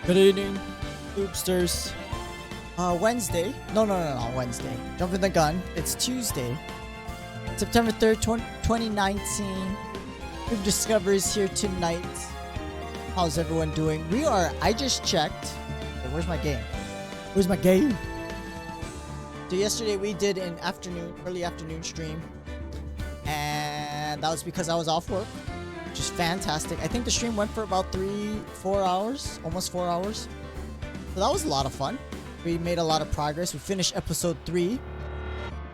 Good evening, Noobsters. Wednesday. No, not Wednesday. Jumping the gun. It's Tuesday, September 3rd, 2019. ReDiscovers here tonight. How's everyone doing? I just checked. Wait, where's my game? Where's my game? So yesterday we did an early afternoon stream. And that was because I was off work. Which is fantastic. I think the stream went for about 4 hours. Almost 4 hours. So that was a lot of fun. We made a lot of progress. We finished episode 3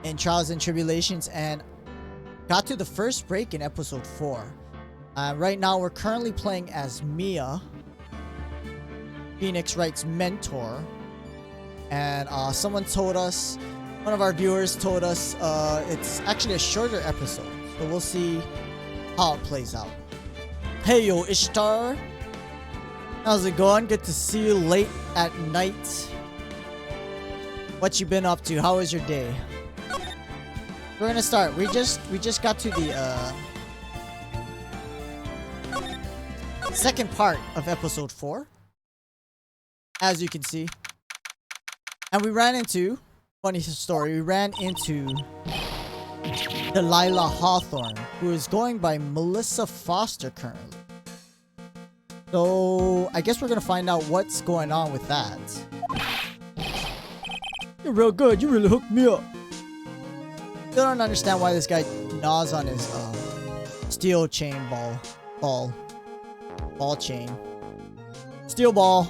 in Trials and Tribulations and got to the first break in episode 4. Right now we're currently playing as Mia, Phoenix Wright's mentor. And someone told us, one of our viewers told us it's actually a shorter episode. So we'll see how it plays out. Hey yo, Ishtar. How's it going? Good to see you late at night. What you been up to? How was your day? We're gonna start. We just got to the second part of episode 4. As you can see. And we ran into, funny story, we ran into Dahlia Hawthorne, who is going by Melissa Foster currently. So I guess we're gonna find out what's going on with that. You're real good. You really hooked me up. Still don't understand why this guy gnaws on his steel chain ball chain, steel ball,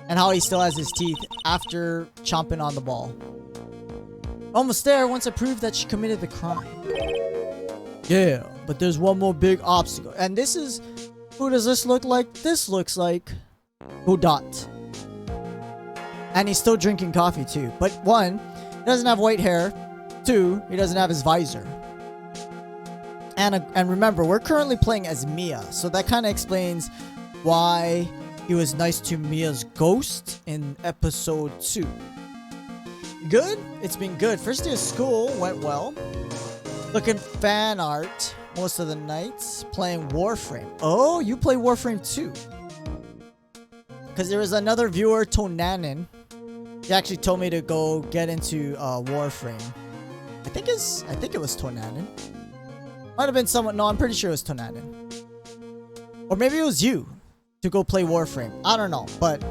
and how he still has his teeth after chomping on the ball. Almost there once I proved that she committed the crime. Yeah, but there's one more big obstacle. And this is... Who does this look like? This looks like... Godot. And he's still drinking coffee too. But 1, he doesn't have white hair. 2, he doesn't have his visor. And remember, we're currently playing as Mia. So that kind of explains why he was nice to Mia's ghost in episode 2. Good? It's been good. First day of school went well. Looking fan art most of the nights. Playing Warframe. Oh, you play Warframe too. Because there was another viewer, Tonanin. He actually told me to go get into Warframe. I think it was Tonanin. Might have been someone. No, I'm pretty sure it was Tonanin. Or maybe it was you to go play Warframe. I don't know, but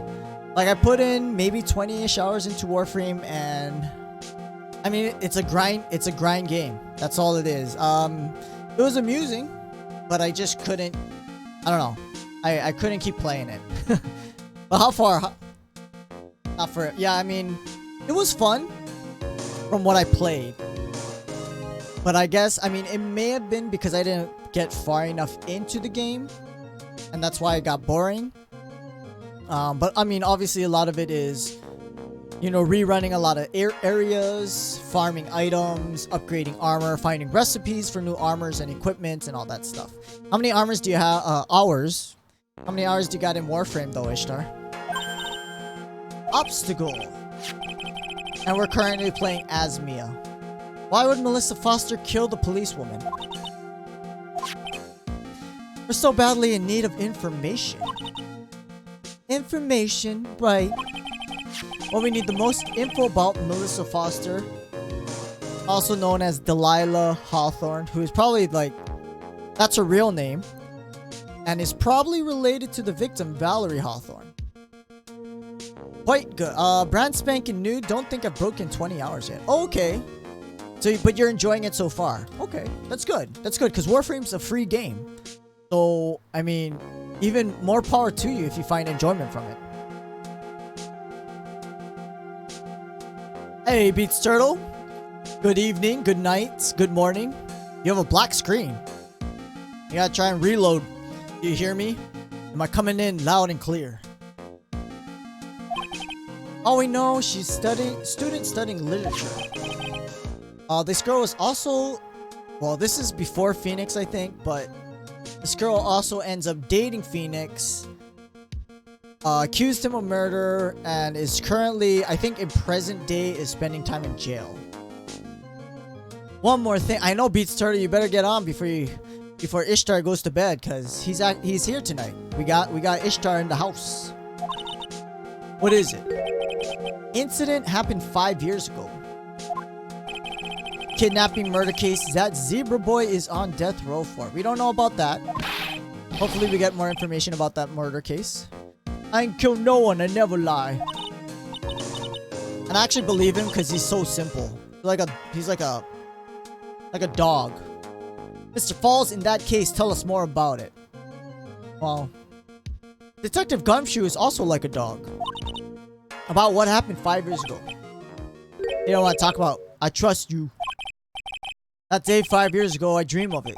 like I put in maybe 20-ish hours into Warframe, and I mean it's a grind game. That's all it is. It was amusing, but I just couldn't, I don't know. I couldn't keep playing it. But how far? Not for, yeah, I mean, it was fun from what I played. But I guess, I mean, it may have been because I didn't get far enough into the game, and that's why it got boring. But I mean, obviously a lot of it is, you know, rerunning a lot of areas, farming items, upgrading armor, finding recipes for new armors and equipment and all that stuff. How many armors do you have? Hours. How many hours do you got in Warframe though, Ishtar? Obstacle. And we're currently playing as Mia. Why would Melissa Foster kill the policewoman? We're so badly in need of information. Information, right. Well, we need the most info about Melissa Foster, also known as Dahlia Hawthorne, who is probably like, that's her real name, and is probably related to the victim, Valerie Hawthorne. Quite good. Brand spanking new. Don't think I've broken 20 hours yet. Oh, okay. So, but you're enjoying it so far. Okay, that's good. That's good, because Warframe's a free game. So, I mean, even more power to you if you find enjoyment from it. Hey, Beats Turtle. Good evening, good night, good morning. You have a black screen. You gotta try and reload. Do you hear me? Am I coming in loud and clear? Oh, we know she's student studying literature. This girl is also, well, this is before Phoenix, I think, but this girl also ends up dating Phoenix, accused him of murder, and is currently, I think in present day, is spending time in jail. One more thing. I know, Beats Turtle, you better get on before Ishtar goes to bed, because he's here tonight. We got Ishtar in the house. What is it? Incident happened 5 years ago. Kidnapping murder case that Zebra Boy is on death row for. We don't know about that. Hopefully we get more information about that murder case. I ain't killed no one, I never lie. And I actually believe him because he's so simple. He's like a dog. Mr. Falls, in that case, tell us more about it. Well, Detective Gumshoe is also like a dog. About what happened 5 years ago. You don't want to talk about, I trust you. That day 5 years ago, I dream of it.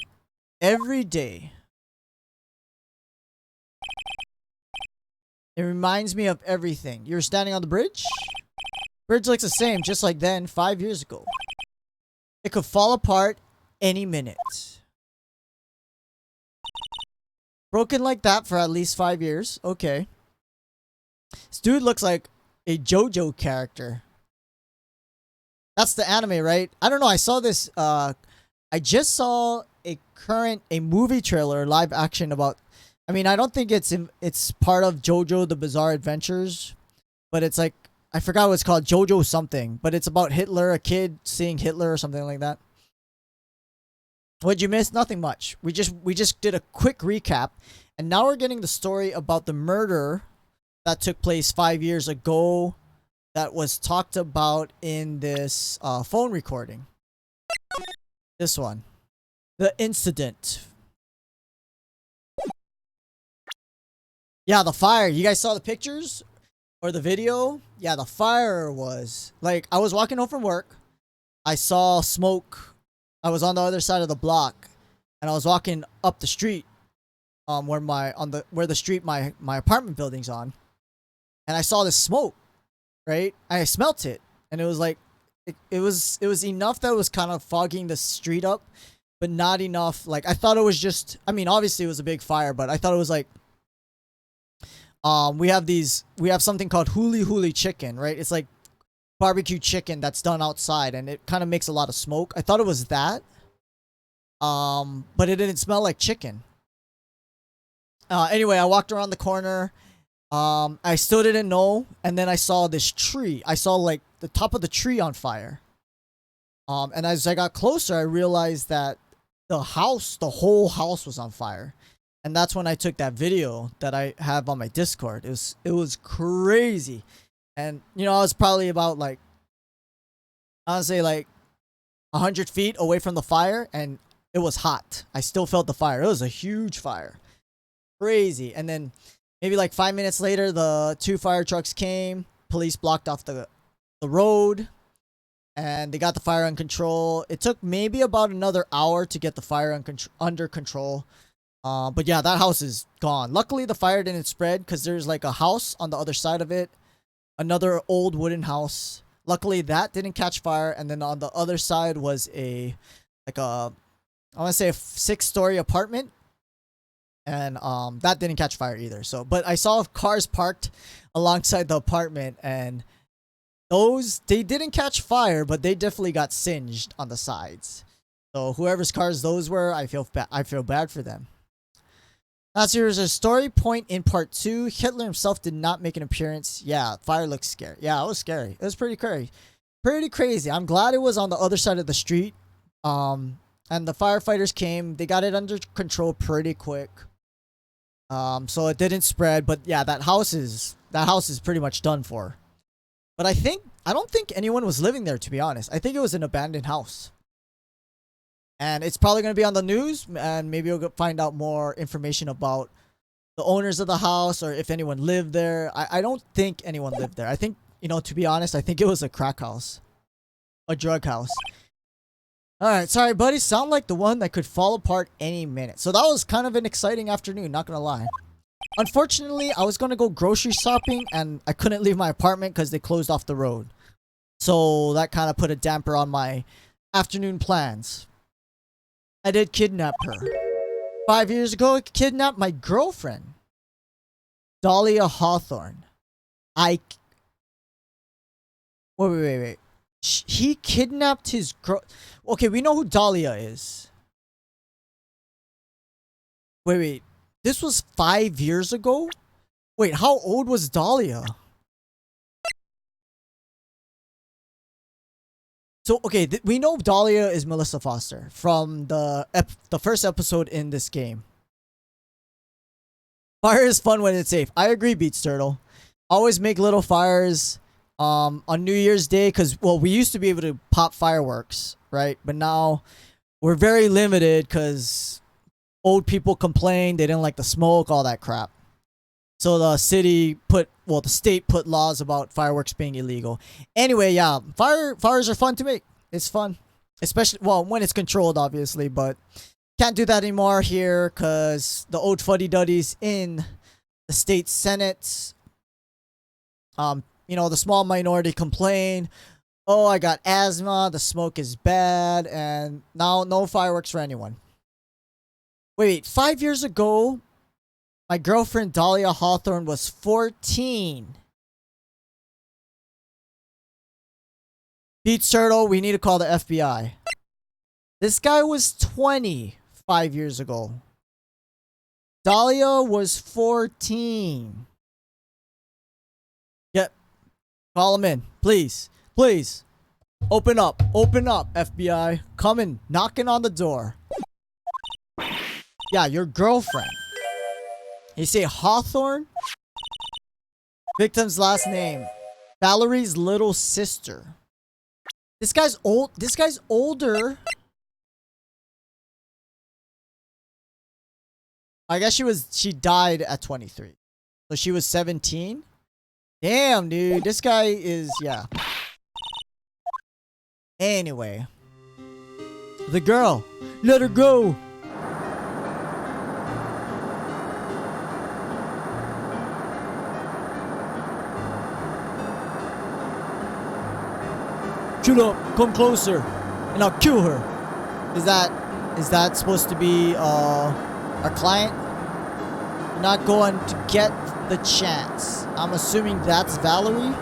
Every day. It reminds me of everything. You're standing on the bridge? Bridge looks the same, just like then, 5 years ago. It could fall apart any minute. Broken like that for at least 5 years. Okay. This dude looks like a JoJo character. That's the anime, right? I don't know. I saw this. I just saw a movie trailer, live action about. I mean, I don't think it's part of JoJo the Bizarre Adventures, but it's like I forgot what it's called, JoJo something. But it's about Hitler, a kid seeing Hitler or something like that. What'd you miss? Nothing much. We just did a quick recap, and now we're getting the story about the murder that took place 5 years ago. That was talked about in this phone recording. This one. The incident. Yeah, the fire. You guys saw the pictures? Or the video? Yeah, the fire was... Like, I was walking home from work. I saw smoke. I was on the other side of the block. And I was walking up the street. Where the street my apartment building's on. And I saw this smoke. Right? I smelt it, and it was like, it was enough that it was kind of fogging the street up, but not enough. Like, I thought it was just, I mean, obviously it was a big fire, but I thought it was like, we have something called huli huli chicken, right? It's like barbecue chicken that's done outside, and it kind of makes a lot of smoke. I thought it was that, but it didn't smell like chicken. Anyway, I walked around the corner. I still didn't know, and then I saw this tree. I saw like the top of the tree on fire. And as I got closer, I realized that the whole house was on fire. And that's when I took that video that I have on my Discord. It was crazy. And you know, I was probably about like, I would say like 100 feet away from the fire, and it was hot. I still felt the fire. It was a huge fire. Crazy. And then maybe like 5 minutes later, the 2 fire trucks came. Police blocked off the road, and they got the fire under control. It took maybe about another hour to get the fire under control. But yeah, that house is gone. Luckily, the fire didn't spread because there's like a house on the other side of it. Another old wooden house. Luckily, that didn't catch fire. And then on the other side was I want to say a 6-story apartment. And that didn't catch fire either. So, but I saw cars parked alongside the apartment, and they didn't catch fire, but they definitely got singed on the sides. So whoever's cars those were, I feel bad for them. Now, so here's a story point in part 2. Hitler himself did not make an appearance. Yeah, fire looks scary. Yeah, it was scary. It was pretty crazy. Pretty crazy. I'm glad it was on the other side of the street. And the firefighters came. They got it under control pretty quick. So it didn't spread, but yeah, that house is pretty much done for. But I don't think anyone was living there, to be honest. I think it was an abandoned house. And it's probably going to be on the news, and maybe we'll find out more information about the owners of the house, or if anyone lived there. I don't think anyone lived there. I think, you know, to be honest, I think it was a crack house. A drug house. Alright, sorry buddy, sound like the one that could fall apart any minute. So that was kind of an exciting afternoon, not gonna lie. Unfortunately, I was gonna go grocery shopping, and I couldn't leave my apartment because they closed off the road. So that kind of put a damper on my afternoon plans. I did kidnap her. 5 years ago, I kidnapped my girlfriend, Dahlia Hawthorne. Wait. He kidnapped his girl. Okay, we know who Dahlia is. Wait. this was 5 years ago? Wait, how old was Dahlia? So, okay, we know Dahlia is Melissa Foster from the first episode in this game. Fire is fun when it's safe. I agree, Beats Turtle. Always make little fires on New Year's Day because, well, we used to be able to pop fireworks, right? But now we're very limited because old people complained they didn't like the smoke, all that crap. So the the state put laws about fireworks being illegal. Anyway, yeah, fires are fun to make. It's fun. Especially, well, when it's controlled, obviously, but can't do that anymore here because the old fuddy-duddies in the state senate, you know, the small minority complain, oh, I got asthma, the smoke is bad, and now no fireworks for anyone. Wait, 5 years ago, my girlfriend Dahlia Hawthorne was 14. Beats Turtle, we need to call the FBI. This guy was 20 5 years ago. Dahlia was 14. Yep. Call him in. Please. Please. Open up. Open up, FBI. Coming. Knocking on the door. Yeah, your girlfriend. You say Hawthorne? Victim's last name. Valerie's little sister. This guy's old. This guy's older. I guess she died at 23. So she was 17. Damn, dude. This guy is, yeah. Anyway. The girl. Let her go. Shut up. Come closer. And I'll kill her. Is that supposed to be, our client? You're not going to get the chance. I'm assuming that's Valerie.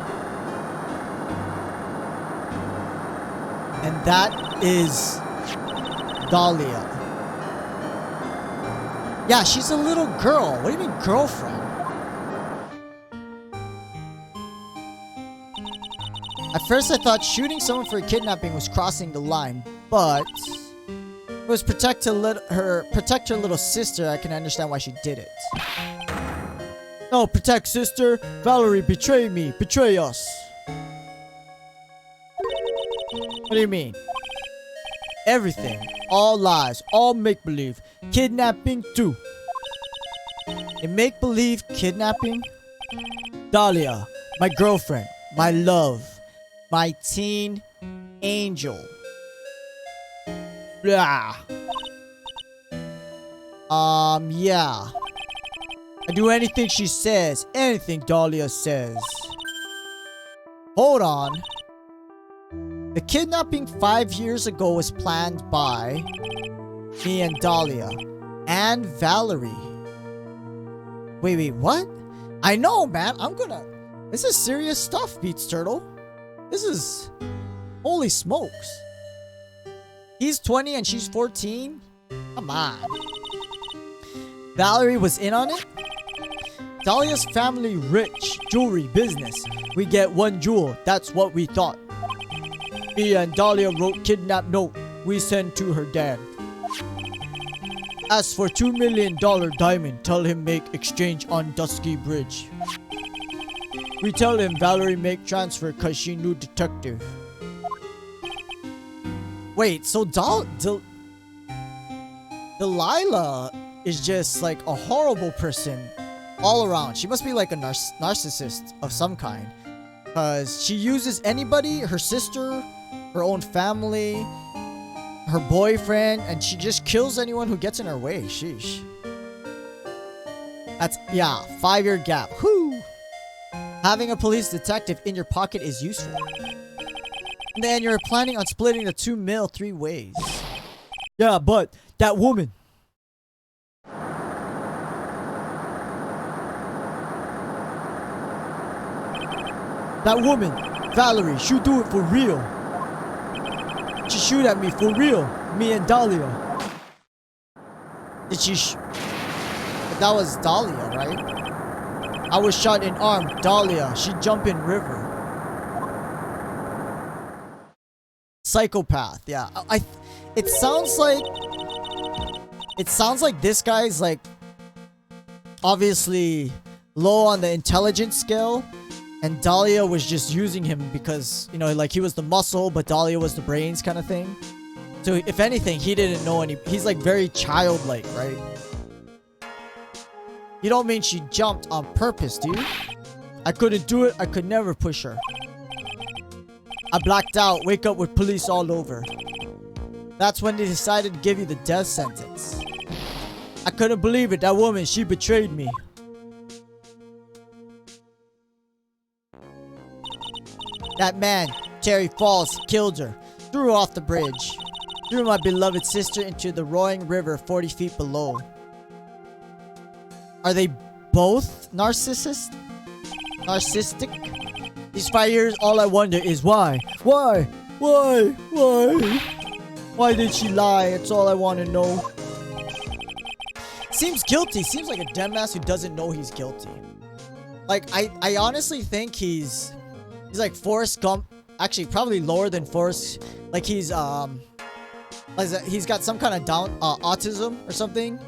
And that is Dahlia. Yeah, she's a little girl. What do you mean girlfriend? At first I thought shooting someone for kidnapping was crossing the line, but it was protect her little sister. I can understand why she did it. No, protect sister. Valerie, betray me. Betray us. What do you mean? Everything. All lies. All make-believe. Kidnapping too. In make-believe kidnapping? Dahlia, my girlfriend, my love, my teen angel. Blah. Yeah. I do anything she says. Anything Dahlia says. Hold on. The kidnapping 5 years ago was planned by me and Dahlia and Valerie. Wait, what? I know, man. This is serious stuff, Beats Turtle. This is... Holy smokes. He's 20 and she's 14? Come on. Valerie was in on it? Dahlia's family rich. Jewelry business. We get one jewel. That's what we thought. Me and Dahlia wrote kidnap note. We send to her dad. As for $2 million diamond, tell him make exchange on Dusky Bridge. We tell him Valerie make transfer cause she knew detective. Wait, so Delilah is just like a horrible person all around. She must be like a narcissist of some kind. Cause she uses anybody, her sister, her own family, her boyfriend, and she just kills anyone who gets in her way. Sheesh. That's, yeah, 5-year gap. Whoo! Having a police detective in your pocket is useful. And then you're planning on splitting the 2 mil 3 ways. Yeah, but that woman. That woman, Valerie, she'll do it for real. She shoot at me for real. Me and Dahlia. Did she That was Dahlia, right? I was shot in arm. Dahlia. She jump in river. Psychopath. Yeah. It sounds like this guy's like obviously low on the intelligence scale, and Dahlia was just using him because, you know, like he was the muscle but Dahlia was the brains kind of thing. So if anything, he didn't know any. He's like very childlike, right? You don't mean she jumped on purpose, do you? I couldn't do it. I could never push her. I blacked out. Wake up with police all over. That's when they decided to give you the death sentence. I couldn't believe it. That woman, she betrayed me. That man, Terry Falls, killed her. Threw her off the bridge. Threw my beloved sister into the roaring river 40 feet below. Are they both narcissistic? These 5 years, all I wonder is why? Why? Why? Why? Why did she lie? That's all I want to know. Seems guilty. Seems like a dumbass who doesn't know he's guilty. Like, I honestly think he's like Forrest Gump. Actually, probably lower than Forrest. Like he's got some kind of autism or something.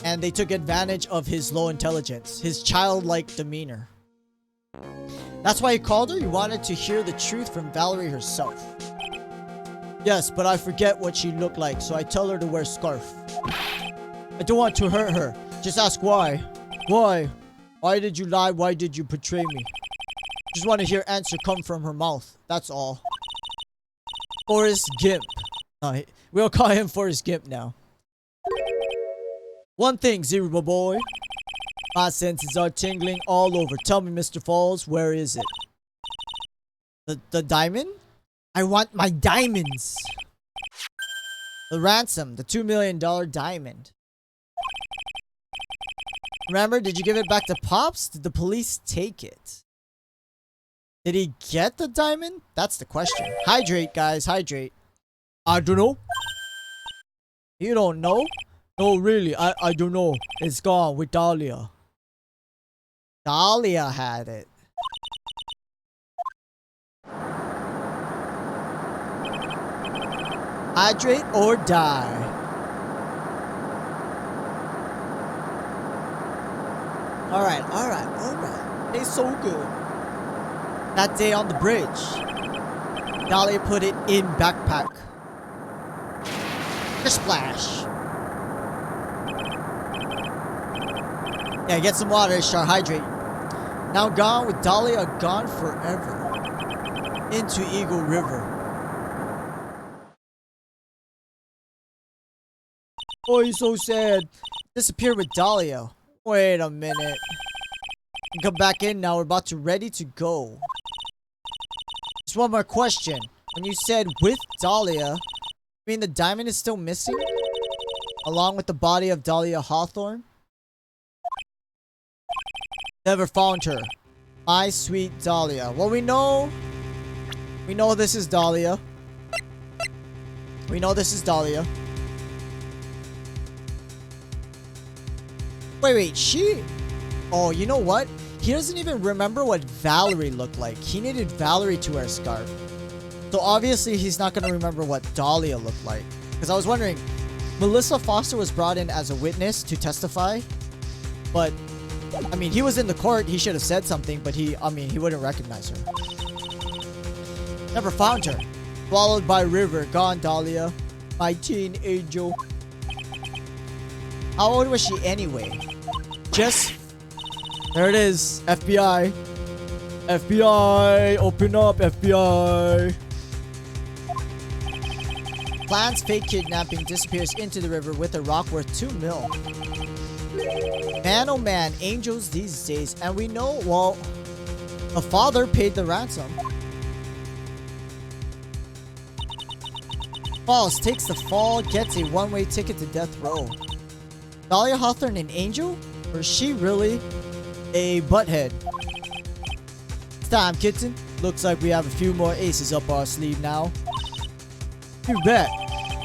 And they took advantage of his low intelligence, his childlike demeanor. That's why he called her. He wanted to hear the truth from Valerie herself. Yes, but I forget what she looked like, so I tell her to wear a scarf. I don't want to hurt her. Just ask why. Why? Why did you lie? Why did you betray me? Just want to hear answer come from her mouth. That's all. Forrest Gimp. We'll call him Forrest Gimp now. One thing, Zero Boy. My senses are tingling all over. Tell me, Mr. Falls, where is it? The diamond? I want my diamonds. The ransom, the $2 million diamond. Remember, did you give it back to Pops? Did the police take it? Did he get the diamond? That's the question. Hydrate, guys, hydrate. I don't know. You don't know? No, really, I don't know. It's gone with Dahlia. Dahlia had it. Hydrate or die. Alright. It's so good. That day on the bridge, Dahlia put it in backpack. Splash. Yeah, get some water, Char. Hydrate. Now gone with Dahlia, gone forever. Into Eagle River. Oh, he's so sad. Disappeared with Dahlia. Wait a minute. Come back in now. We're about to ready to go. Just one more question. When you said with Dahlia, you mean the diamond is still missing? Along with the body of Dahlia Hawthorne? Never found her. My sweet Dahlia. Well, we know this is Dahlia. We know this is Dahlia. Wait, she... Oh, you know what? He doesn't even remember what Valerie looked like. He needed Valerie to wear a scarf. So obviously he's not going to remember what Dahlia looked like. Because I was wondering, Melissa Foster was brought in as a witness to testify. But, I mean, he was in the court. He should have said something, but he wouldn't recognize her. Never found her. Swallowed by river. Gone, Dahlia. My teen angel. How old was she anyway? Just... There it is. FBI. FBI. Open up, FBI. Plans fake kidnapping disappears into the river with a rock worth $2 million. Man, oh man, angels these days. And we know, well, the father paid the ransom. Falls takes the fall, gets a one-way ticket to death row. Dahlia Hawthorne an angel? Or is she really a butthead? It's time, kitten. Looks like we have a few more aces up our sleeve now. You bet.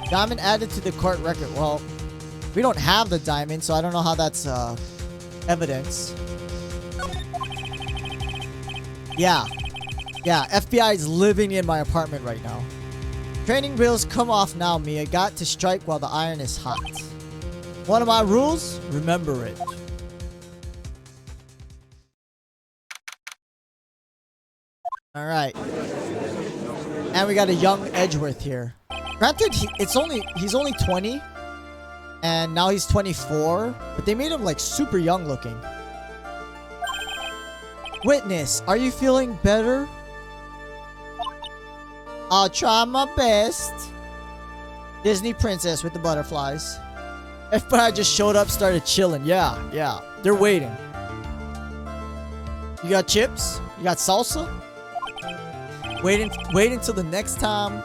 Diamond added to the court record. Well, we don't have the diamond, so I don't know how that's evidence. Yeah. Yeah, FBI is living in my apartment right now. Training wheels come off now, Mia. Got to strike while the iron is hot. One of my rules, remember it. Alright. And we got a young Edgeworth here. Granted, he's only 20. And now he's 24. But they made him like super young looking. Witness, are you feeling better? I'll try my best. Disney princess with the butterflies. FBI just showed up, started chilling. Yeah. They're waiting. You got chips? You got salsa? Wait until the next time,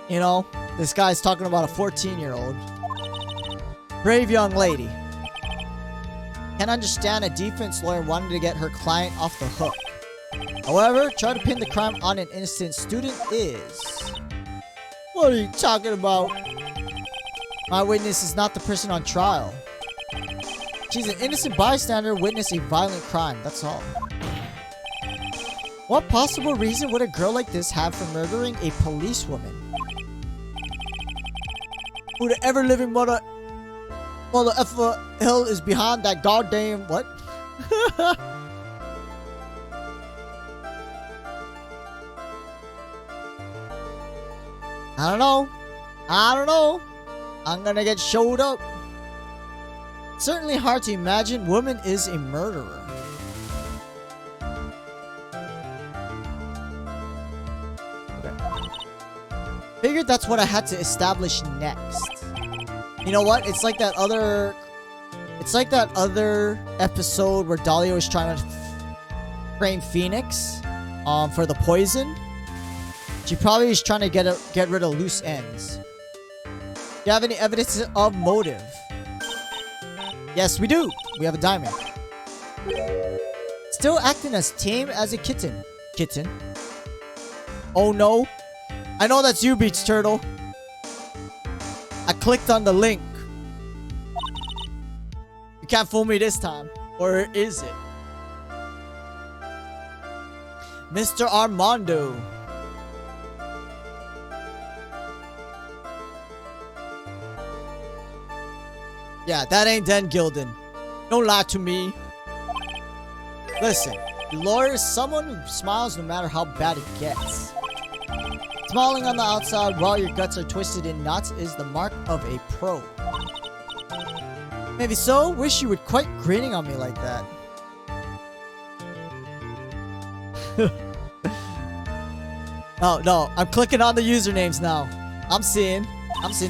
you know, this guy's talking about a 14-year-old. Brave young lady. Can understand a defense lawyer wanted to get her client off the hook. However, try to pin the crime on an innocent student is... What are you talking about? My witness is not the person on trial. She's an innocent bystander witnessing a violent crime, that's all. What possible reason would a girl like this have for murdering a policewoman? Who the ever-living mother effer hell is behind that goddamn... What? I don't know. I'm gonna get showed up. Certainly hard to imagine woman is a murderer. Okay. Figured that's what I had to establish next. You know what? It's like that other episode where Dahlia was trying to frame Phoenix for the poison. She probably is trying to get rid of loose ends. Do you have any evidence of motive? Yes, we do. We have a diamond. Still acting as tame as a kitten. Kitten. Oh no. I know that's you, Beach Turtle. I clicked on the link. You can't fool me this time. Or is it? Mr. Armando. Yeah, that ain't Den Gilden. Don't lie to me. Listen, the lawyer is someone who smiles no matter how bad it gets. Smiling on the outside while your guts are twisted in knots is the mark of a pro. Maybe so. Wish you would quit grinning on me like that. Oh, no. I'm clicking on the usernames now. I'm seeing.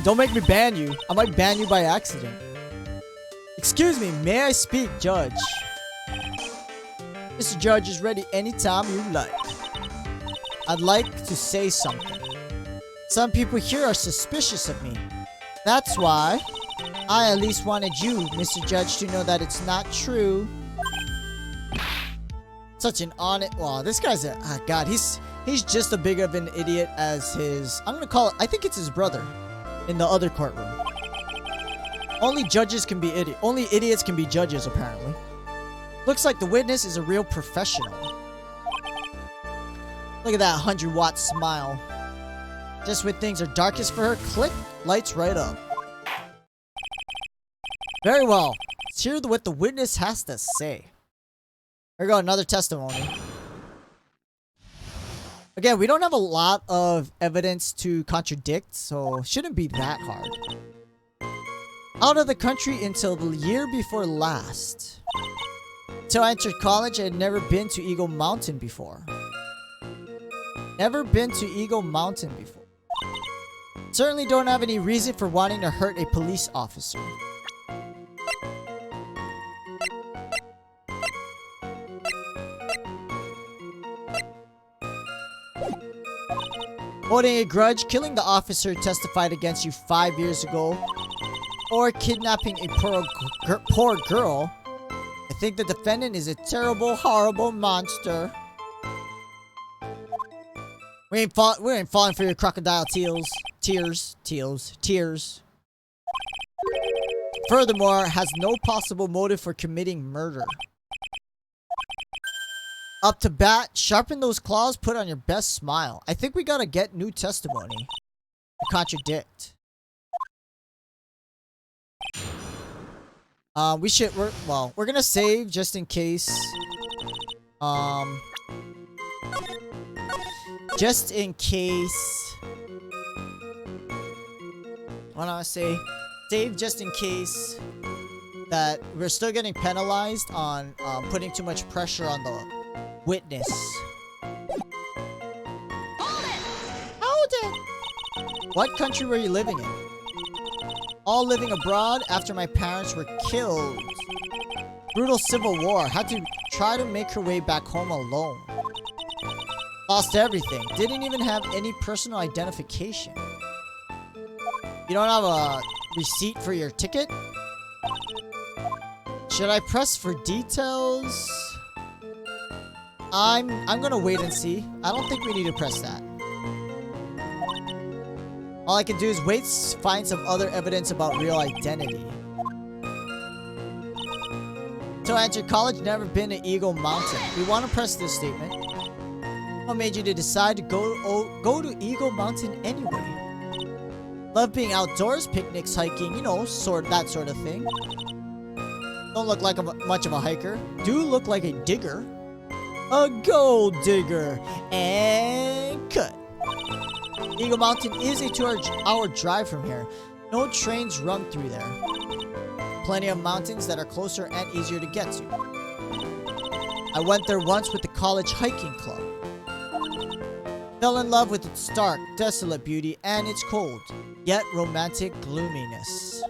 Don't make me ban you. I might ban you by accident. Excuse me, may I speak, Judge? Mr. Judge is ready anytime you like. I'd like to say something. Some people here are suspicious of me. That's why I at least wanted you, Mr. Judge, to know that it's not true. Such an honest... Wow, this guy's a... Oh God, he's just as big of an idiot as his... I'm gonna call it... I think it's his brother in the other courtroom. Only judges can be idiots. Only idiots can be judges, apparently. Looks like the witness is a real professional. Look at that 100-watt smile. Just when things are darkest for her, click, lights right up. Very well. Let's hear what the witness has to say. Here we go, another testimony. Again, we don't have a lot of evidence to contradict, so it shouldn't be that hard. Out of the country until the year before last. Until I entered college, I had never been to Eagle Mountain before. Never been to Eagle Mountain before. Certainly don't have any reason for wanting to hurt a police officer. Holding a grudge, killing the officer who testified against you 5 years ago, or kidnapping a poor girl. I think the defendant is a terrible, horrible monster. We ain't falling for your crocodile tears. Furthermore, has no possible motive for committing murder. Up to bat, sharpen those claws, put on your best smile. I think we gotta get new testimony to contradict. We're gonna save just in case. Just in case. What do I say? Save just in case that we're still getting penalized on putting too much pressure on the witness. Hold it! What country were you living in? All living abroad after my parents were killed. Brutal civil war. Had to try to make her way back home alone. Lost everything. Didn't even have any personal identification. You don't have a receipt for your ticket? Should I press for details? I'm gonna wait and see. I don't think we need to press that. All I can do is wait, find some other evidence about real identity. So I entered college, never been to Eagle Mountain. We want to press this statement. What made you to decide to go to Eagle Mountain anyway? Love being outdoors, picnics, hiking, you know, that sort of thing. Don't look like much of a hiker. Do look like a digger. A gold digger. And cut. Eagle Mountain is a 2-hour drive from here. No trains run through there. Plenty of mountains that are closer and easier to get to. I went there once with the college hiking club. Fell in love with its stark, desolate beauty and its cold, yet romantic gloominess.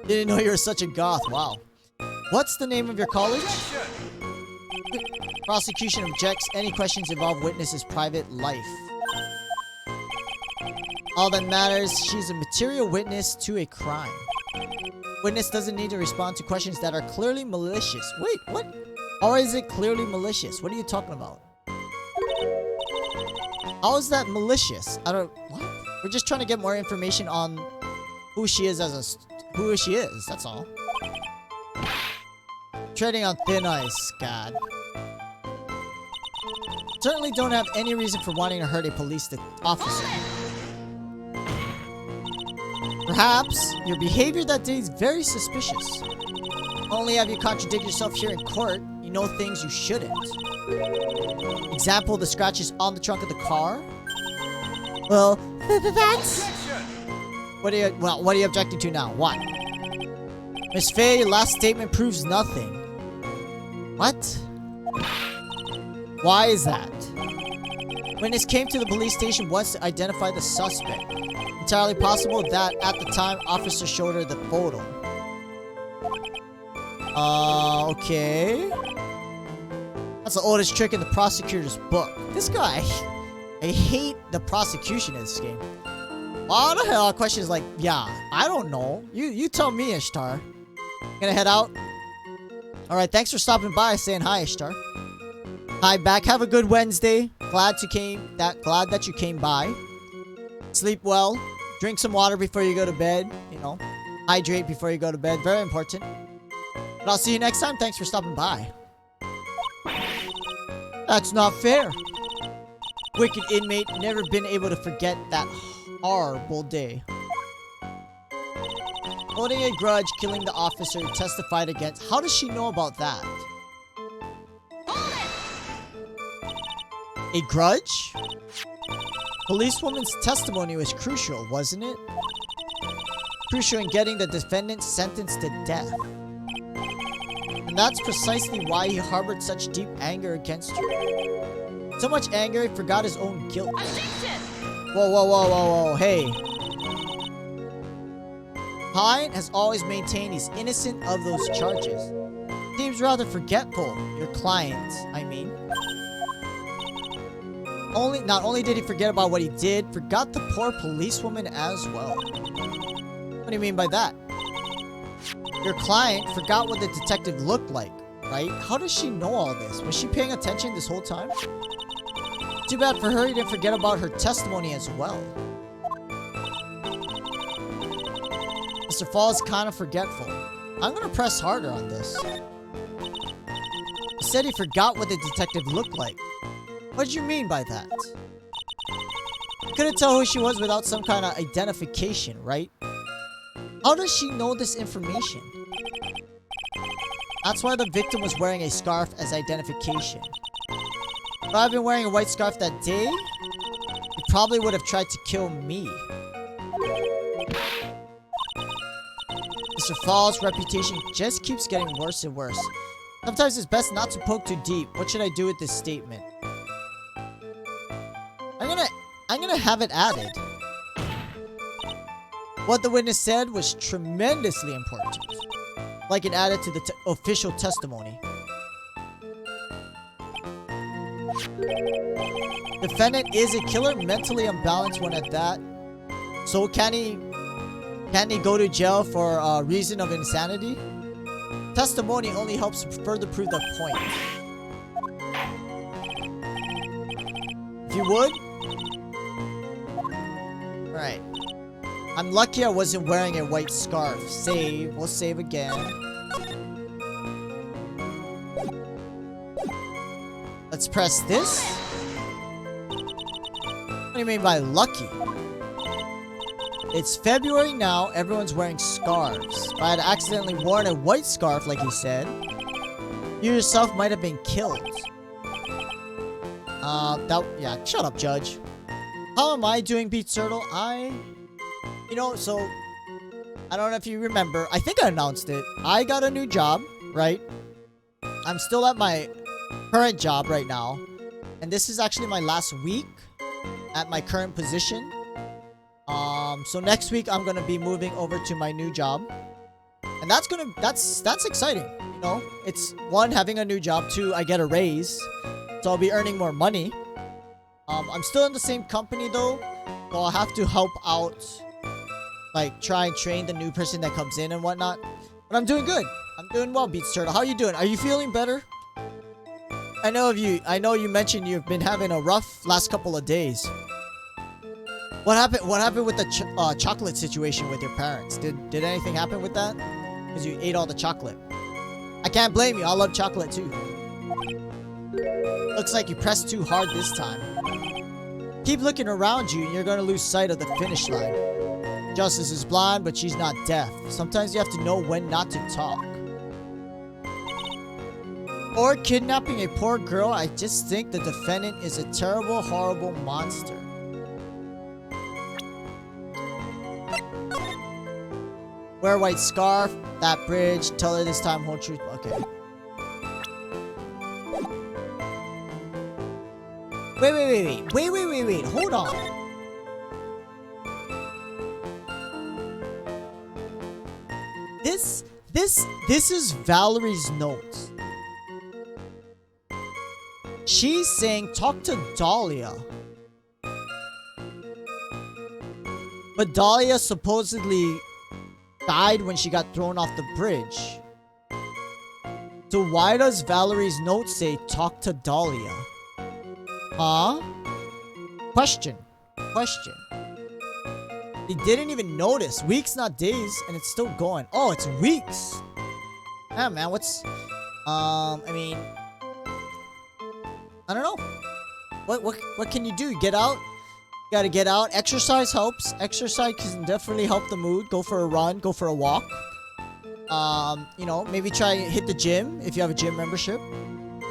Didn't know you were such a goth, wow. What's the name of your college? Prosecution objects. Any questions involve witness's private life. All that matters, she's a material witness to a crime. Witness doesn't need to respond to questions that are clearly malicious. Wait, what? Or is it clearly malicious? What are you talking about? How is that malicious? What? We're just trying to get more information on who she is who she is, that's all. Treading on thin ice, God. Certainly don't have any reason for wanting to hurt a police officer. Perhaps your behavior that day is very suspicious. Not only have you contradicted yourself here in court, you know things you shouldn't. Example, the scratches on the trunk of the car. Well, that's... What are you objecting to now? What? Miss Faye, your last statement proves nothing. What? Why is that? Witness came to the police station once to identify the suspect. Entirely possible that at the time, officer showed her the photo. Okay. That's the oldest trick in the prosecutor's book. This guy, I hate the prosecution in this game. Why the hell are questions like, yeah, I don't know. You tell me, Ishtar. Gonna head out? Alright, thanks for stopping by, saying hi, Ishtar. Hi, back. Have a good Wednesday. Glad that you came by. Sleep well. Drink some water before you go to bed. You know, hydrate before you go to bed. Very important. But I'll see you next time. Thanks for stopping by. That's not fair. Wicked inmate, never been able to forget that horrible day. Holding a grudge, killing the officer who testified against. How does she know about that? A grudge? Policewoman's testimony was crucial, wasn't it? Crucial in getting the defendant sentenced to death. And that's precisely why he harbored such deep anger against her. So much anger he forgot his own guilt. Whoa, hey. Pine has always maintained he's innocent of those charges. Seems rather forgetful, your client, I mean. Not only did he forget about what he did, forgot the poor policewoman as well. What do you mean by that? Your client forgot what the detective looked like, right? How does she know all this? Was she paying attention this whole time? Too bad for her, he didn't forget about her testimony as well. Mr. Fall is kind of forgetful. I'm gonna press harder on this. He said he forgot what the detective looked like. What do you mean by that? You couldn't tell who she was without some kind of identification, right? How does she know this information? That's why the victim was wearing a scarf as identification. If I had been wearing a white scarf that day, he probably would have tried to kill me. Mr. Fall's reputation just keeps getting worse and worse. Sometimes it's best not to poke too deep. What should I do with this statement? I'm gonna have it added. What the witness said was tremendously important. Like it added to the official testimony. Defendant is a killer, mentally unbalanced one at that. So can he go to jail for a reason of insanity? Testimony only helps further prove the point. If you would. Alright. I'm lucky I wasn't wearing a white scarf. Save. We'll save again. Let's press this. What do you mean by lucky? It's February now. Everyone's wearing scarves. If I had accidentally worn a white scarf, like he said, you yourself might have been killed. Yeah, shut up, Judge. How am I doing, Beat Turtle? So, I don't know if you remember. I think I announced it. I got a new job, right? I'm still at my current job right now. And this is actually my last week at my current position. So next week I'm gonna be moving over to my new job. And that's exciting. You know, it's one, having a new job, two, I get a raise. So I'll be earning more money. I'm still in the same company though. So I'll have to help out, like try and train the new person that comes in and whatnot. But I'm doing good. I'm doing well, Beats Turtle. How are you doing? Are you feeling better? I know you mentioned you've been having a rough last couple of days. What happened with the chocolate situation with your parents? Did anything happen with that? Because you ate all the chocolate. I can't blame you. I love chocolate too. Looks like you pressed too hard this time. Keep looking around you and you're going to lose sight of the finish line. Justice is blind, but she's not deaf. Sometimes you have to know when not to talk. Or kidnapping a poor girl. I just think the defendant is a terrible, horrible monster. Wear a white scarf, that bridge, tell her this time whole truth. Okay. Wait, hold on. This is Valerie's notes. She's saying talk to Dahlia. But Dahlia supposedly died when she got thrown off the bridge. So why does Valerie's note say talk to Dahlia? Huh? Question. He didn't even notice. Weeks, not days, and it's still going. Oh, it's weeks. Yeah, man, what's... I mean... I don't know. What can you do? Get out? You gotta get out. Exercise helps. Exercise can definitely help the mood. Go for a run. Go for a walk. Maybe try and hit the gym if you have a gym membership.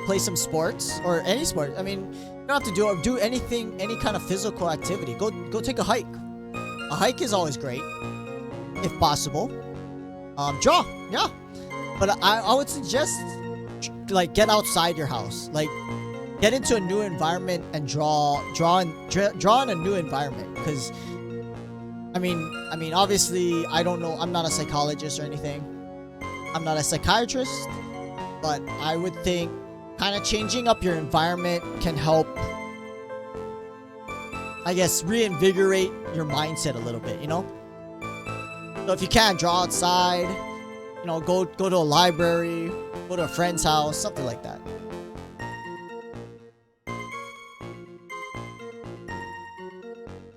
Play some sports or any sport. I mean, you don't have to do anything, any kind of physical activity. Go take a hike. A hike is always great, if possible. Draw, yeah. But I would suggest, like, get outside your house. Like, get into a new environment and draw in a new environment. Because, I mean, obviously, I don't know. I'm not a psychologist or anything. I'm not a psychiatrist. But I would think kind of changing up your environment can help, I guess, reinvigorate your mindset a little bit, you know? So if you can, draw outside, you know, go to a library, go to a friend's house, something like that.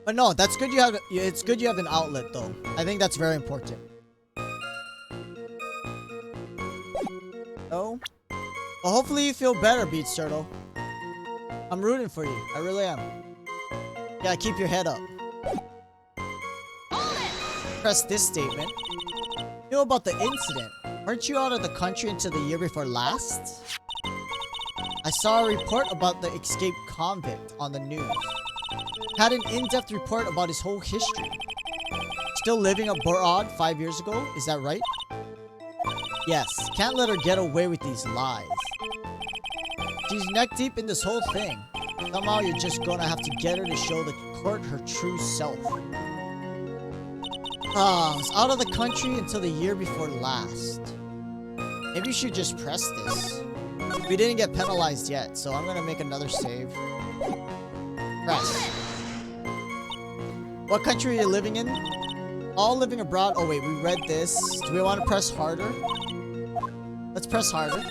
But no, that's good. It's good you have an outlet, though. I think that's very important. Oh. Well, hopefully you feel better, Beach Turtle. I'm rooting for you. I really am. Yeah, keep your head up. Press this statement. You know about the incident. Weren't you out of the country until the year before last? I saw a report about the escaped convict on the news. Had an in-depth report about his whole history. Still living abroad 5 years ago, is that right? Yes, can't let her get away with these lies. She's neck deep in this whole thing. Somehow you're just gonna have to get her to show the court her true self. I was out of the country until the year before last. Maybe you should just press this. We didn't get penalized yet, so I'm gonna make another save. Press. What country are you living in? All living abroad. Oh wait, we read this. Do we want to press harder? Let's press harder.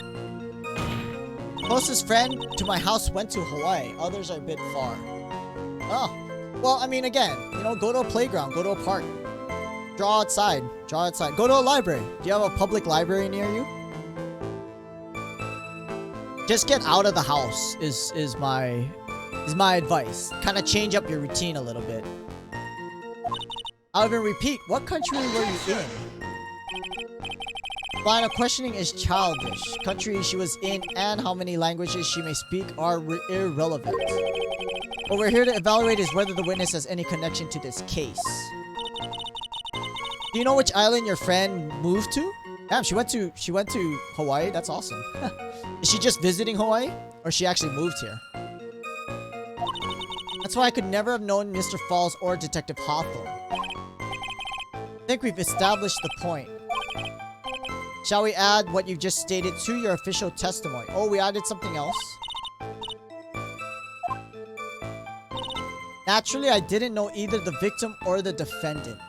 Closest friend to my house went to Hawaii. Others are a bit far. Oh. Well, I mean, again, you know, go to a playground. Go to a park. Draw outside. Draw outside. Go to a library. Do you have a public library near you? Just get out of the house is my advice. Kind of change up your routine a little bit. I'll even repeat. What country were you in? Line of questioning is childish. Country she was in and how many languages she may speak are irrelevant. What we're here to evaluate is whether the witness has any connection to this case. Do you know which island your friend moved to? Damn, she went to Hawaii. That's awesome. Is she just visiting Hawaii? Or she actually moved here? That's why I could never have known Mr. Falls or Detective Hawthorne. I think we've established the point. Shall we add what you just stated to your official testimony? Oh, we added something else? Naturally, I didn't know either the victim or the defendant.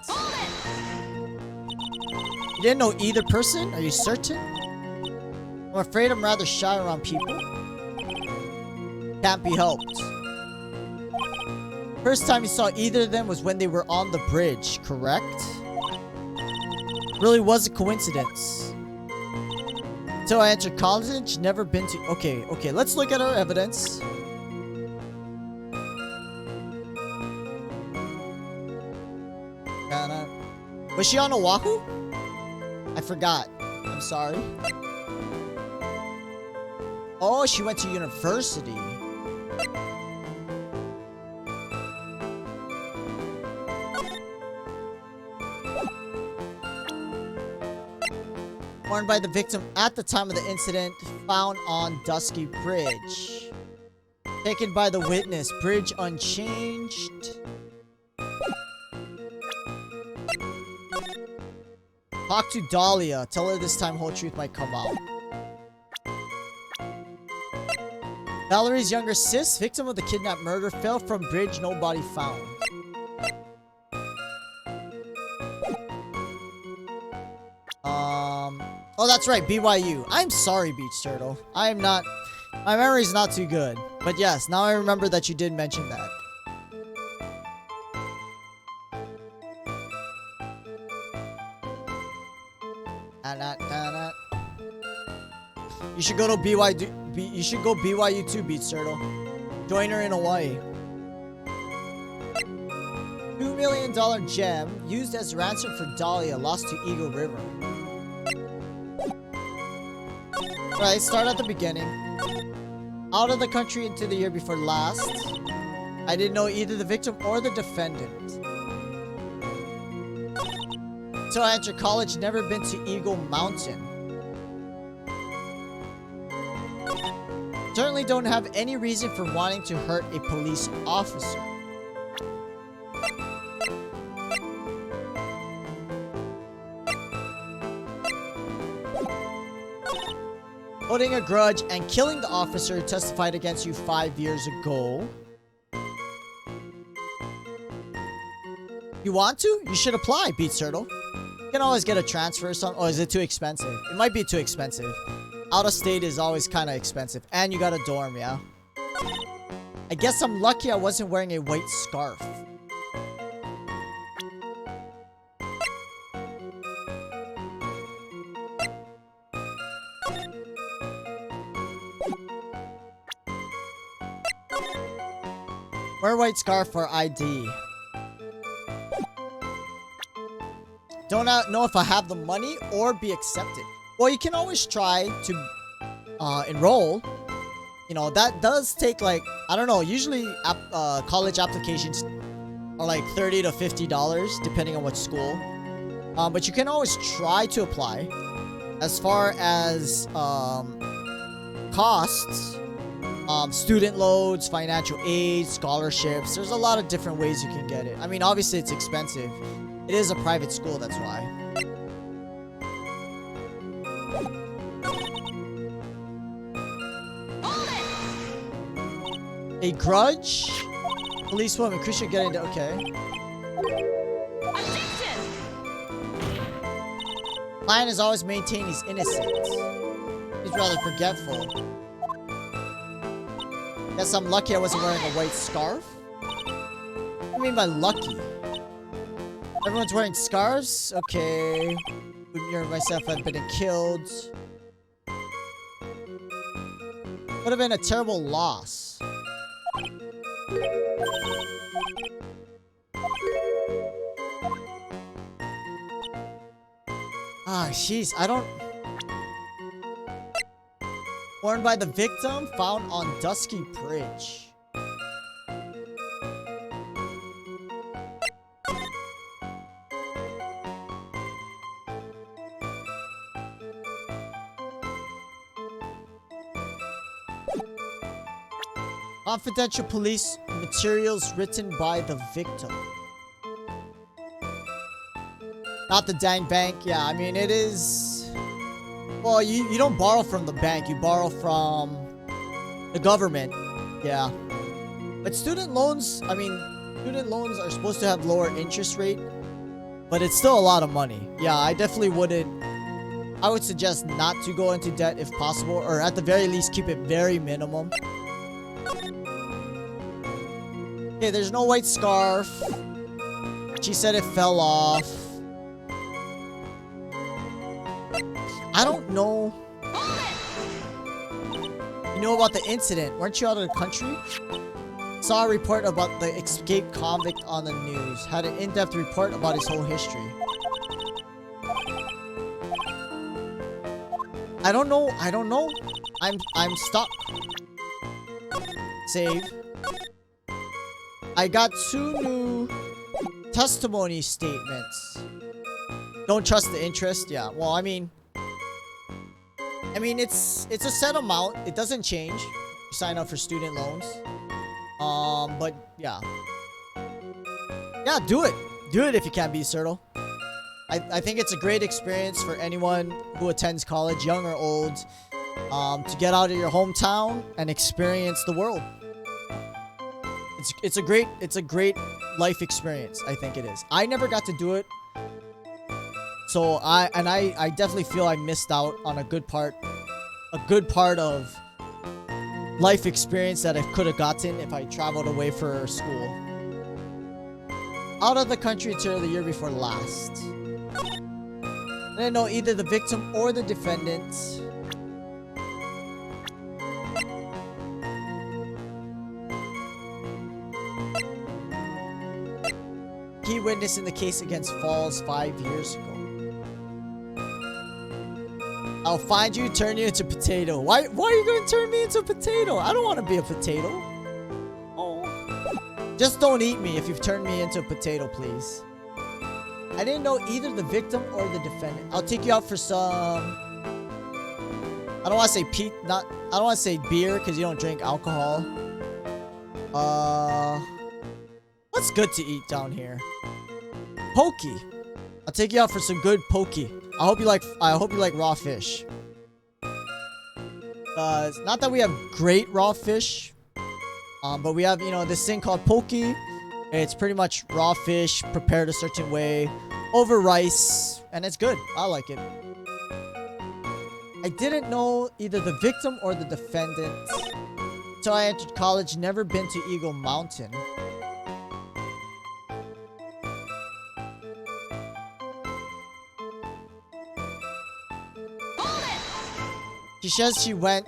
You didn't know either person? Are you certain? I'm afraid I'm rather shy around people. Can't be helped. First time you saw either of them was when they were on the bridge, correct? Really was a coincidence. Until I entered college, never been to... Okay, let's look at our evidence. Was she on Oahu? I forgot. I'm sorry. Oh, she went to university. Worn by the victim at the time of the incident, found on Dusky Bridge. Taken by the witness, bridge unchanged. Talk to Dahlia. Tell her this time whole truth might come out. Valerie's younger sis, victim of the kidnap murder, fell from bridge, no body found. Oh, that's right, BYU. I'm sorry, Beach Turtle. I am not... My memory's not too good. But yes, now I remember that you did mention that. You should go to BYU. You should go BYU too, Beach Turtle. Join her in Hawaii. $2 million gem used as ransom for Dahlia lost to Eagle River. Right, start at the beginning. Out of the country into the year before last. I didn't know either the victim or the defendant. So I entered college, never been to Eagle Mountain. Certainly don't have any reason for wanting to hurt a police officer. Holding a grudge and killing the officer who testified against you 5 years ago. You want to? You should apply, Beach Turtle. You can always get a transfer or something. Oh, is it too expensive? It might be too expensive. Out of state is always kind of expensive. And you got a dorm, yeah? I guess I'm lucky I wasn't wearing a white scarf. Wear white scarf for ID. Don't know if I have the money or be accepted. Well, you can always try to enroll. You know, that does take like, I don't know, usually college applications are like $30 to $50 depending on what school. But you can always try to apply. As far as costs, student loans, financial aid, scholarships, there's a lot of different ways you can get it. I mean, obviously it's expensive. It is a private school, that's why. A grudge? Policewoman, Christian getting to, okay. Lion has always maintained his innocence. He's rather forgetful. Guess I'm lucky I wasn't wearing a white scarf? What do you mean by lucky? Everyone's wearing scarves? Okay. Myself have been killed. Would have been a terrible loss. Ah, jeez, I don't... Worn by the victim, found on Dusky Bridge. Confidential police materials written by the victim. Not the dang bank. Yeah, I mean, it is... Well, you don't borrow from the bank. You borrow from the government. Yeah. But student loans, I mean, student loans are supposed to have lower interest rate. But it's still a lot of money. Yeah, I definitely wouldn't... I would suggest not to go into debt if possible. Or at the very least, keep it very minimum. Okay, there's no white scarf. She said it fell off. I don't know. You know about the incident. Weren't you out of the country? Saw a report about the escaped convict on the news. Had an in-depth report about his whole history. I don't know. I don't know. I'm stuck. Save. I got 2 new testimony statements. Don't trust the interest. Yeah. Well, I mean, it's a set amount. It doesn't change. You sign up for student loans. But yeah. Yeah, do it. Do it if you can be, Sertal. I think it's a great experience for anyone who attends college, young or old, to get out of your hometown and experience the world. It's a great life experience. I think it is. I never got to do it, so I definitely feel I missed out on a good part of life experience that I could have gotten if I traveled away for school. Out of the country until the year before last. I didn't know either the victim or the defendant. Key witness in the case against Falls 5 years ago. I'll find you, turn you into a potato. Why are you going to turn me into a potato? I don't want to be a potato. Oh. Just don't eat me if you've turned me into a potato, please. I didn't know either the victim or the defendant. I'll take you out for some... I don't want to say I don't want to say beer because you don't drink alcohol. What's good to eat down here? Pokey. I'll take you out for some good pokey. I hope you like raw fish. Not that we have great raw fish, but we have, you know, this thing called pokey. It's pretty much raw fish prepared a certain way over rice, and it's good. I like it. I didn't know either the victim or the defendant until I entered college. Never been to Eagle Mountain. She says she went.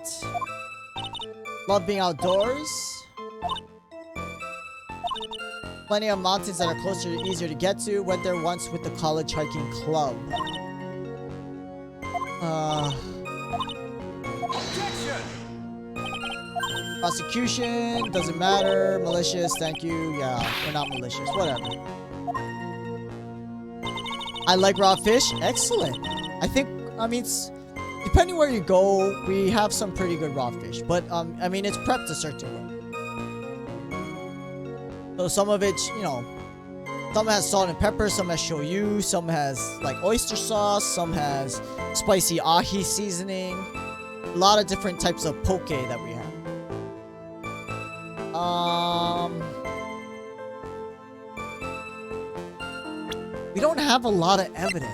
Love being outdoors. Plenty of mountains that are closer, easier to get to. Went there once with the college hiking club. Objection! Prosecution, doesn't matter. Malicious, thank you. Yeah, we're not malicious. Whatever. I like raw fish. Excellent. I mean, depending where you go, we have some pretty good raw fish. But, I mean, it's prepped a certain way. So some of it, you know, some has salt and pepper, some has shoyu, some has, like, oyster sauce, some has spicy ahi seasoning. A lot of different types of poke that we have. We don't have a lot of evidence.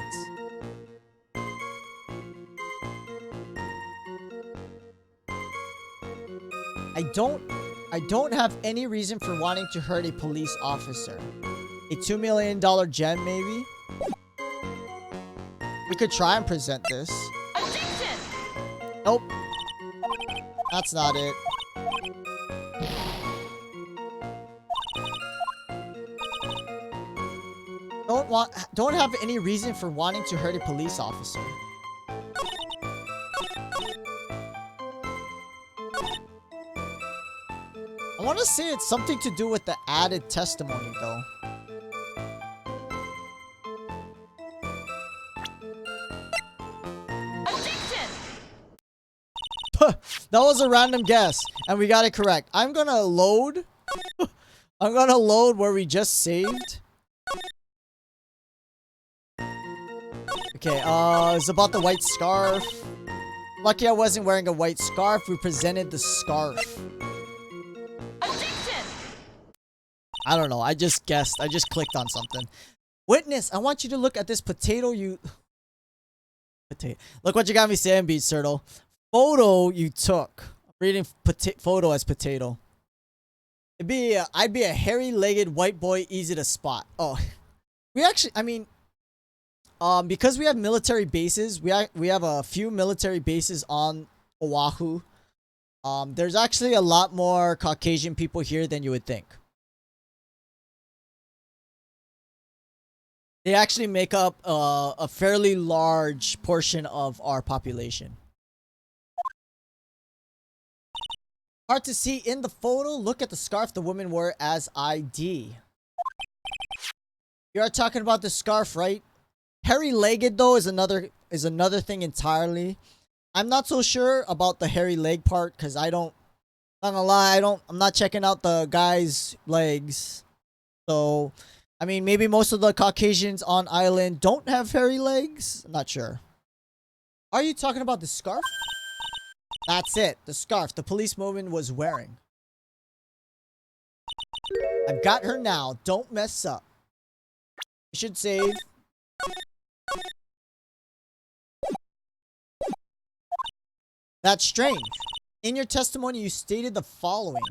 I don't have any reason for wanting to hurt a police officer. A $2 million gem, maybe? We could try and present this. Objection! Nope. That's not it. Don't have any reason for wanting to hurt a police officer. I want to say it's something to do with the added testimony, though. Objection! That was a random guess, and we got it correct. I'm gonna load. I'm gonna load where we just saved. Okay, it's about the white scarf. Lucky I wasn't wearing a white scarf. We presented the scarf. Objection! I don't know. I just guessed. I just clicked on something. Witness, I want you to look at this potato you... Potato. Look what you got me saying, Beach Turtle. Photo you took. I'm reading photo as potato. I'd be a hairy-legged white boy, easy to spot. Oh. We actually, I mean... because we have military bases, we have a few military bases on Oahu. There's actually a lot more Caucasian people here than you would think. They actually make up a fairly large portion of our population. Hard to see in the photo. Look at the scarf the woman wore as ID. You are talking about the scarf, right? Hairy-legged though is another thing entirely. I'm not so sure about the hairy leg part because not gonna lie, I'm not checking out the guy's legs. So, I mean, maybe most of the Caucasians on island don't have hairy legs. I'm not sure. Are you talking about the scarf? That's it, the scarf the policewoman was wearing. I've got her now. Don't mess up. You should save. That's strange. In your testimony, you stated the following.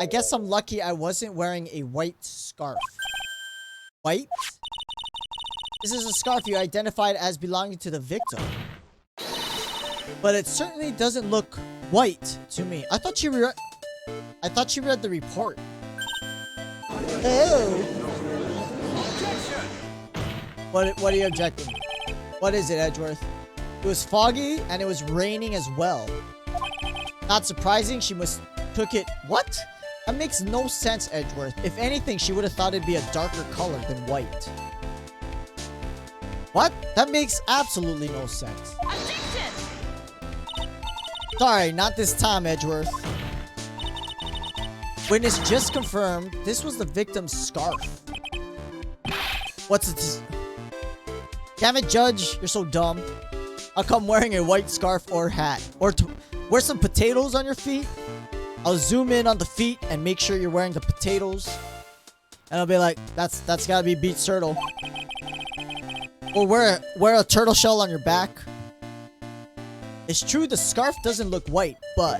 I guess I'm lucky I wasn't wearing a white scarf. White? This is a scarf you identified as belonging to the victim. But it certainly doesn't look white to me. I thought you read the report. Oh. What are you objecting? What is it, Edgeworth? It was foggy and it was raining as well. Not surprising, she took it. What? That makes no sense, Edgeworth. If anything, she would have thought it'd be a darker color than white. What? That makes absolutely no sense. Objection! Sorry, not this time, Edgeworth. Witness just confirmed this was the victim's scarf. What's it? Damn it, Judge. You're so dumb. I'll come wearing a white scarf or hat. Or wear some potatoes on your feet. I'll zoom in on the feet and make sure you're wearing the potatoes. And I'll be like, that's gotta be Beach Turtle. Or wear a turtle shell on your back. It's true the scarf doesn't look white, but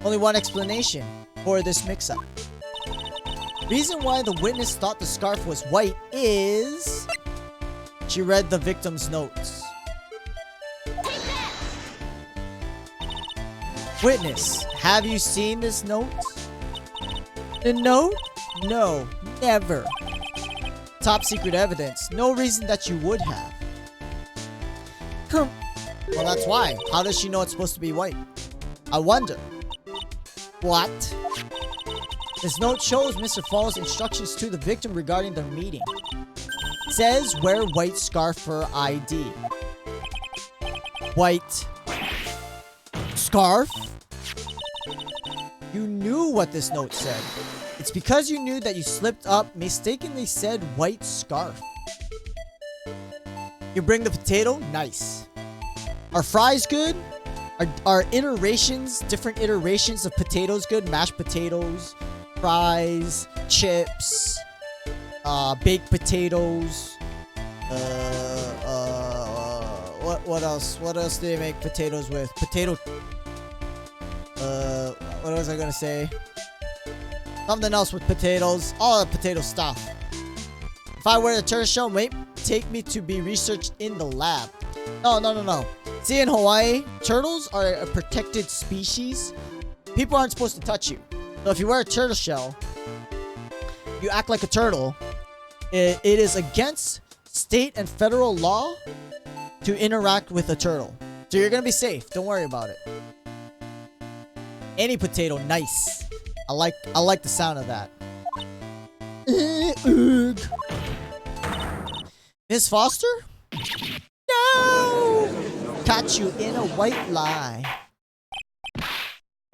only one explanation for this mix-up. Reason why the witness thought the scarf was white is... she read the victim's notes. Witness, have you seen this note? The note? No, never. Top secret evidence. No reason that you would have. Well, that's why. How does she know it's supposed to be white? I wonder. What? This note shows Mr. Falls' instructions to the victim regarding their meeting. It says wear white scarf for ID. White scarf? You knew what this note said. It's because you knew that you slipped up, mistakenly said white scarf. You bring the potato? Nice. Are fries good? Are iterations, different iterations of potatoes good? Mashed potatoes, fries, chips, baked potatoes. What else? What else do they make potatoes with? Potato. What was I gonna say? Something else with potatoes. All the potato stuff. If I were a turtle shell, mate, take me to be researched in the lab. No. See, in Hawaii, turtles are a protected species. People aren't supposed to touch you. So if you wear a turtle shell, you act like a turtle. It is against state and federal law to interact with a turtle. So you're gonna be safe. Don't worry about it. Any potato, nice. I like the sound of that. Miss Foster? No! Caught you in a white lie.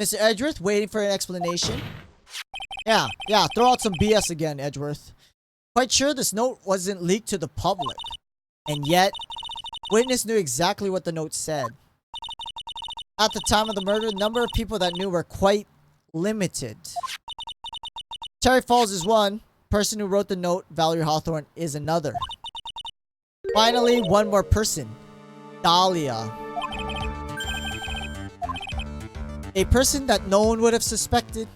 Mr. Edgeworth, waiting for an explanation. Yeah, throw out some BS again, Edgeworth. Quite sure this note wasn't leaked to the public. And yet, witness knew exactly what the note said. At the time of the murder, the number of people that knew were quite limited. Terry Falls is one. Person who wrote the note, Valerie Hawthorne, is another. Finally, one more person. Dahlia. A person that no one would have suspected.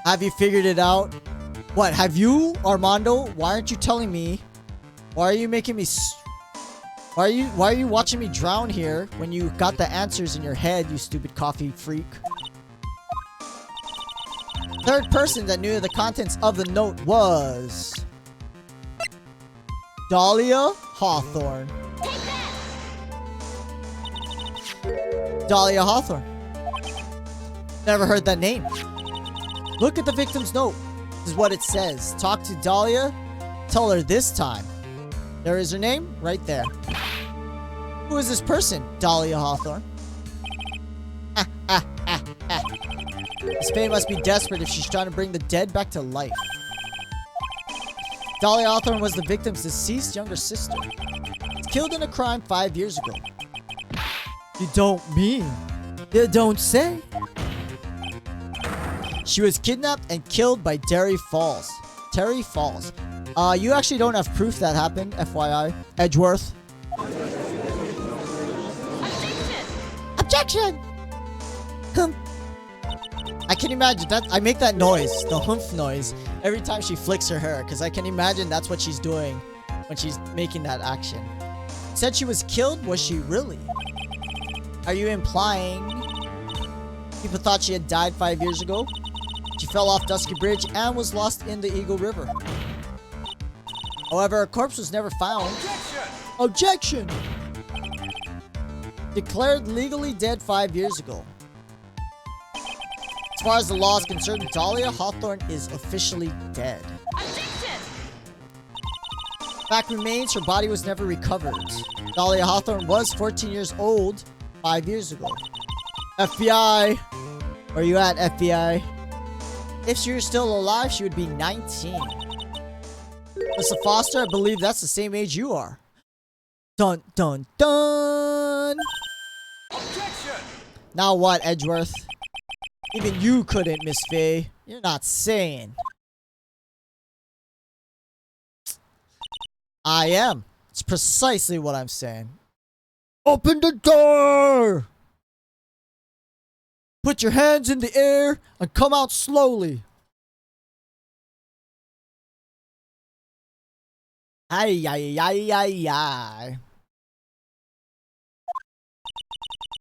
Have you figured it out? What, have you, Armando? Why aren't you telling me? Why are you making me... Why are you watching me drown here when you got the answers in your head, you stupid coffee freak? Third person that knew the contents of the note was... Dahlia Hawthorne. Dahlia Hawthorne. Never heard that name. Look at the victim's note. This is what it says. Talk to Dahlia. Tell her this time. There is her name right there. Who is this person? Dahlia Hawthorne. This Faye must be desperate if she's trying to bring the dead back to life. Dahlia Hawthorne was the victim's deceased younger sister. Killed in a crime 5 years ago. You don't mean? You don't say? She was kidnapped and killed by Terry Falls. Terry Falls. You actually don't have proof that happened, FYI. Edgeworth. Objection! Humph. I can imagine that. I make that noise, the humph noise, every time she flicks her hair, because I can imagine that's what she's doing when she's making that action. Said she was killed? Was she really? Are you implying people thought she had died 5 years ago? She fell off Dusky Bridge and was lost in the Eagle River. However, her corpse was never found. Objection! Declared legally dead 5 years ago. As far as the law is concerned, Dahlia Hawthorne is officially dead. Objection! Fact remains, her body was never recovered. Dahlia Hawthorne was 14 years old 5 years ago. FBI! Where are you at, FBI? If she were still alive, she would be 19. Mr. Foster, I believe that's the same age you are. Dun dun dun! Objection! Now what, Edgeworth? Even you couldn't, Miss Faye. You're not saying. I am. It's precisely what I'm saying. Open the door! Put your hands in the air and come out slowly. Ay, ay, ay, ay, ay.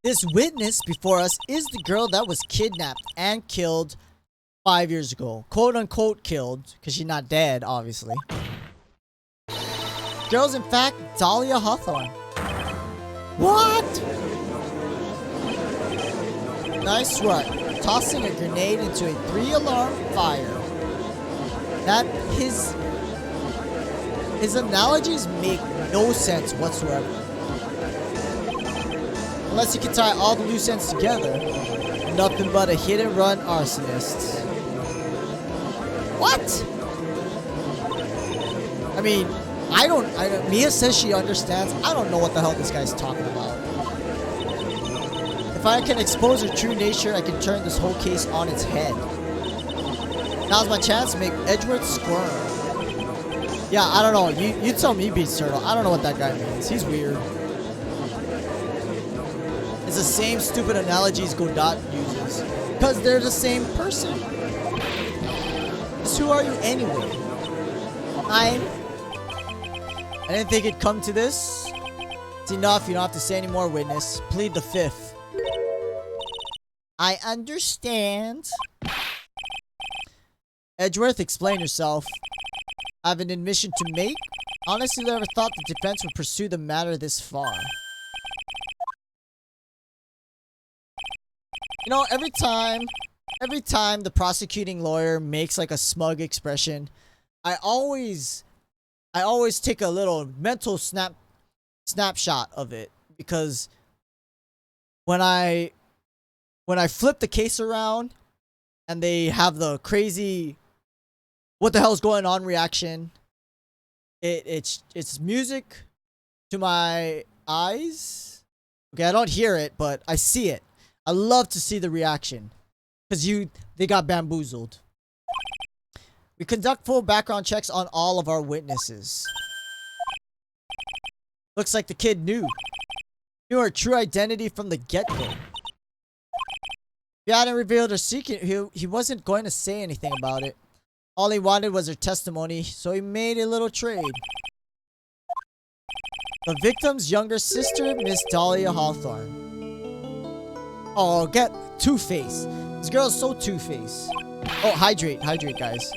This witness before us is the girl that was kidnapped and killed 5 years ago. Quote unquote killed, because she's not dead, obviously. Girl's in fact Dahlia Hawthorne. What? Nice work. Tossing a grenade into a 3-alarm fire. That his analogies make no sense whatsoever. Unless you can tie all the loose ends together. Nothing but a hit and run arsonist. What? I mean, I don't, Mia says she understands. I don't know what the hell this guy's talking about. If I can expose her true nature, I can turn this whole case on its head. Now's my chance to make Edgeworth squirm. Yeah, I don't know. You tell me, Beast Turtle. I don't know what that guy means. He's weird. It's the same stupid analogies Godot uses. Because they're the same person. So who are you anyway? I didn't think it'd come to this. It's enough. You don't have to say any more, witness. Plead the fifth. I understand. Edgeworth, explain yourself. I have an admission to make. Honestly, never thought the defense would pursue the matter this far. You know, every time the prosecuting lawyer makes like a smug expression, I always take a little mental snapshot of it, because when I flip the case around and they have the crazy what the hell's going on reaction, it's music to my eyes. Okay, I don't hear it, but I see it. I love to see the reaction, because they got bamboozled. We conduct full background checks on all of our witnesses. Looks like the kid knew her true identity from the get-go. If he hadn't revealed her secret, he wasn't going to say anything about it. All he wanted was her testimony, so he made a little trade. The victim's younger sister, Miss Dahlia Hawthorne. Oh, get Two-Face. This girl's so Two-Face. Oh, hydrate, guys.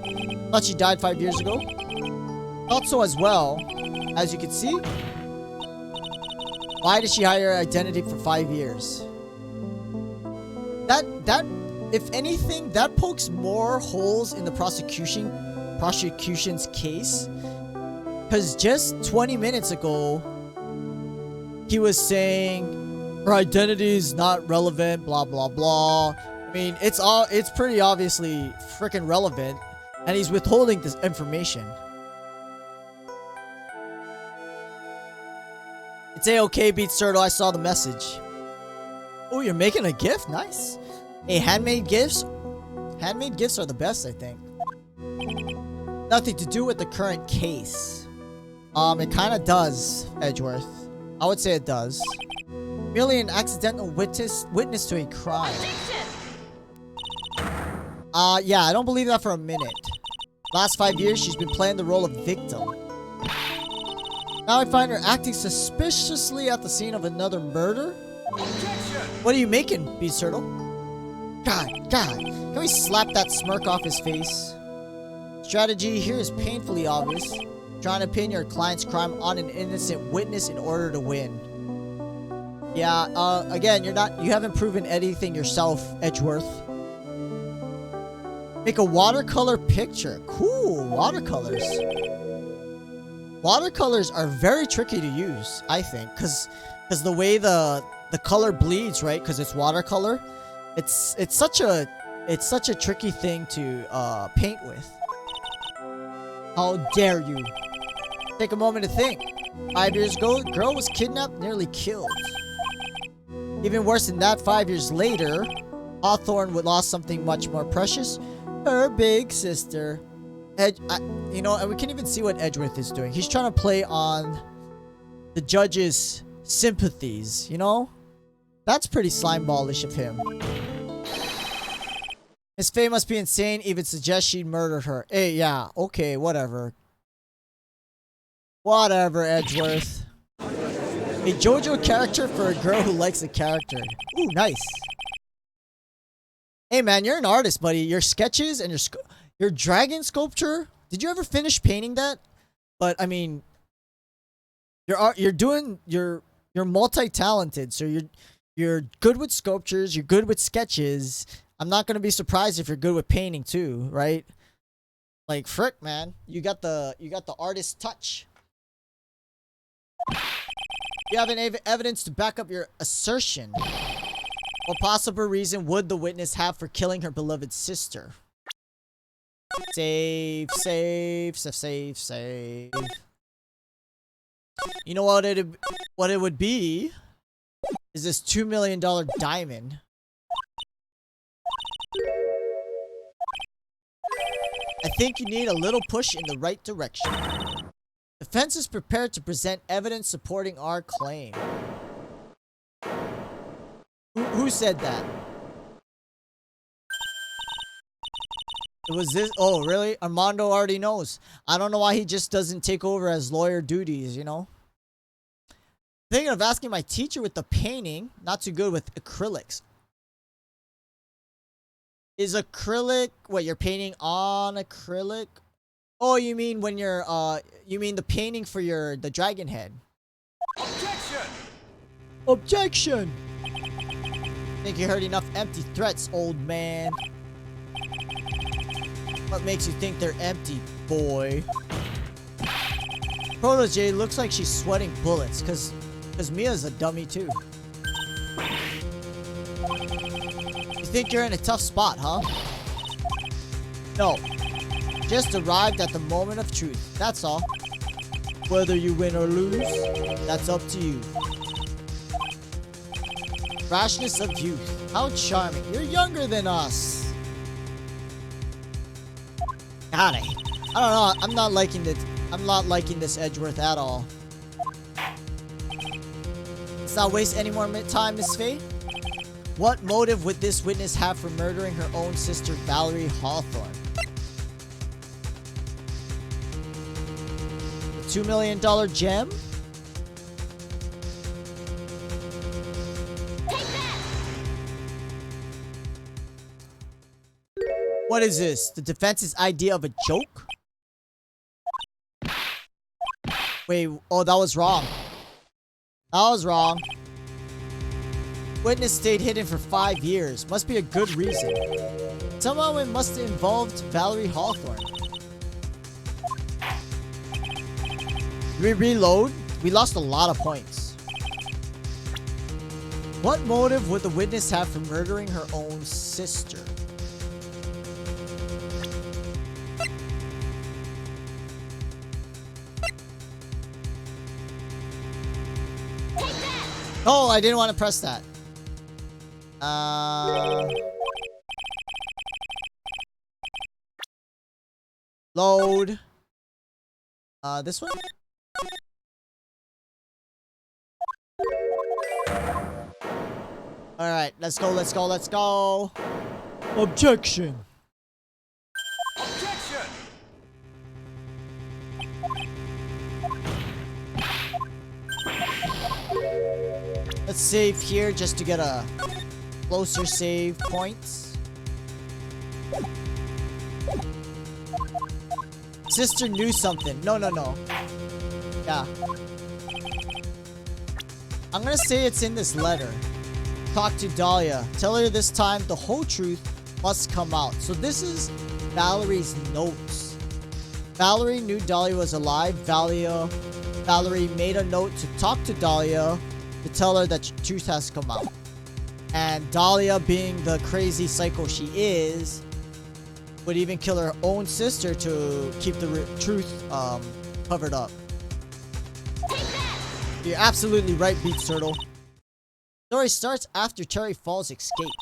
Thought she died 5 years ago. Thought so as well. As you can see. Why did she hide her identity for 5 years? That, if anything, that pokes more holes in the prosecution's case. Because just 20 minutes ago, he was saying her identity is not relevant, blah, blah, blah. I mean, it's pretty obviously freaking relevant, and he's withholding this information. It's A-okay, Beats Turtle. I saw the message. Oh, you're making a gift? Nice. Hey, handmade gifts? Handmade gifts are the best, I think. Nothing to do with the current case. It kind of does, Edgeworth. I would say it does. Merely an accidental witness to a crime. Yeah, I don't believe that for a minute. Last 5 years, she's been playing the role of victim. Now I find her acting suspiciously at the scene of another murder. Objection! What are you making, Beast Turtle? God. Can we slap that smirk off his face? Strategy here is painfully obvious. Trying to pin your client's crime on an innocent witness in order to win. Yeah, again, you haven't proven anything yourself, Edgeworth. Make a watercolor picture. Cool, watercolors. Watercolors are very tricky to use, I think, because the way the color bleeds, right? Because it's watercolor. It's such a tricky thing to paint with. How dare you? Take a moment to think. 5 years ago, the girl was kidnapped, nearly killed. Even worse than that, 5 years later, Hawthorne would lost something much more precious. Her big sister. You know, and we can even see what Edgeworth is doing. He's trying to play on the judge's sympathies, you know? That's pretty slimeballish of him. Miss Faye must be insane, even suggests she murdered her. Hey, yeah, okay, whatever. Whatever, Edgeworth. A JoJo character for a girl who likes a character. Ooh, nice. Hey man, you're an artist, buddy. Your sketches and your dragon sculpture. Did you ever finish painting that? But I mean, you're multi-talented, so you're good with sculptures, you're good with sketches. I'm not gonna be surprised if you're good with painting too, right? Like frick, man. You got the artist touch. You have evidence to back up your assertion. What possible reason would the witness have for killing her beloved sister? Save. You know what it would be? Is this $2 million diamond? I think you need a little push in the right direction. Defense is prepared to present evidence supporting our claim. Who said that? It was this. Oh, really? Armando already knows. I don't know why he just doesn't take over as lawyer duties, you know? Thinking of asking my teacher with the painting. Not too good with acrylics. Is acrylic what you're painting on acrylic? Oh, you mean when you're you mean the painting for the dragon head? Objection! Objection! Think you heard enough empty threats, old man. What makes you think they're empty, boy? Protege looks like she's sweating bullets, cause Mia's a dummy too. You think you're in a tough spot, huh? No. Just arrived at the moment of truth, that's all. Whether you win or lose, that's up to you. Rashness of youth. How charming. You're younger than us. God, I don't know. I'm not liking this Edgeworth at all. Let's not waste any more time, Miss Faye. What motive would this witness have for murdering her own sister, Valerie Hawthorne? The $2 million gem? What is this? The defense's idea of a joke? Wait, oh, that was wrong. That was wrong. Witness stayed hidden for 5 years. Must be a good reason. Somehow it must have involved Valerie Hawthorne. We reload? We lost a lot of points. What motive would the witness have for murdering her own sister? Oh, I didn't want to press that. Load. This one? Alright, let's go. Objection. Objection! Let's save here just to get a closer save points. Sister knew something. No. Yeah. I'm gonna say it's in this letter. Talk to Dahlia. Tell her this time the whole truth must come out. So this is Valerie's notes. Valerie knew Dahlia was alive. Valerie made a note to talk to Dahlia to tell her that the truth has come out. And Dahlia, being the crazy psycho she is, would even kill her own sister to keep the truth covered up. You're absolutely right, Beats Turtle. Story starts after Terry Falls escaped.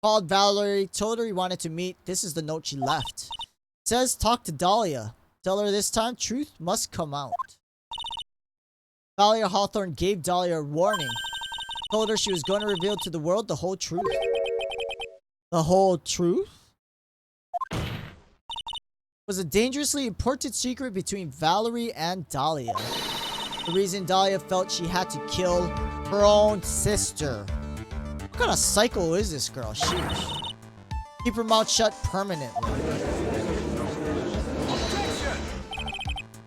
Called Valerie, told her he wanted to meet. This is the note she left. It says, talk to Dahlia. Tell her this time truth must come out. Valerie Hawthorne gave Dahlia a warning. Told her she was going to reveal to the world the whole truth. The whole truth? Was a dangerously important secret between Valerie and Dahlia. The reason Dahlia felt she had to kill her own sister. What kind of psycho is this girl? Sheesh. Keep your mouth shut permanently. Objection!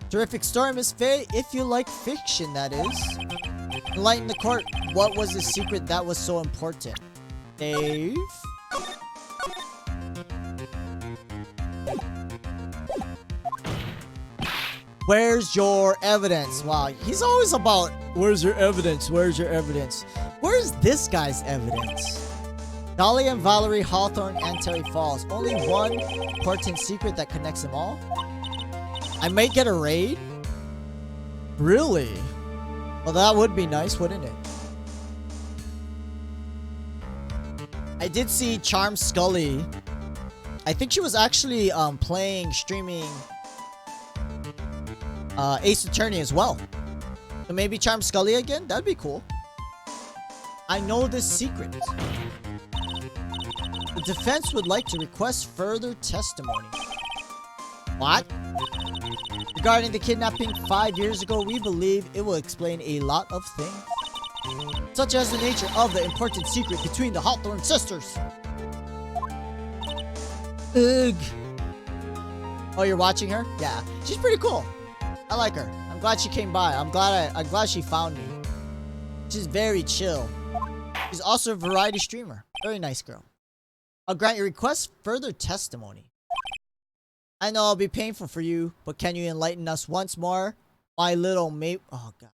Terrific story, Miss Faye. If you like fiction, that is. Enlighten the court. What was the secret that was so important? Dave? Where's your evidence? Wow, he's always about, where's your evidence? Where's your evidence? Where's this guy's evidence? Dahlia and Valerie, Hawthorne, and Terry Falls. Only one important secret that connects them all? I might get a raid? Really? Well, that would be nice, wouldn't it? I did see Charm Scully. I think she was actually streaming Ace Attorney as well. So maybe Charm Scully again? That'd be cool. I know this secret. The defense would like to request further testimony. What? Regarding the kidnapping 5 years ago, we believe it will explain a lot of things. Such as the nature of the important secret between the Hawthorne sisters. Ugh. Oh, you're watching her? Yeah. She's pretty cool. I like her. I'm glad she came by. I'm glad she found me. She's very chill. She's also a variety streamer. Very nice girl. I'll grant your request further testimony. I know it'll be painful for you, but can you enlighten us once more? My little mate. Oh, God.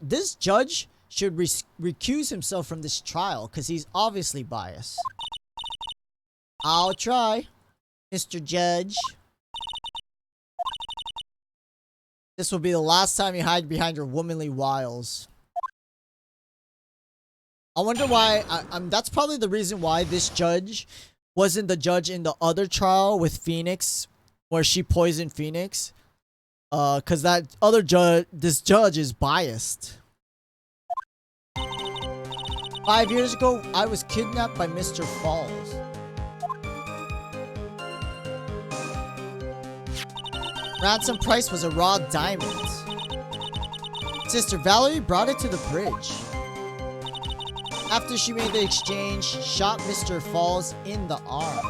This judge should recuse himself from this trial because he's obviously biased. I'll try, Mr. Judge. This will be the last time you hide behind your womanly wiles. I wonder why. That's probably the reason why this judge wasn't the judge in the other trial with Phoenix, where she poisoned Phoenix. Cause that other judge, this judge is biased. 5 years ago, I was kidnapped by Mr. Falls. Ransom price was a raw diamond. Sister Valerie brought it to the bridge. After she made the exchange, shot Mr. Falls in the arm.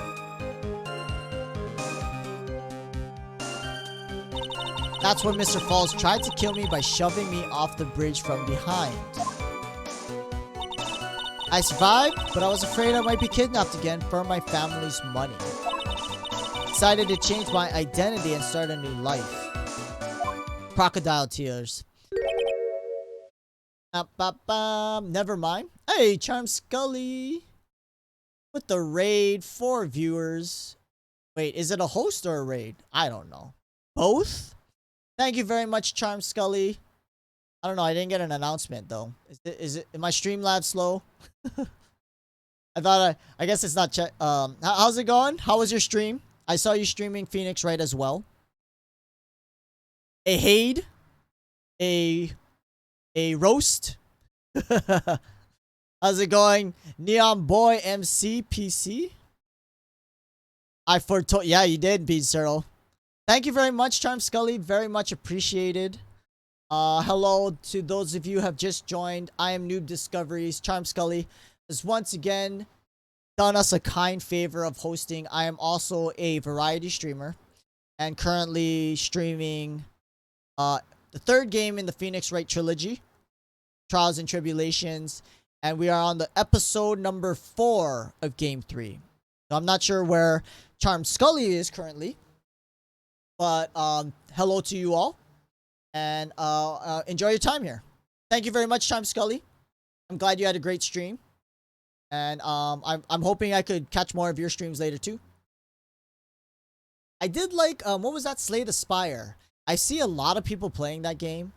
That's when Mr. Falls tried to kill me by shoving me off the bridge from behind. I survived, but I was afraid I might be kidnapped again for my family's money. Decided to change my identity and start a new life. Crocodile tears. Never mind. Hey, Charm Scully. With the raid, 4 viewers. Wait, is it a host or a raid? I don't know. Both? Thank you very much, Charm Scully. I don't know. I didn't get an announcement though. Is it? My Streamlabs slow? I guess it's not. How's it going? How was your stream? I saw you streaming Phoenix Wright as well. A Hade? A roast? How's it going? Neon Boy MC PC? I foretold. Yeah, you did, Beat Cyril. Thank you very much, Charm Scully. Very much appreciated. Hello to those of you who have just joined. I am Noob Discoveries. Charm Scully has once again done us a kind favor of hosting. I am also a variety streamer and currently streaming the 3rd game in the Phoenix Wright Trilogy, Trials and Tribulations, and we are on the episode number 4 of Game 3. So I'm not sure where Charm Scully is currently, but hello to you all, and enjoy your time here. Thank you very much, Charm Scully. I'm glad you had a great stream. And I'm hoping I could catch more of your streams later too. I did like what was that, Slay the Spire? I see a lot of people playing that game,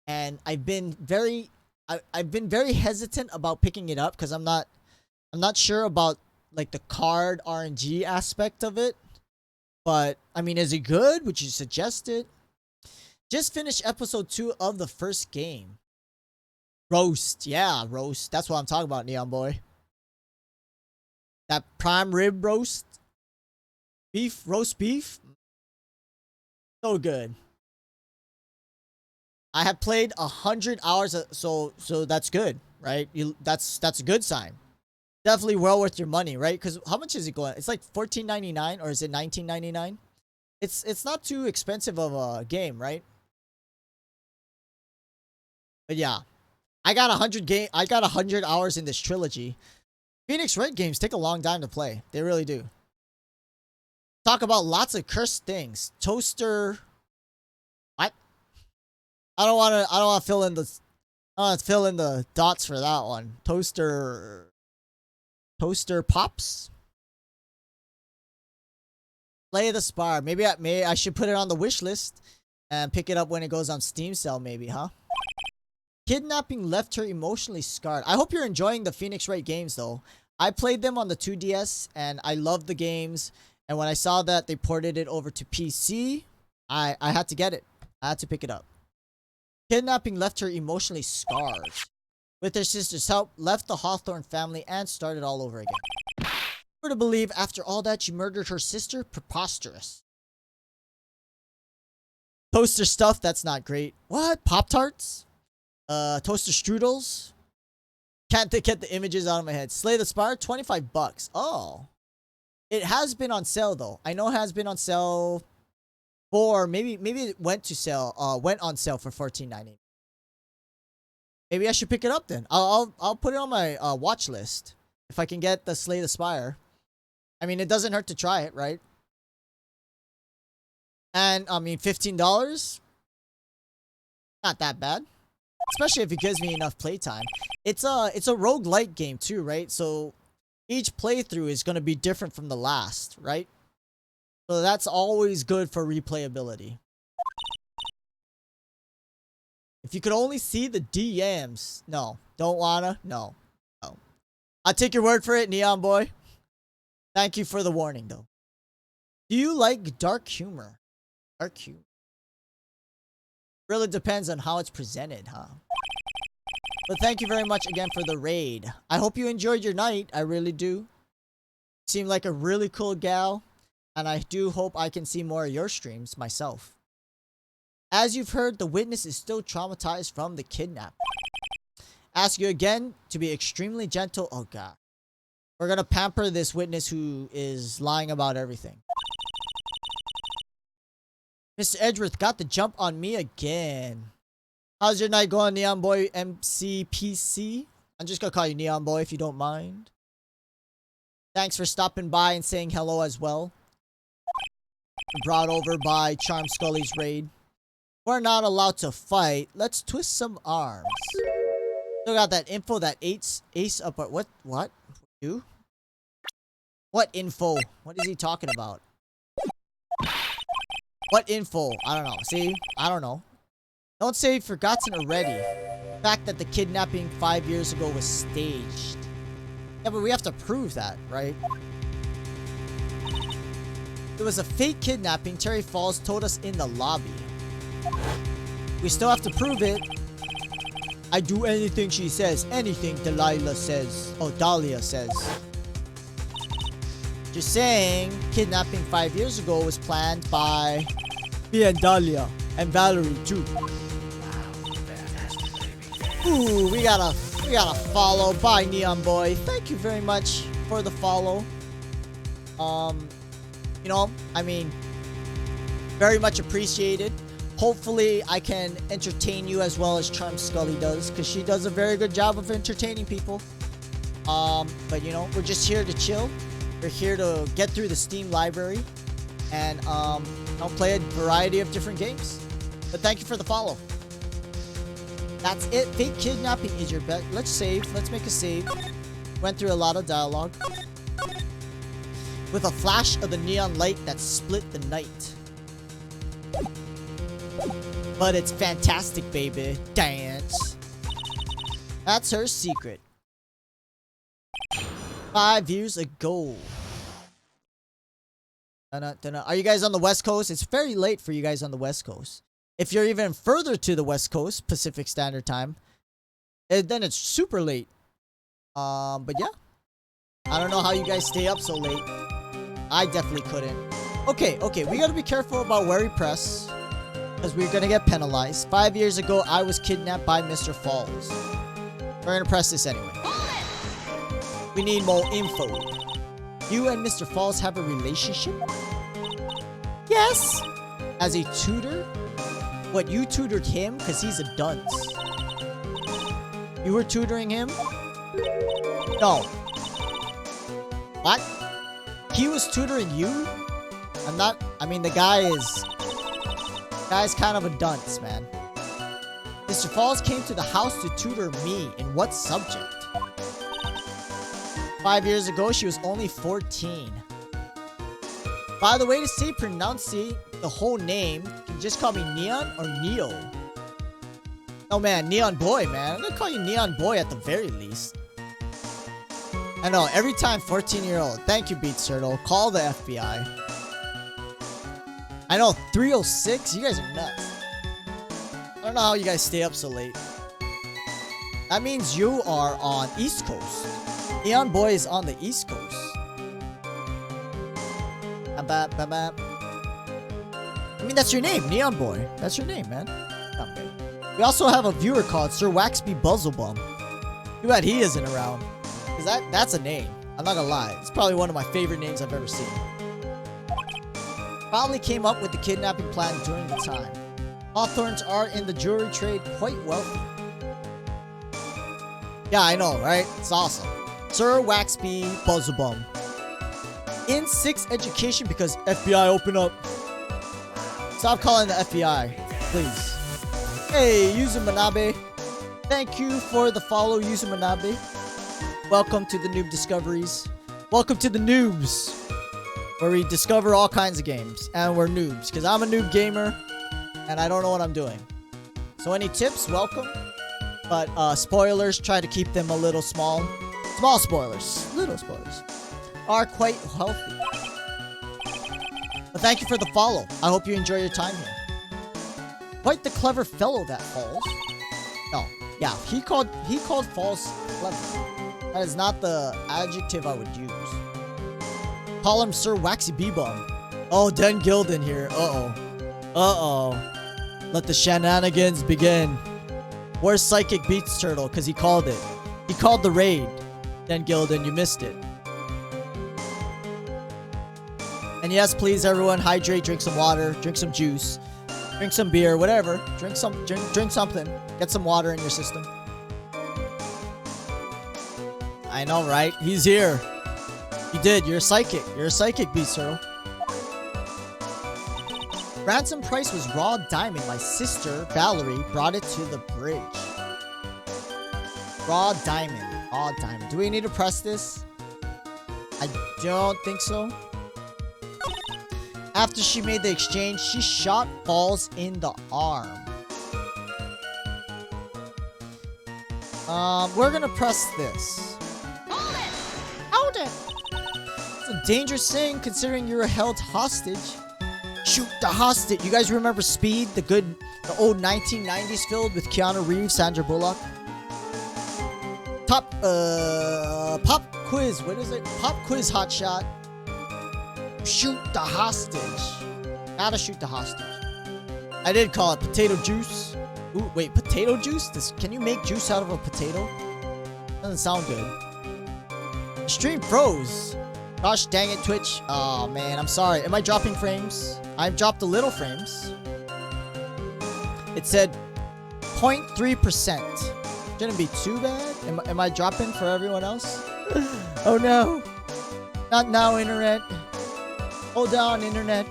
and I've been very hesitant about picking it up because I'm not sure about like the card RNG aspect of it. But I mean, is it good? Would you suggest it? Just finished episode 2 of the first game. Roast, yeah, roast. That's what I'm talking about, Neon Boy. That prime rib roast. Roast beef. So good. I have played 100 hours, so that's good, right? That's a good sign. Definitely well worth your money, right? Because how much is it going? It's like $14.99 or is it $19.99? It's not too expensive of a game, right? But yeah, I got 100 hours in this trilogy. Phoenix Wright games take a long time to play. They really do. Talk about lots of cursed things. Toaster. What? I don't want to fill in the. I don't want to fill in the dots for that one. Toaster pops. Slay the Spire. Maybe I should put it on the wish list and pick it up when it goes on Steam sale. Maybe, huh? Kidnapping left her emotionally scarred. I hope you're enjoying the Phoenix Wright games, though. I played them on the 2DS, and I loved the games. And when I saw that they ported it over to PC, I had to get it. I had to pick it up. Kidnapping left her emotionally scarred. With her sister's help, left the Hawthorne family and started all over again. For to believe after all that she murdered her sister? Preposterous. Toaster stuff, that's not great. What? Pop-Tarts? Toaster strudels? Can't get the images out of my head. Slay the Spire, $25. Oh. It has been on sale though. I know it has been on sale for maybe it went on sale for $14.90. Maybe I should pick it up then. I'll put it on my watch list if I can get the Slay the Spire. I mean, it doesn't hurt to try it, right? And I mean, $15, not that bad. Especially if it gives me enough playtime. It's a roguelike game too, right? So each playthrough is going to be different from the last, right? So that's always good for replayability. If you could only see the DMs. No. Don't wanna? No. No. I'll take your word for it, Neon Boy. Thank you for the warning, though. Do you like dark humor? Dark humor. Really depends on how it's presented, huh? But thank you very much again for the raid. I hope you enjoyed your night. I really do. Seem like a really cool gal. And I do hope I can see more of your streams myself. As you've heard, the witness is still traumatized from the kidnap. Ask you again to be extremely gentle. Oh god. We're gonna pamper this witness who is lying about everything. Mr. Edgeworth got the jump on me again. How's your night going, Neon Boy MCPC? I'm just gonna call you Neon Boy if you don't mind. Thanks for stopping by and saying hello as well. Brought over by Charm Scully's raid. We're not allowed to fight. Let's twist some arms. Still got that info that ace up. What? You? What info? What is he talking about? What info? I don't know. See? I don't know. Don't say you've forgotten already. The fact that the kidnapping 5 years ago was staged. Yeah, but we have to prove that, right? It was a fake kidnapping, Terry Falls told us in the lobby. We still have to prove it. I do anything she says. Anything Dahlia says. Oh, Dahlia says. Just saying, kidnapping 5 years ago was planned by me and Dahlia. And Valerie, too. Ooh, we got a follow by Neon Boy. Thank you very much for the follow. You know, I mean, very much appreciated. Hopefully, I can entertain you as well as Charm Scully does, because she does a very good job of entertaining people. But you know, we're just here to chill. We're here to get through the Steam library and I'll play a variety of different games. But thank you for the follow. That's it. Fake kidnapping is your bet. Let's save. Let's make a save. Went through a lot of dialogue. With a flash of the neon light that split the night. But it's fantastic, baby. Dance. That's her secret. 5 years ago. Are you guys on the West Coast? It's very late for you guys on the West Coast. If you're even further to the West Coast, Pacific Standard Time, then it's super late. But yeah. I don't know how you guys stay up so late. I definitely couldn't. Okay, we gotta be careful about where we press. Because we're gonna get penalized. 5 years ago, I was kidnapped by Mr. Falls. We're gonna press this anyway. We need more info. You and Mr. Falls have a relationship? Yes. As a tutor? What, you tutored him? Because he's a dunce. You were tutoring him? No. What? He was tutoring you? I mean, the guy's kind of a dunce, man. Mr. Falls came to the house to tutor me. In what subject? 5 years ago, she was only 14. By the way, to say pronunciate the whole name, you can just call me Neon or Neo. Oh man, Neon Boy, man. I'm gonna call you Neon Boy at the very least. I know, every time 14-year-old. Thank you, Beats Turtle. Call the FBI. I know, 306? You guys are nuts. I don't know how you guys stay up so late. That means you are on East Coast. Neon Boy is on the East Coast. I mean, that's your name, Neon Boy. That's your name, man. Okay. We also have a viewer called Sir Waxby Buzzlebum. Too bad he isn't around. Because that's a name. I'm not gonna lie. It's probably one of my favorite names I've ever seen. Probably came up with the kidnapping plan during the time. Hawthorns are in the jewelry trade quite wealthy. Yeah, I know, right? It's awesome. Sir Waxby Buzzlebum. In 6th education because FBI open up. Stop calling the FBI, please. Hey, Yuzu Manabe. Thank you for the follow, Yuzu Manabe. Welcome to the Noob Discoveries. Welcome to the Noobs, where we discover all kinds of games. And we're noobs, because I'm a noob gamer, and I don't know what I'm doing. So any tips, welcome. But spoilers, try to keep them a little small. Small spoilers, little spoilers. Are quite healthy. But thank you for the follow. I hope you enjoy your time here. Quite the clever fellow that Falls. No, yeah, he called Falls clever. That is not the adjective I would use. Call him Sir Waxy Bebum. Oh, Den Gildan here. Uh-oh. Uh-oh. Let the shenanigans begin. Where's Psychic Beats Turtle? Because he called it. He called the raid. Den Gildan, you missed it. And yes, please, everyone, hydrate, drink some water, drink some juice, drink some beer, whatever. Drink something. Get some water in your system. I know, right? He's here. You did. You're a psychic. You're a psychic, Beast Turtle. Ransom price was raw diamond. My sister, Valerie, brought it to the bridge. Raw diamond. Raw diamond. Do we need to press this? I don't think so. After she made the exchange, she shot Falls in the arm. We're gonna press this. Hold it! Hold it! It's a dangerous thing considering you were held hostage. Shoot the hostage. You guys remember Speed? The old 1990s film with Keanu Reeves, Sandra Bullock? Pop quiz. What is it? Pop quiz hotshot. Shoot the hostage. Gotta shoot the hostage. I did call it potato juice. Ooh, wait, potato juice? Can you make juice out of a potato? Doesn't sound good. The stream froze. Gosh dang it, Twitch. Oh man, I'm sorry. Am I dropping frames? I've dropped a little frames. It said 0.3%. Shouldn't be too bad. Am I dropping for everyone else? Oh no. Not now, internet. Hold on, internet.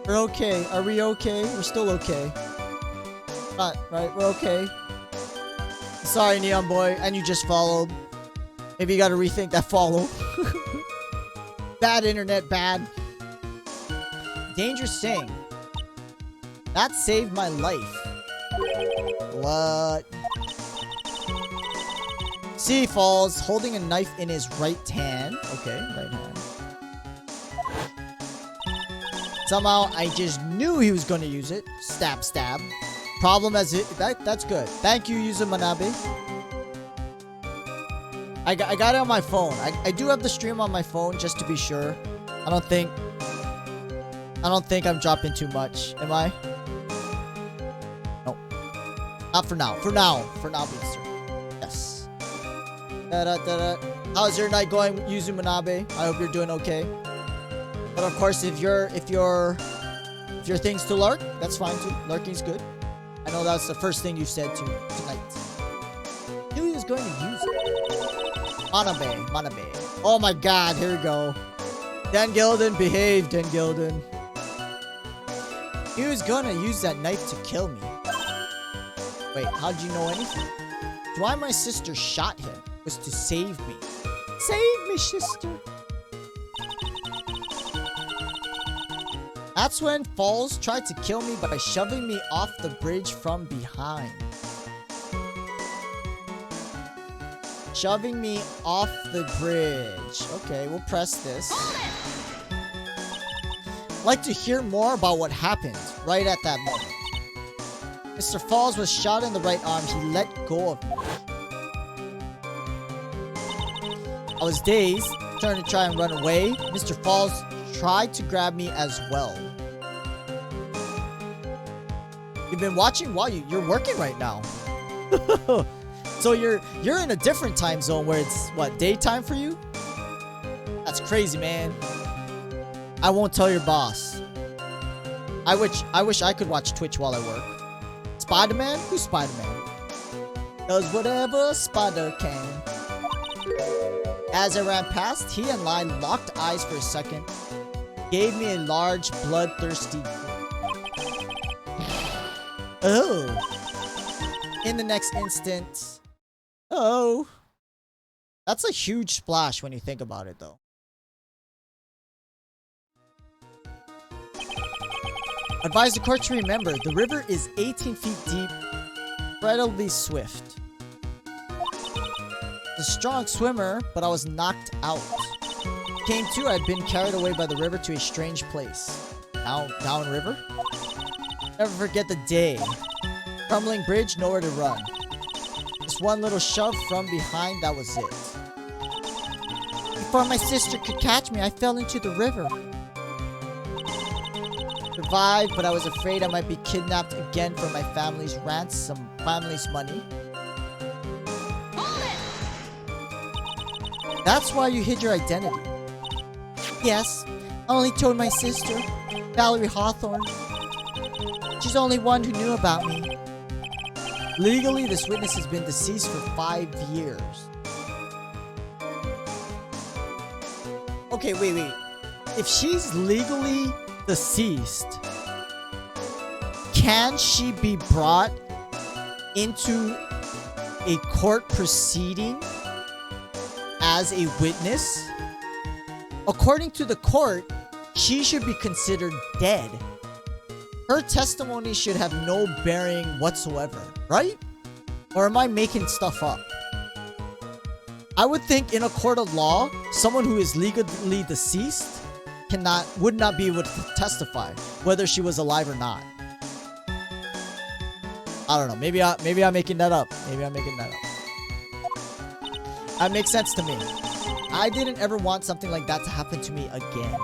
We're okay. Are we okay? We're still okay. Not, right? We're okay. Sorry, Neon Boy. And you just followed. Maybe you gotta rethink that follow. Bad internet, bad. Dangerous thing. That saved my life. What? See, Falls holding a knife in his right hand. Okay, right hand. Somehow, I just knew he was going to use it. Stab, stab. Problem as it... That's good. Thank you, Yuzu Manabe. I got it on my phone. I do have the stream on my phone, just to be sure. I don't think I'm dropping too much. Am I? No. Not for now. For now, Beatster. Yes. Da-da-da-da. How's your night going, Yuzu Manabe? I hope you're doing okay. But of course, if your thing's to lurk, that's fine too. Lurking's good. I know that's the first thing you said tonight. Who is going to use it? Manabe. Oh my god, here we go. Dan Gildan, behave, Dan Gildan. He was gonna use that knife to kill me. Wait, how'd you know anything? Why my sister shot him was to save me. Save me, sister. That's when Falls tried to kill me by shoving me off the bridge from behind. Shoving me off the bridge. Okay, we'll press this. I'd like to hear more about what happened right at that moment. Mr. Falls was shot in the right arm. He let go of me. I was dazed, trying to try and run away. Mr. Falls tried to grab me as well. You've been watching while you're working right now. So you're in a different time zone where it's what, daytime for you? That's crazy, man. I won't tell your boss. I wish I could watch Twitch while I work. Spider-Man? Who's Spider-Man? Does whatever a spider can. As I ran past, he and I locked eyes for a second. Gave me a large, bloodthirsty grin. Oh. In the next instant. Oh. That's a huge splash when you think about it, though. Advise the court to remember, the river is 18 feet deep, incredibly swift. A strong swimmer, but I was knocked out. Came to, I'd been carried away by the river to a strange place. Down river? Never forget the day. Crumbling bridge, nowhere to run. Just one little shove from behind, that was it. Before my sister could catch me, I fell into the river. Survived, but I was afraid I might be kidnapped again for my family's money. That's why you hid your identity. Yes, I only told my sister, Valerie Hawthorne. She's the only one who knew about me. Legally, this witness has been deceased for 5 years. Okay, wait. If she's legally deceased, can she be brought into a court proceeding as a witness? According to the court, she should be considered dead. Her testimony should have no bearing whatsoever, right? Or am I making stuff up? I would think in a court of law, someone who is legally deceased would not be able to testify whether she was alive or not. I don't know. Maybe I'm making that up. That makes sense to me. I didn't ever want something like that to happen to me again.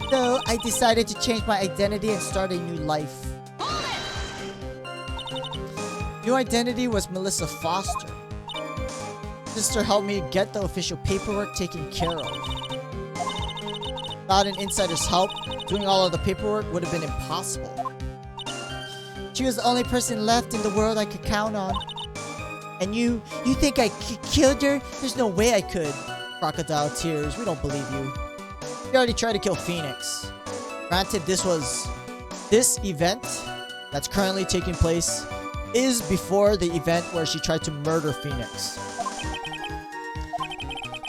So I decided to change my identity and start a new life. New identity was Melissa Foster. Sister helped me get the official paperwork taken care of. Without an insider's help, doing all of the paperwork would have been impossible. She was the only person left in the world I could count on. And you think I killed her? There's no way I could. Crocodile tears, we don't believe you. You already tried to kill Phoenix. Granted, this event that's currently taking place is before the event where she tried to murder Phoenix.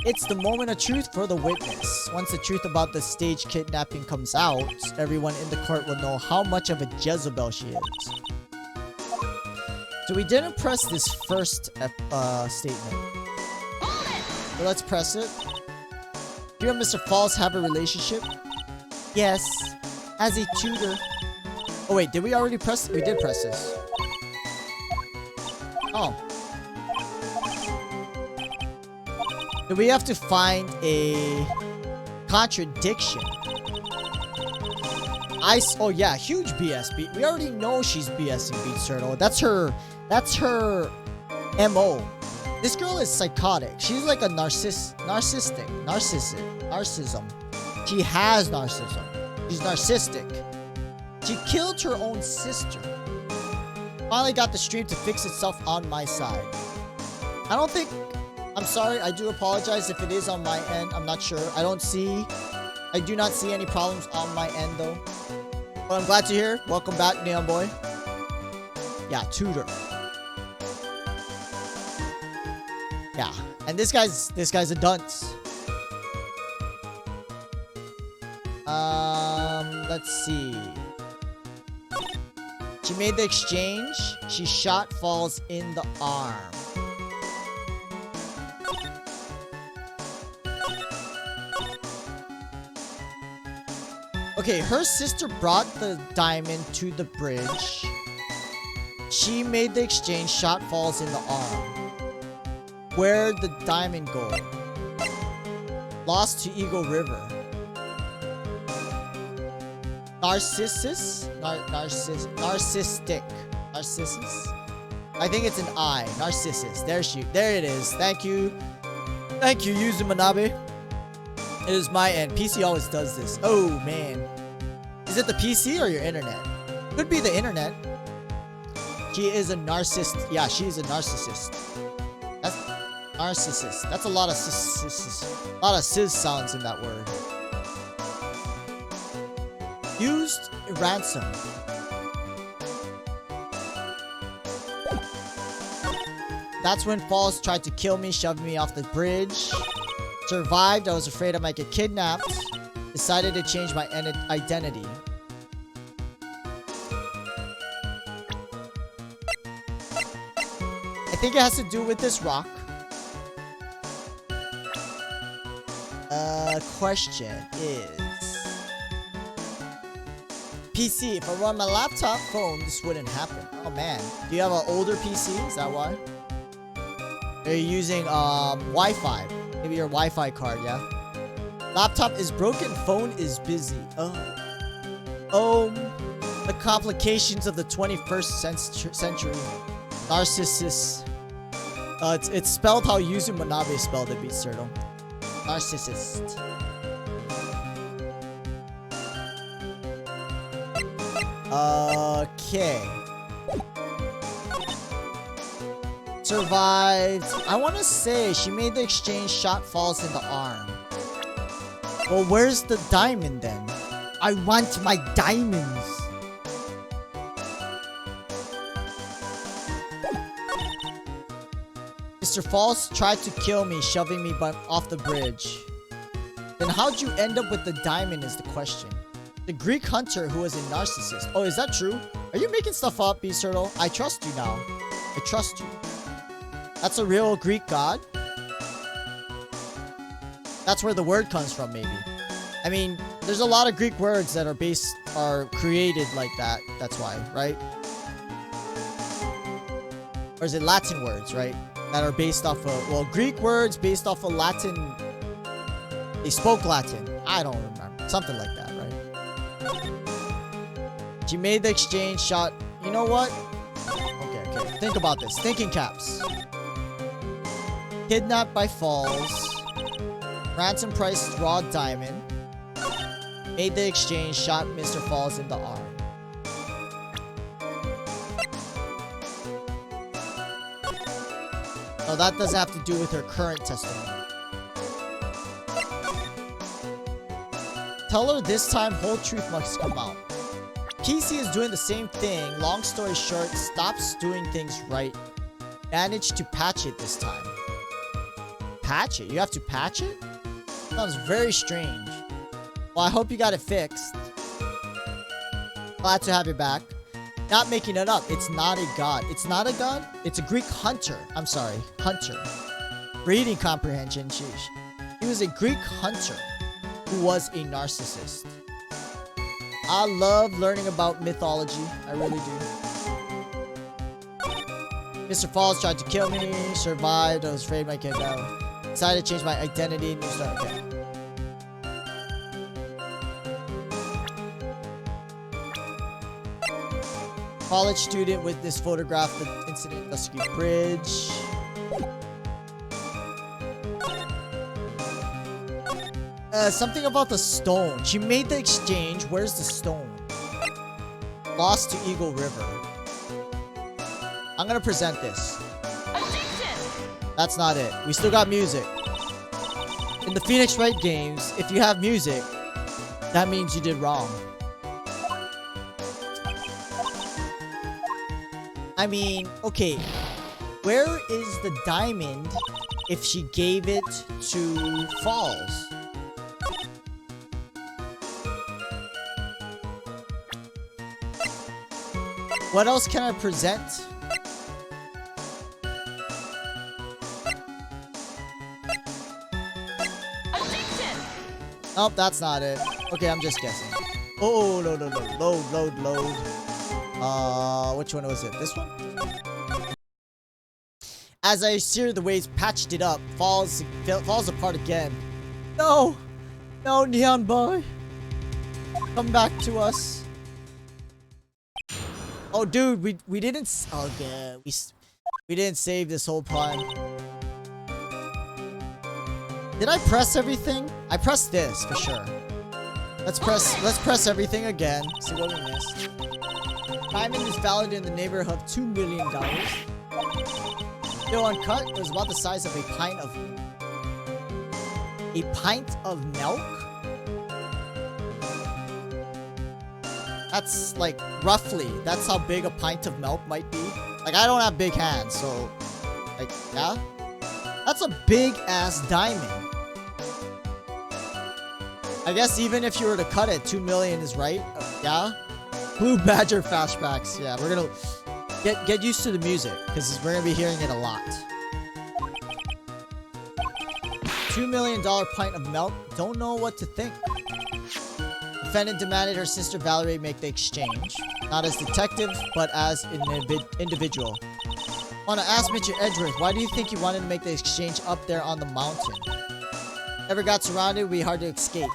It's the moment of truth for the witness. Once the truth about the staged kidnapping comes out, everyone in the court will know how much of a Jezebel she is. So we didn't press this first statement. So let's press it. You and Mr. Falls have a relationship? Yes, as a tutor. Oh wait, did we already press? We did press this. Oh. Do we have to find a contradiction? Oh yeah, huge BS. We already know she's BSing Beat Turtle. That's her MO. This girl is psychotic. She's like a narcissism. She has narcissism. She's narcissistic. She killed her own sister. Finally got the stream to fix itself on my side. I don't think... I'm sorry. I do apologize if it is on my end. I'm not sure. I do not see any problems on my end though. But I'm glad to hear. Welcome back, Neon Boy. Yeah, tutor. Yeah, and this guy's a dunce. Let's see. She made the exchange. She shot falls in the arm. Okay, her sister brought the diamond to the bridge. She made the exchange. Shot falls in the arm. Where'd the diamond go? Lost to Eagle River. Narcissus? Narcissistic. Narcissus? I think it's an I. Narcissus. There it is. Thank you. Thank you, Yuzu Manabe. It is my end. PC always does this. Oh, man. Is it the PC or your internet? Could be the internet. She is a narcissist. Yeah, she is a narcissist. That's narcissist. That's a lot of sis sounds in that word. Used ransom. That's when Falls tried to kill me, shoved me off the bridge. Survived. I was afraid I might get kidnapped. Decided to change my identity. I think it has to do with this rock. Question is... PC, if I run my laptop phone, this wouldn't happen. Oh man. Do you have an older PC? Is that why? Are you using Wi-Fi? Maybe your Wi-Fi card, yeah? Laptop is broken, phone is busy. Oh, the complications of the 21st century. Narcissus. It's spelled how Yuzu Manabe spelled it, Beast Turtle. Narcissist. Okay. Survived. I want to say she made the exchange. Shot falls in the arm. Well, where's the diamond then? I want my diamonds. Mr. Falls tried to kill me, shoving me off the bridge. Then how'd you end up with the diamond is the question. The Greek hunter who was a narcissist. Oh, is that true? Are you making stuff up, Beast Turtle? I trust you now. I trust you. That's a real Greek god? That's where the word comes from, maybe. I mean, there's a lot of Greek words that are created like that. That's why, right? Or is it Latin words, right? That are based off of, well, Greek words based off of Latin. They spoke Latin. I don't remember. Something like that, right? She made the exchange. Shot. You know what? Okay. Think about this. Thinking caps. Kidnapped by Falls. Ransom price raw diamond. Made the exchange. Shot Mr. Falls in the arm. No, that doesn't have to do with her current testimony. Tell her this time whole truth must come out. PC is doing the same thing. Long story short, stops doing things right. Managed to patch it this time. Patch it? You have to patch it? Sounds very strange. Well, I hope you got it fixed. Glad to have you back. Not making it up. It's not a god. It's not a god? It's a Greek hunter. I'm sorry. Hunter. Reading comprehension. Sheesh. He was a Greek hunter who was a narcissist. I love learning about mythology. I really do. Mr. Falls tried to kill me. Survived. I was afraid I could go. Decided to change my identity. New start. Okay. College student witnessed photographed the incident at Dusky Bridge. Something about the stone. She made the exchange. Where's the stone? Lost to Eagle River. I'm gonna present this. That's not it. We still got music. In the Phoenix Wright games, if you have music, that means you did wrong. I mean, okay. Where is the diamond if she gave it to Falls? What else can I present? Nope, that's not it. Okay, I'm just guessing. Oh, no. Load. Which one was it? This one? As I steer the waves, patched it up, falls apart again. No, Neon Boy, come back to us. Oh, dude, we didn't. Oh, yeah, we didn't save this whole part. Did I press everything? I pressed this for sure. Let's press everything again. See what we missed. Diamond is valued in the neighborhood of $2 million. Still uncut. It was about the size of a pint of milk. That's like roughly. That's how big a pint of milk might be. Like, I don't have big hands, so like, yeah. That's a big ass diamond. I guess even if you were to cut it, 2 million is right. Yeah. Blue Badger flashbacks. Yeah, we're gonna get used to the music because we're gonna be hearing it a lot. $2 million pint of milk. Don't know what to think. Defendant demanded her sister Valerie make the exchange, not as detective, but as an individual. Wanna ask Mr. Edgeworth, why do you think you wanted to make the exchange up there on the mountain? Never got surrounded, it would be hard to escape.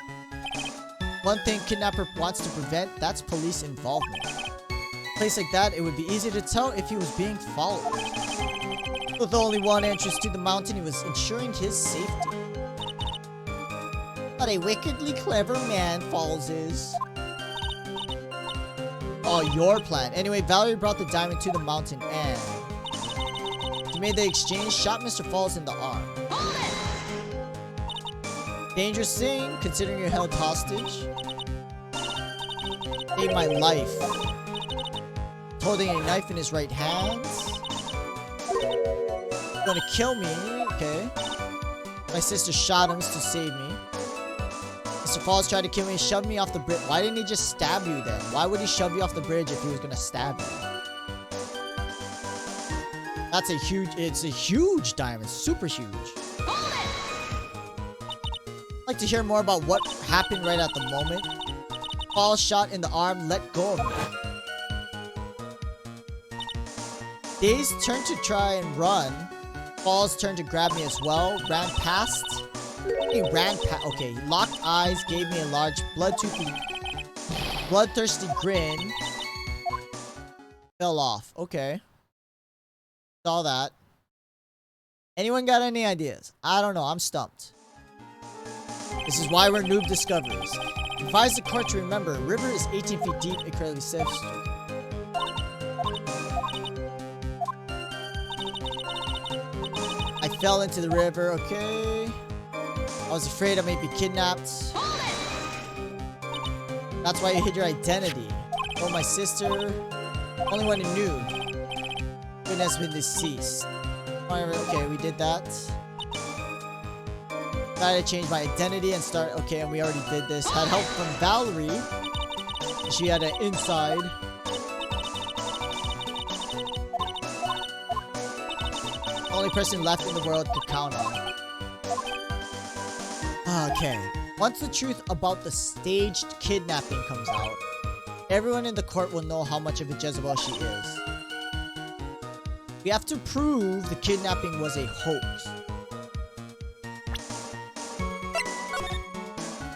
One thing kidnapper wants to prevent, that's police involvement. A place like that, it would be easy to tell if he was being followed. With only one entrance to the mountain, he was ensuring his safety. But a wickedly clever man, Falls is. Oh, your plan. Anyway, Valerie brought the diamond to the mountain and she made the exchange, shot Mr. Falls in the arm. Dangerous thing, considering you're held hostage. Saved my life. Holding a knife in his right hand. Gonna kill me, okay. My sister shot him to save me. Mr. Falls tried to kill me and shoved me off the bridge. Why didn't he just stab you then? Why would he shove you off the bridge if he was gonna stab you? That's a huge, it's a huge diamond, super huge. I'd like to hear more about what happened right at the moment. Falls shot in the arm, let go of me. Days turned to try and run. Falls turned to grab me as well. Ran past. He ran past. Okay, he locked eyes, gave me a large bloodthirsty grin. Fell off. Okay. Saw that. Anyone got any ideas? I don't know. I'm stumped. This is why we're Noob Discoverers. Advise the court to remember, river is 18 feet deep, incredibly safe. I fell into the river, okay. I was afraid I may be kidnapped. That's why you hid your identity. Oh, my sister. Only one who knew. Goodness has been deceased. Okay, we did that. Decided to change my identity and start. Okay, and we already did this. Had help from Valerie. She had an inside. Only person left in the world to count on. Okay. Once the truth about the staged kidnapping comes out, everyone in the court will know how much of a Jezebel she is. We have to prove the kidnapping was a hoax.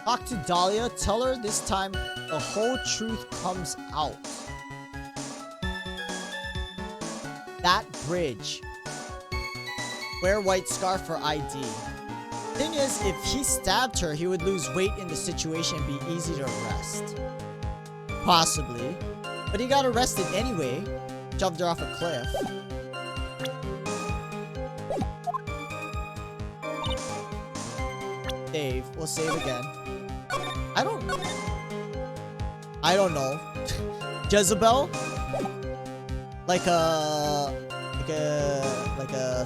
Talk to Dahlia, tell her this time the whole truth comes out. That bridge. Wear white scarf for ID. Thing is, if he stabbed her, he would lose weight in the situation and be easy to arrest. Possibly. But he got arrested anyway. Shoved her off a cliff. Save. We'll save again. I don't know. Jezebel? Like a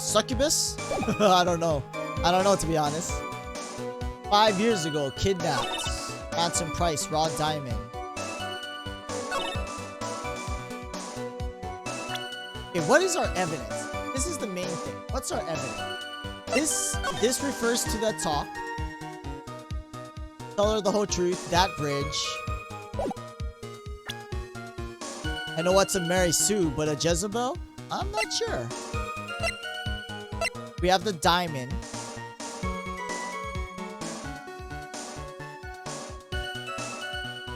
succubus? I don't know. I don't know, to be honest. 5 years ago, kidnapped. Ransom price, raw diamond. Okay, what is our evidence? This is the main thing. What's our evidence? This refers to that talk. Tell her the whole truth. That bridge. I know what's a Mary Sue, but a Jezebel? I'm not sure. We have the diamond.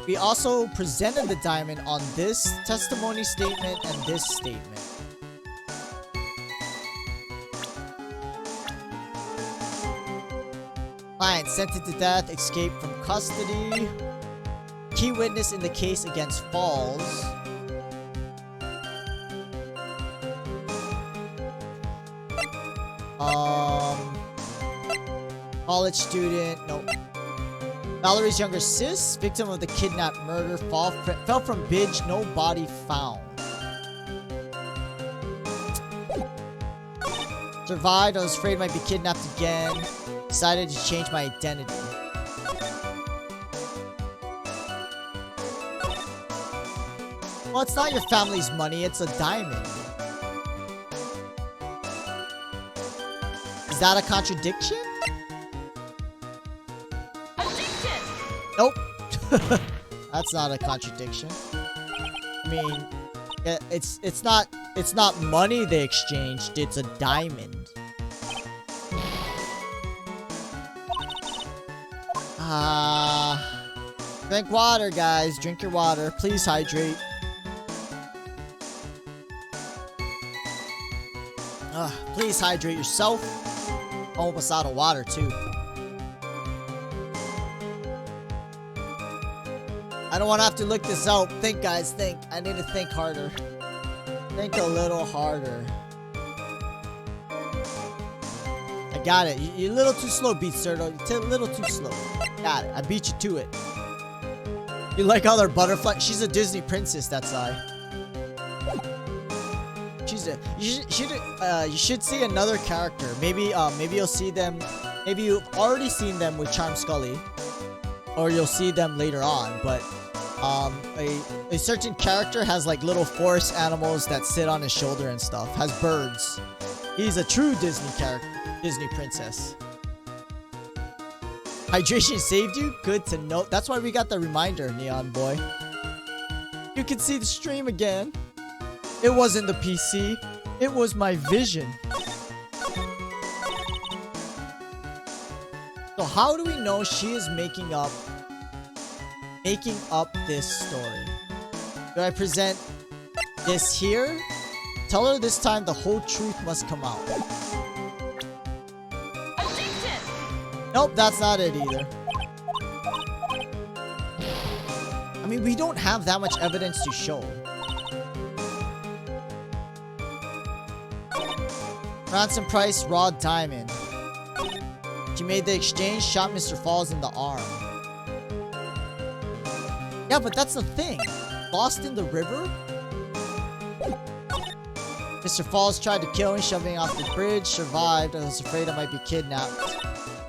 We also presented the diamond on this testimony statement and this statement. Client sentenced to death, escaped from custody. Key witness in the case against Falls. College student, nope. Valerie's younger sis, victim of the kidnap murder, fell from bridge, no body found. Survived, I was afraid I might be kidnapped again. Decided to change my identity. Well, it's not your family's money, it's a diamond. Is that a contradiction? Nope. That's not a contradiction. I mean, it's not money they exchanged, it's a diamond. Drink water, guys. Drink your water. Please hydrate. Please hydrate yourself. Almost out of water, too. I don't want to have to look this up. Think, guys. Think. I need to think harder. Think a little harder. I got it. You're a little too slow, Beats Turtle. You're a little too slow. Got it. I beat you to it. You like all their butterfly? She's a Disney princess, that's why. She's a. You should see another character. Maybe you'll see them. Maybe you've already seen them with Charm Scully, or you'll see them later on. But a certain character has like little forest animals that sit on his shoulder and stuff. Has birds. He's a true Disney character, Disney princess. Hydration saved you? Good to know. That's why we got the reminder, Neon Boy. You can see the stream again. It wasn't the PC. It was my vision. So how do we know she is making up this story? Do I present this here? Tell her this time the whole truth must come out. Nope, that's not it either. I mean, we don't have that much evidence to show. Ransom price, raw diamond. She made the exchange, shot Mr. Falls in the arm. Yeah, but that's the thing. Lost in the river? Mr. Falls tried to kill me, shoving off the bridge. Survived. I was afraid I might be kidnapped.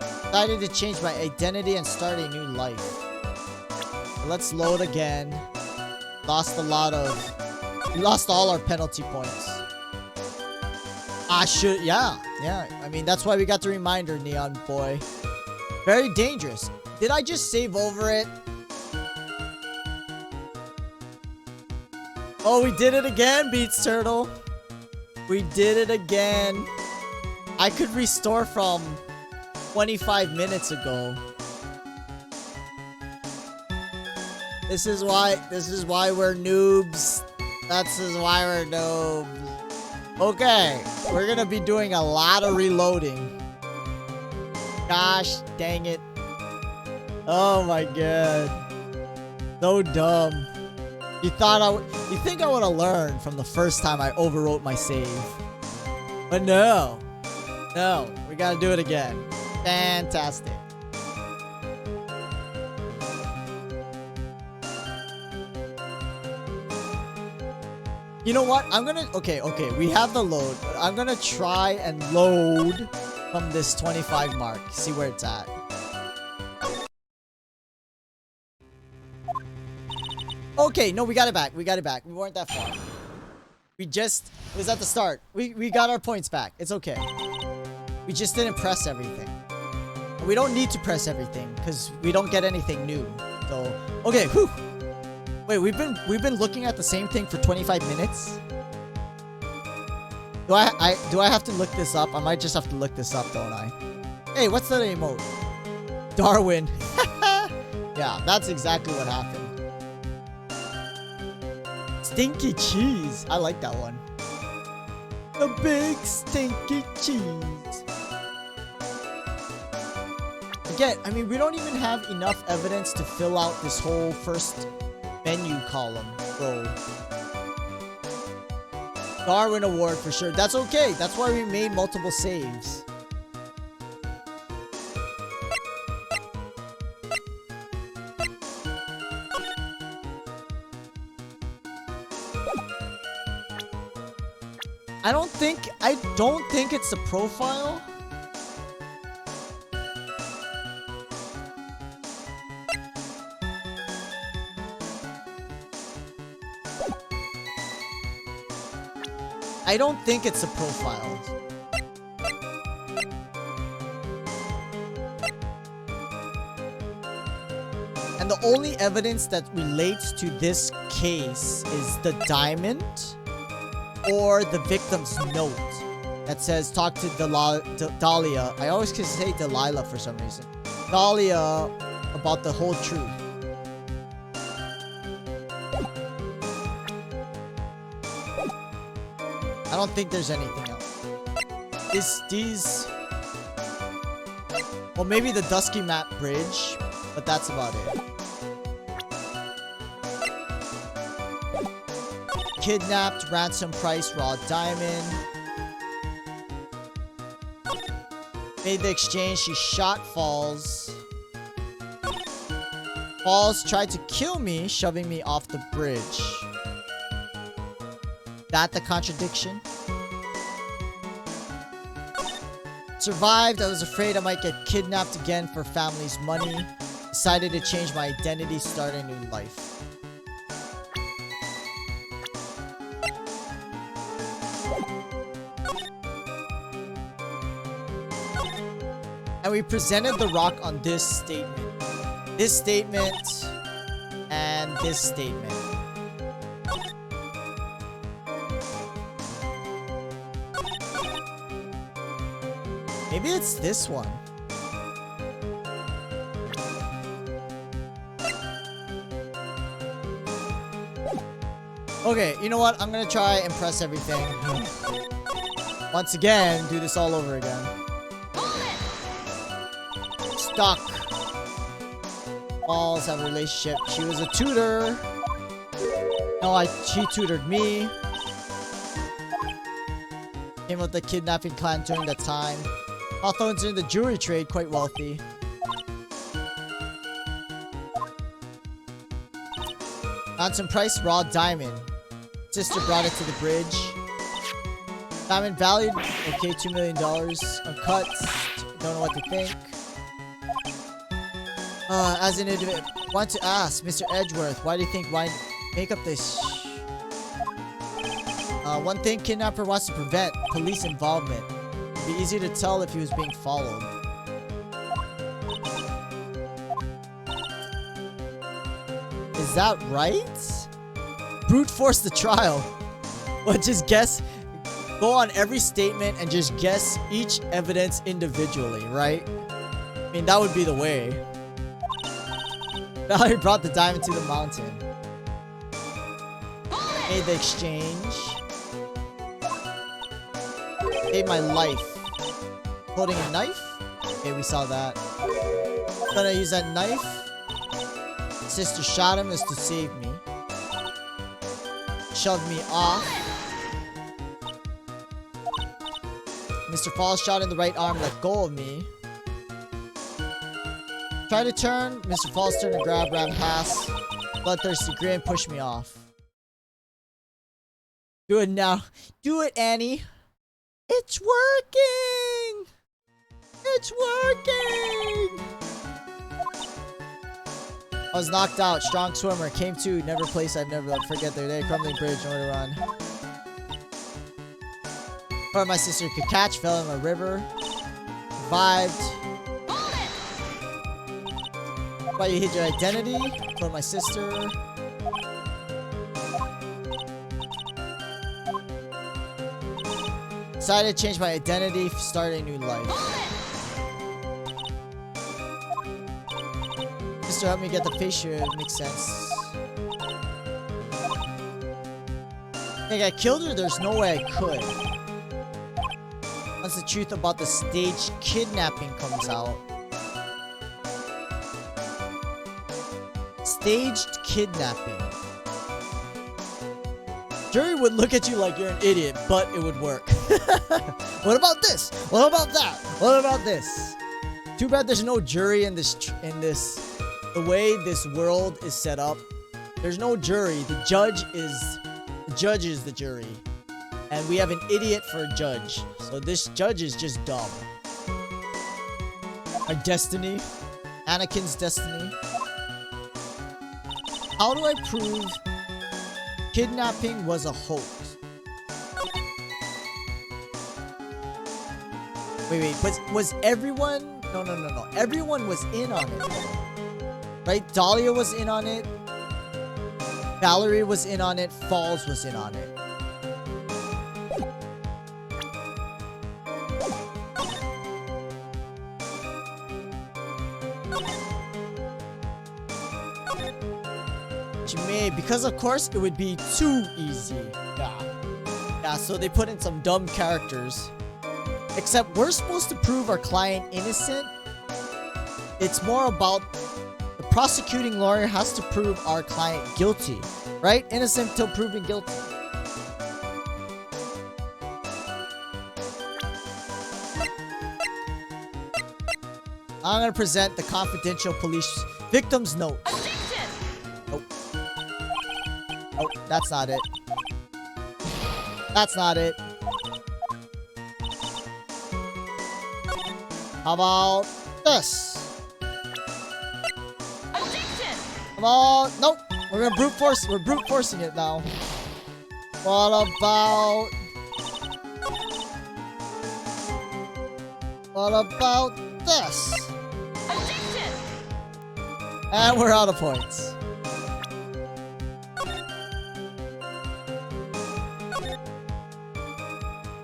Decided to change my identity and start a new life. Let's load again. Lost a lot of... We lost all our penalty points. Yeah. I mean, that's why we got the reminder, Neon Boy. Very dangerous. Did I just save over it? Oh, we did it again, Beats Turtle. We did it again. I could restore from 25 minutes ago. This is why we're noobs. This is why we're noobs. Okay, we're gonna be doing a lot of reloading. Gosh, dang it. Oh my god. So dumb. You think I would have learned from the first time I overwrote my save. But no. No, we gotta do it again. Fantastic. You know what? I'm gonna... Okay, we have the load. I'm gonna try and load from this 25 mark. See where it's at. Okay, no, we got it back. We weren't that far. It was at the start. We got our points back. It's okay. We just didn't press everything. And we don't need to press everything because we don't get anything new. So, okay, whew. Wait, we've been looking at the same thing for 25 minutes? Do I have to look this up? I might just have to look this up, don't I? Hey, what's that emote? Darwin. Yeah, that's exactly what happened. Stinky cheese. I like that one. The big stinky cheese. Again, I mean, we don't even have enough evidence to fill out this whole first menu column, bro. Darwin Award for sure. That's okay. That's why we made multiple saves. I don't think it's a profile. I don't think it's a profile. And the only evidence that relates to this case is the diamond or the victim's note that says talk to Dahlia. I always can say Delilah for some reason. Dahlia about the whole truth. I don't think there's anything else. Well, maybe the Dusky Map Bridge, but that's about it. Kidnapped, ransom price, raw diamond. Made the exchange, she shot Falls. Falls tried to kill me, shoving me off the bridge. That the contradiction? Survived. I was afraid I might get kidnapped again for family's money. Decided to change my identity, start a new life. And we presented the rock on this statement. This statement. And this statement. Maybe it's this one. Okay, you know what? I'm gonna try and press everything. Once again, do this all over again. Stuck. Falls have a relationship. She was a tutor. No, she tutored me. Came with the kidnapping clan during that time. Hawthorne's in the jewelry trade, quite wealthy. Ransom price, raw diamond. Sister brought it to the bridge. Diamond valued, okay, $2 million. Uncut, don't know what to think. As an individual, want to ask, Mr. Edgeworth, why do you think why make up this? One thing kidnapper wants to prevent, police involvement. It'd be easy to tell if he was being followed. Is that right? Brute force the trial. Well, just guess. Go on every statement and just guess each evidence individually, right? I mean, that would be the way. Valerie brought the diamond to the mountain. Made the exchange. Saved my life. Holding a knife. Okay, we saw that. Gonna use that knife. Sister shot him as to save me. Shoved me off. Mr. Falls shot in the right arm, let go of me. Try to turn. Mr. Falls turned to grab, ran past. Bloodthirsty grin, push me off. Do it now. Do it, Annie. It's working! It's working! I was knocked out. Strong swimmer. Came to. Never place I've never left. Forget their day. Crumbling bridge. Nowhere to run. Part of my sister could catch. Fell in a river. Survived. Why you hid your identity? For my sister. Decided to change my identity. Start a new life. Sister helped me get the face shield. Makes sense. Think I killed her? There's no way I could. Once the truth about the staged kidnapping comes out. Staged kidnapping. Jury would look at you like you're an idiot, but it would work. What about this? What about that? What about this? Too bad there's no jury in this. The way this world is set up, there's no jury. The judge is the jury, and we have an idiot for a judge. So this judge is just dumb. Our destiny, Anakin's destiny. How do I prove kidnapping was a hoax? Wait. Was everyone? No. Everyone was in on it. Right? Dahlia was in on it. Valerie was in on it. Falls was in on it. Because of course it would be too easy. Yeah, so they put in some dumb characters. Except we're supposed to prove our client innocent. It's more about the prosecuting lawyer has to prove our client guilty. Right? Innocent till proven guilty. I'm gonna present the confidential police victim's note. Oh, that's not it. That's not it. How about this? Come on. Nope. We're gonna brute force. We're brute forcing it now. What about this? And we're out of points.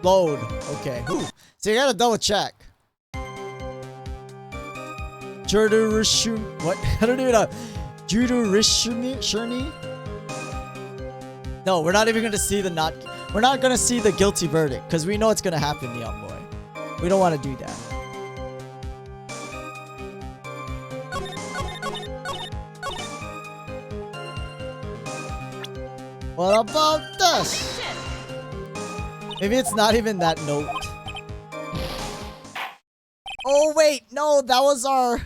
Load. Okay. Ooh. So you gotta double check. What? I don't even know. Shurney? No, we're not even gonna see the we're not gonna see the guilty verdict because we know it's gonna happen, young boy. We don't want to do that. What about this? Maybe it's not even that note. Oh, wait. No, that was our...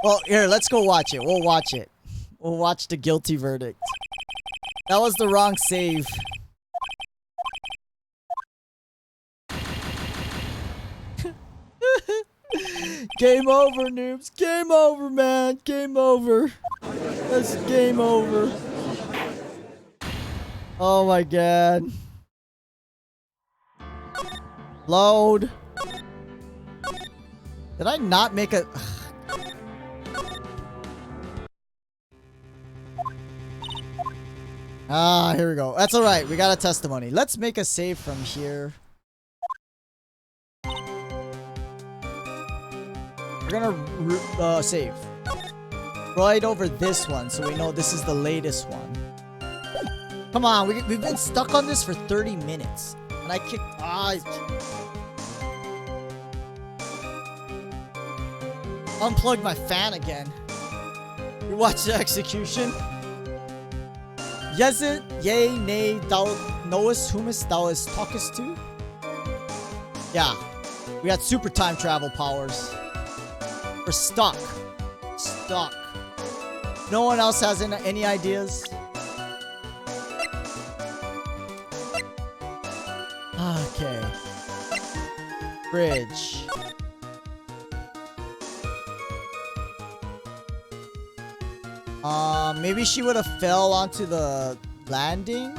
Well, here, let's go watch it. We'll watch it. We'll watch the guilty verdict. That was the wrong save. Game over, noobs. Game over, man. Game over. That's game over. Oh, my God. Load. Did I not make a... Ah, here we go. That's alright. We got a testimony. Let's make a save from here. We're gonna save. Right over this one so we know this is the latest one. Come on. We've been stuck on this for 30 minutes. And I kicked... unplugged my fan again. You watch the execution? Yes it, yea, nay, thou knowest whomest thou is talkest to? Yeah. We got super time travel powers. We're stuck. Stuck. No one else has any ideas? Okay. Bridge. Maybe she would have fell onto the landing?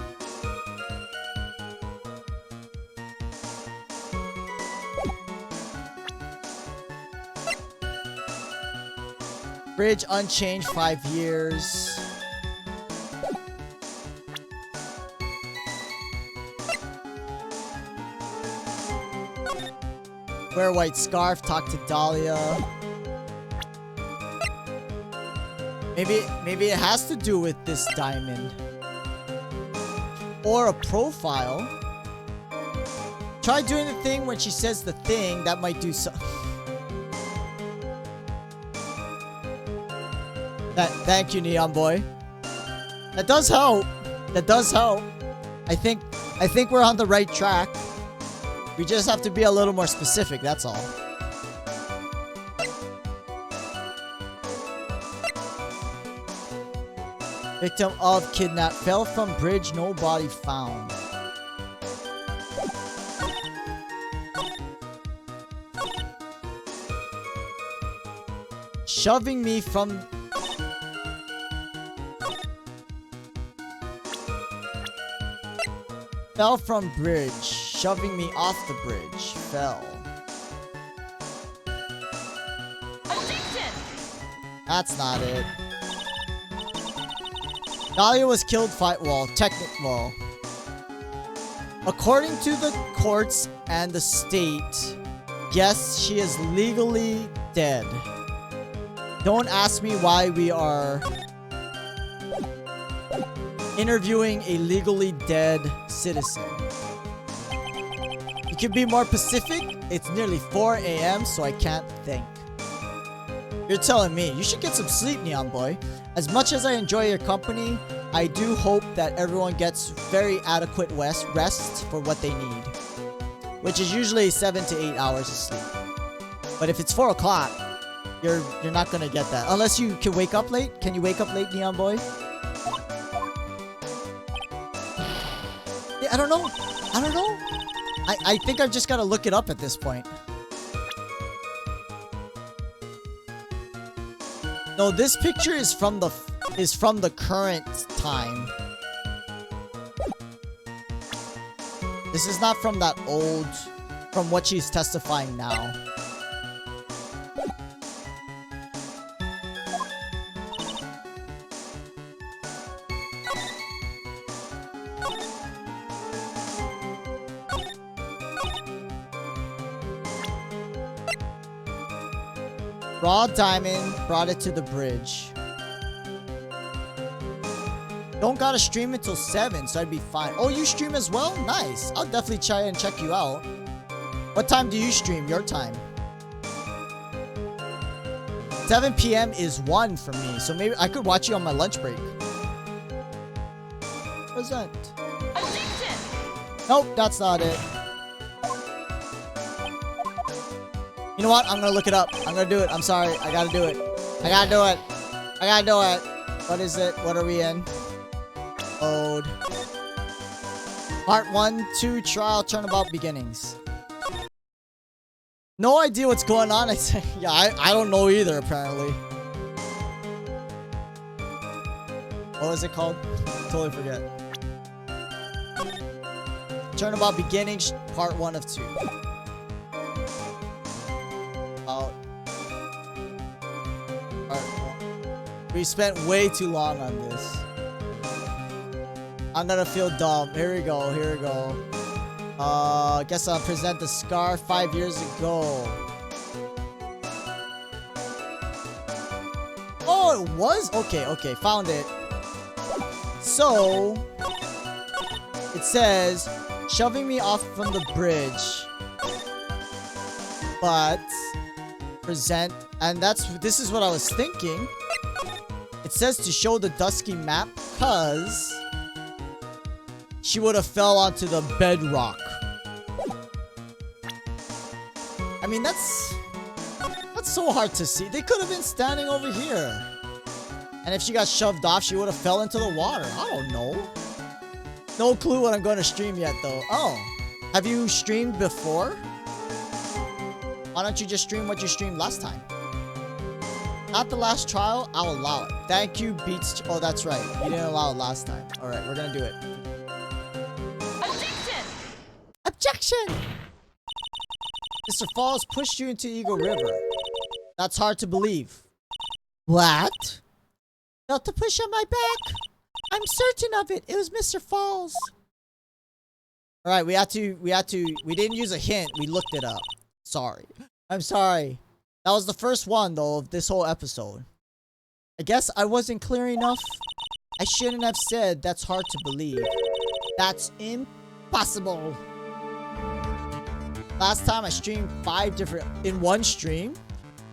Bridge unchanged 5 years. Wear white scarf, talk to Dahlia. Maybe it has to do with this diamond. Or a profile. Try doing the thing when she says the thing. That might do so. Thank you, Neon Boy. That does help. That does help. I think we're on the right track. We just have to be a little more specific, that's all. Victim of kidnap. Fell from bridge, no body found. Shoving me from... Fell from bridge. Shoving me off the bridge. Fell. Objection! That's not it. Dahlia was killed well, according to the courts and the state, yes, she is legally dead. Don't ask me why we are interviewing a legally dead citizen. You can be more specific. It's nearly 4 a.m. so I can't think. You're telling me. You should get some sleep, Neon Boy. As much as I enjoy your company, I do hope that everyone gets very adequate rest for what they need. Which is usually 7 to 8 hours of sleep. But if it's 4 o'clock, you're not gonna get that. Unless you can wake up late. Can you wake up late, Neon Boy? Yeah, I don't know. I don't know. I think I've just gotta look it up at this point. No, this picture is from the current time. This is not from that old, from what she's testifying now. Raw diamond, brought it to the bridge. Don't gotta stream until 7, so I'd be fine. Oh, you stream as well? Nice. I'll definitely try and check you out. What time do you stream? Your time. 7 p.m. is 1 for me, so maybe I could watch you on my lunch break. What's that? Nope, that's not it. You know what? I'm gonna look it up. I'm gonna do it. I'm sorry. I gotta do it. I gotta do it. I gotta do it. What is it? What are we in? Ode. Part 1, 2, trial, turnabout, beginnings. No idea what's going on. I don't know either, apparently. What was it called? Totally forget. Turnabout, beginnings, part 1 of 2. We spent way too long on this. I'm gonna feel dumb. Here we go. Here we go. I guess I'll present the scar 5 years ago. Oh, it was? Okay, okay. Found it. So, it says, shoving me off from the bridge. But, present, and this is what I was thinking. It says to show the Dusky map, cause she would have fell onto the bedrock. I mean, that's so hard to see. They could have been standing over here. And if she got shoved off, she would have fell into the water. I don't know. No clue what I'm going to stream yet, though. Oh, have you streamed before? Why don't you just stream what you streamed last time? Not the last trial, I'll allow it. Thank you, Beats. Oh, that's right. You didn't allow it last time. All right, we're going to do it. Objection! Objection! Mr. Falls pushed you into Eagle River. That's hard to believe. What? Felt the push on my back? I'm certain of it. It was Mr. Falls. All right, we didn't use a hint. We looked it up. Sorry. I'm sorry. That was the first one, though, of this whole episode. I guess I wasn't clear enough. I shouldn't have said that's hard to believe. That's impossible. Last time I streamed 5 different... in one stream?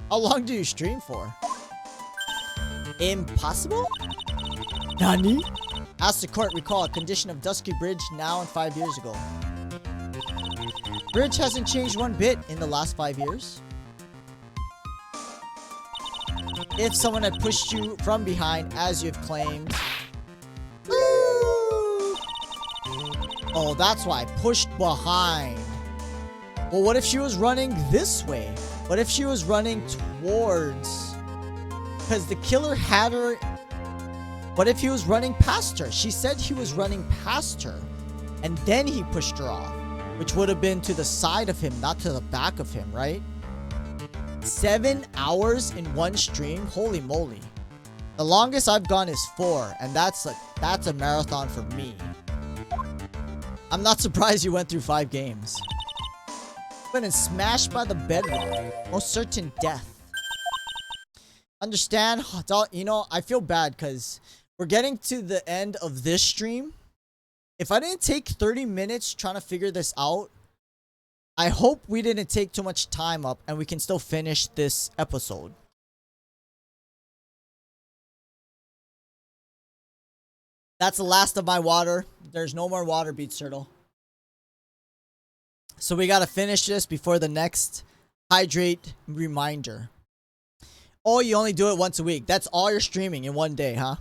How long do you stream for? Impossible? Nani? Ask the court recall a condition of Dusky Bridge now and 5 years ago. Bridge hasn't changed one bit in the last 5 years. If someone had pushed you from behind, as you've claimed. Ooh. Oh, that's why. Pushed behind. Well, what if she was running this way? What if she was running towards... because the killer had her... What if he was running past her? She said he was running past her. And then he pushed her off. Which would have been to the side of him, not to the back of him, right? 7 hours in one stream? Holy moly. The longest I've gone is 4. And that's a marathon for me. I'm not surprised you went through 5 games. Been smashed by the bedrock. Most certain death. Understand? You know, I feel bad because we're getting to the end of this stream. If I didn't take 30 minutes trying to figure this out, I hope we didn't take too much time up and we can still finish this episode. That's the last of my water. There's no more water, Beats Turtle. So we gotta finish this before the next hydrate reminder. Oh, you only do it once a week. That's all you're streaming in one day, huh?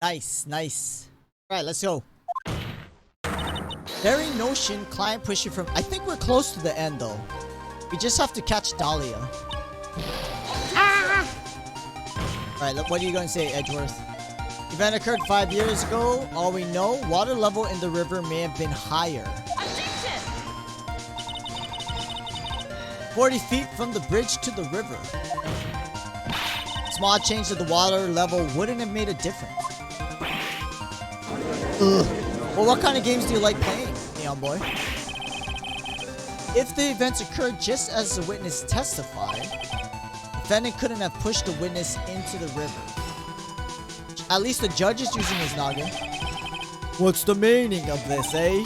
Nice, nice. Alright, let's go. Very notion, client push you from... I think we're close to the end, though. We just have to catch Dahlia. Ah! Alright, look, what are you going to say, Edgeworth? Event occurred 5 years ago. All we know, water level in the river may have been higher. Objection! 40 feet from the bridge to the river. Small change to the water level wouldn't have made a difference. Ugh. Well, what kind of games do you like playing, Neon Boy? If the events occurred just as the witness testified, the defendant couldn't have pushed the witness into the river. At least the judge is using his noggin. What's the meaning of this, eh?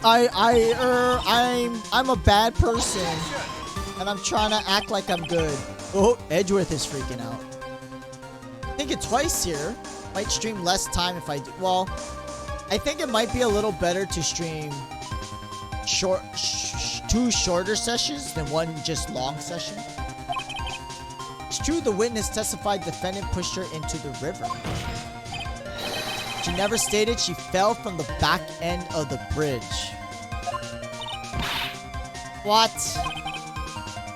I'm a bad person, and I'm trying to act like I'm good. Oh, Edgeworth is freaking out. Think it twice here. Might stream less time if I do. Well, I think it might be a little better to stream two shorter sessions than one just long session. It's true the witness testified the defendant pushed her into the river. She never stated she fell from the back end of the bridge. What?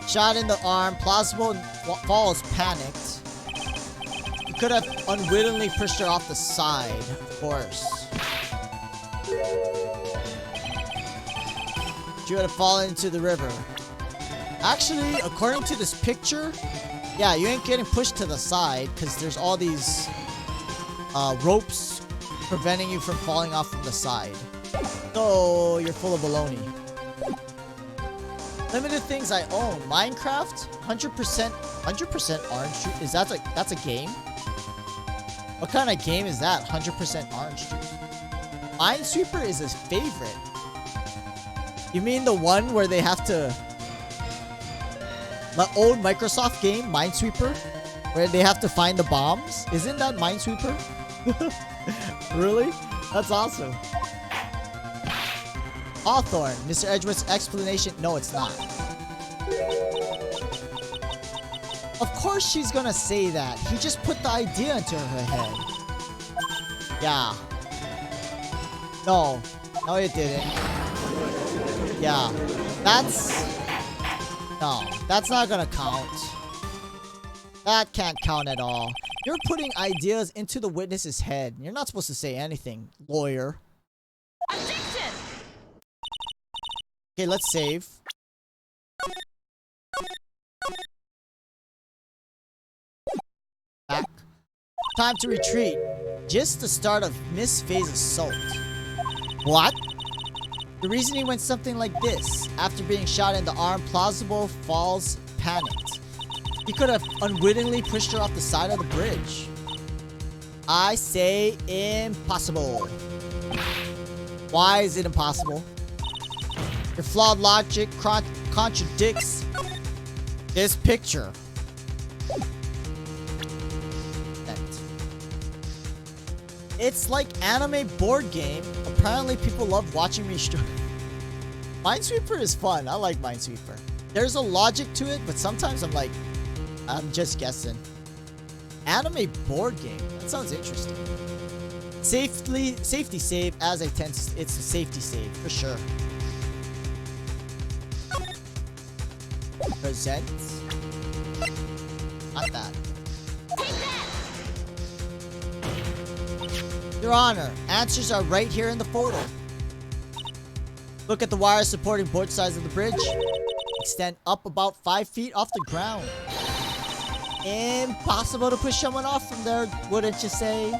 Shot in the arm. Plausible Falls panicked. You could have unwittingly pushed her off the side, of course. She would have fallen into the river. Actually, according to this picture, yeah, you ain't getting pushed to the side because there's all these ropes preventing you from falling off from the side. So you're full of baloney. Limited things I own. Minecraft, 100% orange juice. Is that that's a game? What kind of game is that? 100% orange juice. Minesweeper is his favorite. You mean the one where they have to... The old Microsoft game, Minesweeper? Where they have to find the bombs? Isn't that Minesweeper? Really? That's awesome. Hawthorne. Mr. Edgeworth's explanation. No, it's not. Of course she's gonna say that. He just put the idea into her head. Yeah. No. No, it didn't. Yeah. No, that's not gonna count. That can't count at all. You're putting ideas into the witness's head. You're not supposed to say anything, lawyer. Objection! Okay, let's save. Back. Time to retreat. Just the start of Miss Faye's assault. What? The reasoning went something like this. After being shot in the arm, Plausible Falls panicked. He could have unwittingly pushed her off the side of the bridge. I say impossible. Why is it impossible? Your flawed logic contradicts this picture. It's like anime board game. Apparently people love watching me struggle. Minesweeper is fun. I like Minesweeper. There's a logic to it, but sometimes I'm just guessing. Anime board game. That sounds interesting. Safety save as I tend to, it's a safety save for sure. Present. Not that. Your Honor, answers are right here in the photo. Look at the wires supporting both sides of the bridge. Extend up about 5 feet off the ground. Impossible to push someone off from there, wouldn't you say?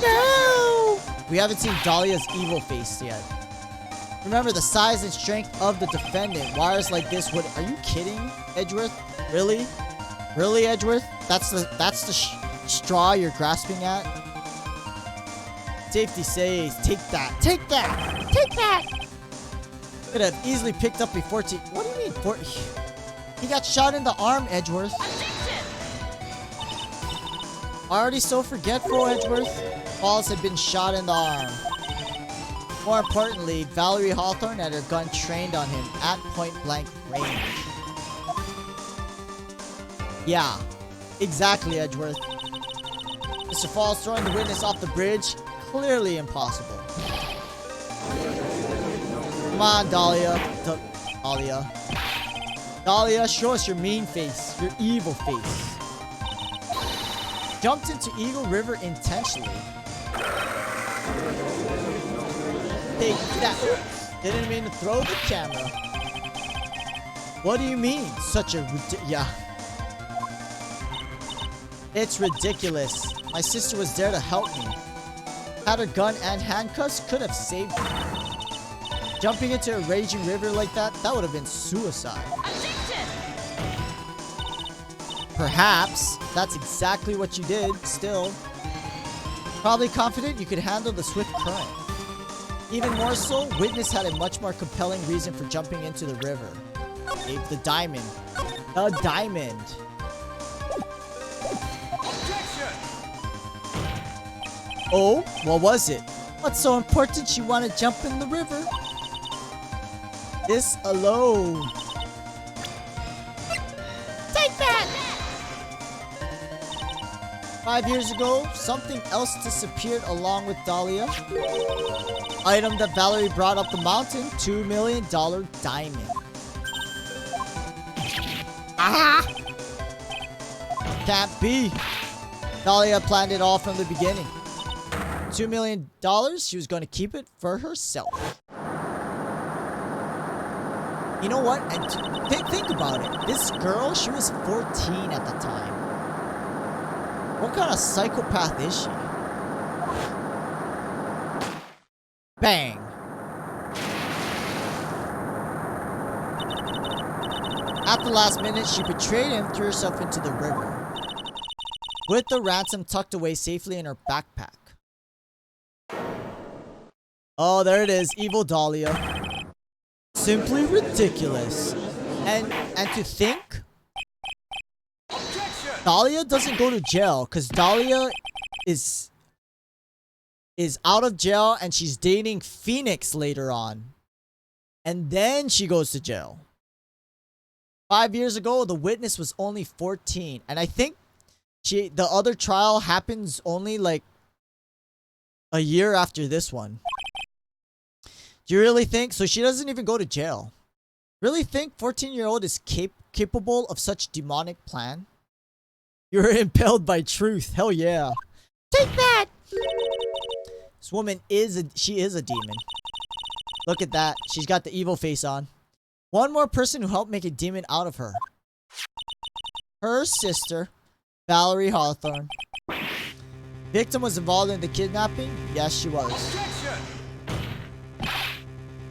No! We haven't seen Dahlia's evil face yet. Remember the size and strength of the defendant. Wires like this would... Are you kidding, Edgeworth? Really? Really, Edgeworth? That's the straw you're grasping at? Safety says, take that. Take that! Take that! Could have easily picked up before What do you mean? He got shot in the arm, Edgeworth. Already so forgetful, Edgeworth. Falls had been shot in the arm. More importantly, Valerie Hawthorne had her gun trained on him at point-blank range. Yeah, exactly, Edgeworth. Mr. Falls throwing the witness off the bridge. Clearly impossible. Come on, Dahlia. Dahlia, show us your mean face. Your evil face. Jumped into Eagle River intentionally. Take that. Didn't mean to throw the camera. What do you mean? Such a yeah. It's ridiculous. My sister was there to help me. Had her gun and handcuffs, could have saved me. Jumping into a raging river like that would have been suicide. Perhaps that's exactly what you did. Still, probably confident you could handle the swift current. Even more so, witness had a much more compelling reason for jumping into the river. The diamond. The diamond. Oh, what was it? What's so important you want to jump in the river? This alone. Take that! 5 years ago, something else disappeared along with Dahlia. Item that Valerie brought up the mountain, $2 million diamond. Ah! Can't be. Dahlia planned it all from the beginning. $2 million, she was going to keep it for herself. You know what? And think about it. This girl, she was 14 at the time. What kind of psychopath is she? Bang. At the last minute, she betrayed him, threw herself into the river. With the ransom tucked away safely in her backpack. Oh, there it is. Evil Dahlia. simply ridiculous. And to think Objection! Dahlia doesn't go to jail because Dahlia is out of jail and she's dating Phoenix later on. And then she goes to jail. 5 years ago, the witness was only 14. And I think the other trial happens only like a year after this one. Do you really think? So she doesn't even go to jail. Really think 14-year-old is capable of such demonic plan? You're impelled by truth. Hell yeah. Take that! This woman is a demon. Look at that. She's got the evil face on. One more person who helped make a demon out of her. Her sister, Valerie Hawthorne. Victim was involved in the kidnapping? Yes, she was. Objection!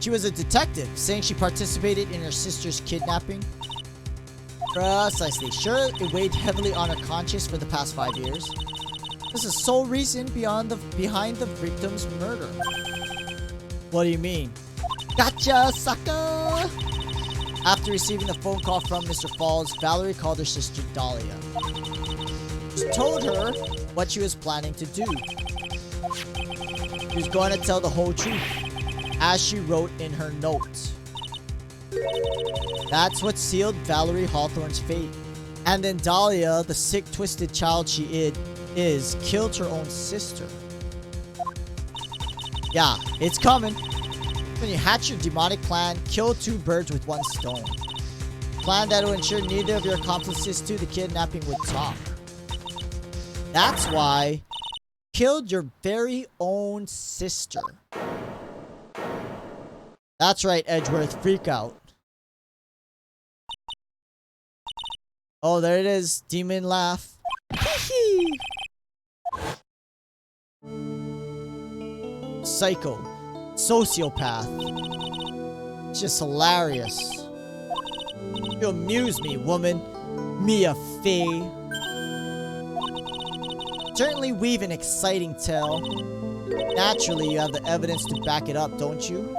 She was a detective, saying she participated in her sister's kidnapping. Precisely. Sure, it weighed heavily on her conscience for the past 5 years. This is sole reason behind the victim's murder. What do you mean? Gotcha, sucker! After receiving a phone call from Mr. Falls, Valerie called her sister Dahlia. She told her what she was planning to do. She was going to tell the whole truth, as she wrote in her notes. That's what sealed Valerie Hawthorne's fate. And then Dahlia, the sick, twisted child she is, killed her own sister. Yeah, it's coming. When you hatch your demonic plan, kill 2 birds with 1 stone. Plan that will ensure neither of your accomplices to the kidnapping would talk. That's why killed your very own sister. That's right, Edgeworth. Freak out. Oh, there it is. Demon laugh. Psycho. Sociopath. Just hilarious. You amuse me, woman. Mia Fey. Certainly weave an exciting tale. Naturally, you have the evidence to back it up, don't you?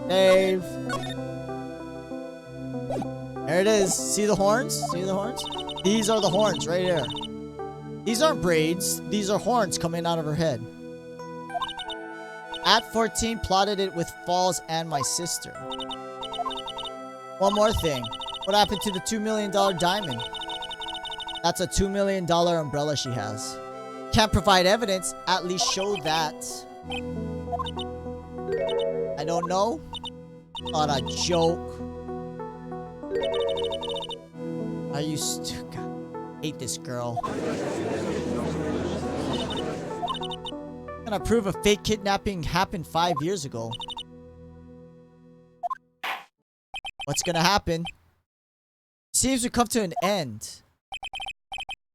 Dave. There it is. See the horns? See the horns? These are the horns right here. These aren't braids. These are horns coming out of her head. At 14, plotted it with Falls and my sister. One more thing. What happened to the $2 million diamond? That's a $2 million umbrella she has. Can't provide evidence, at least show that. I don't know. What a joke. Are you hate this girl. Gonna prove a fake kidnapping happened 5 years ago. What's gonna happen? Seems we come to an end.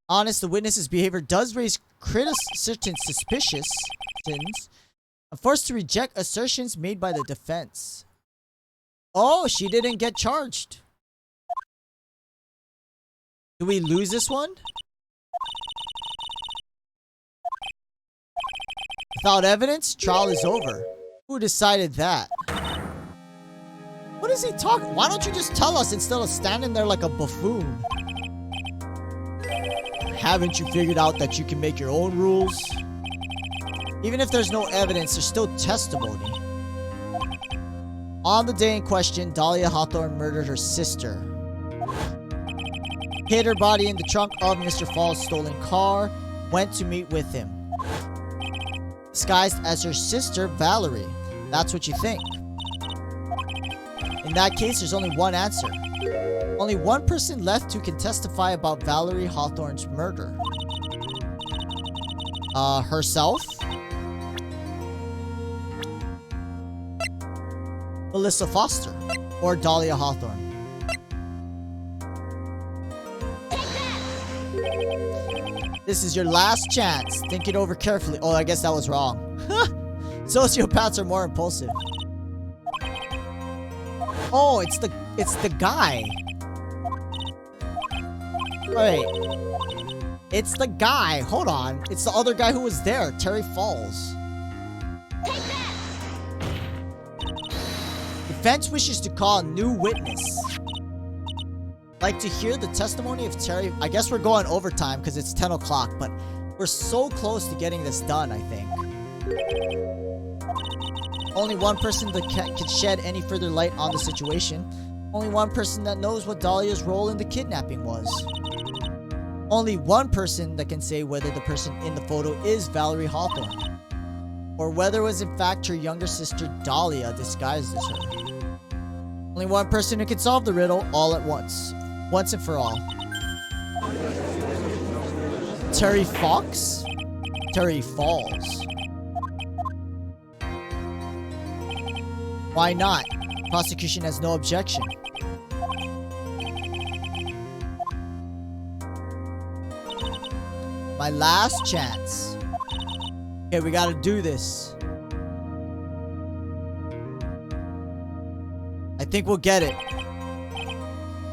Honest, the witness's behavior does raise certain suspicions. I'm forced to reject assertions made by the defense. Oh, she didn't get charged. Do we lose this one? Without evidence, trial is over. Who decided that? What is he talking? Why don't you just tell us instead of standing there like a buffoon? Haven't you figured out that you can make your own rules? Even if there's no evidence, there's still testimony. On the day in question, Dahlia Hawthorne murdered her sister. Hid her body in the trunk of Mr. Falls' stolen car, went to meet with him. Disguised as her sister, Valerie. That's what you think. In that case, there's only one answer. Only one person left who can testify about Valerie Hawthorne's murder. Herself? Melissa Foster. Or Dahlia Hawthorne. This is your last chance. Think it over carefully. Oh, I guess that was wrong. Sociopaths are more impulsive. Oh, it's the guy. Wait. It's the guy. Hold on. It's the other guy who was there. Terry Falls. Defense wishes to call a new witness. Like to hear the testimony of Terry. I guess we're going overtime because it's 10 o'clock, but we're so close to getting this done, I think. Only one person that can shed any further light on the situation. Only one person that knows what Dahlia's role in the kidnapping was. Only one person that can say whether the person in the photo is Valerie Hawthorne, or whether it was in fact her younger sister Dahlia disguised as her. Only one person who can solve the riddle all at once and for all. Terry Fox? Terry Falls. Why not? Prosecution has no objection. My last chance. Okay, we gotta do this. I think we'll get it.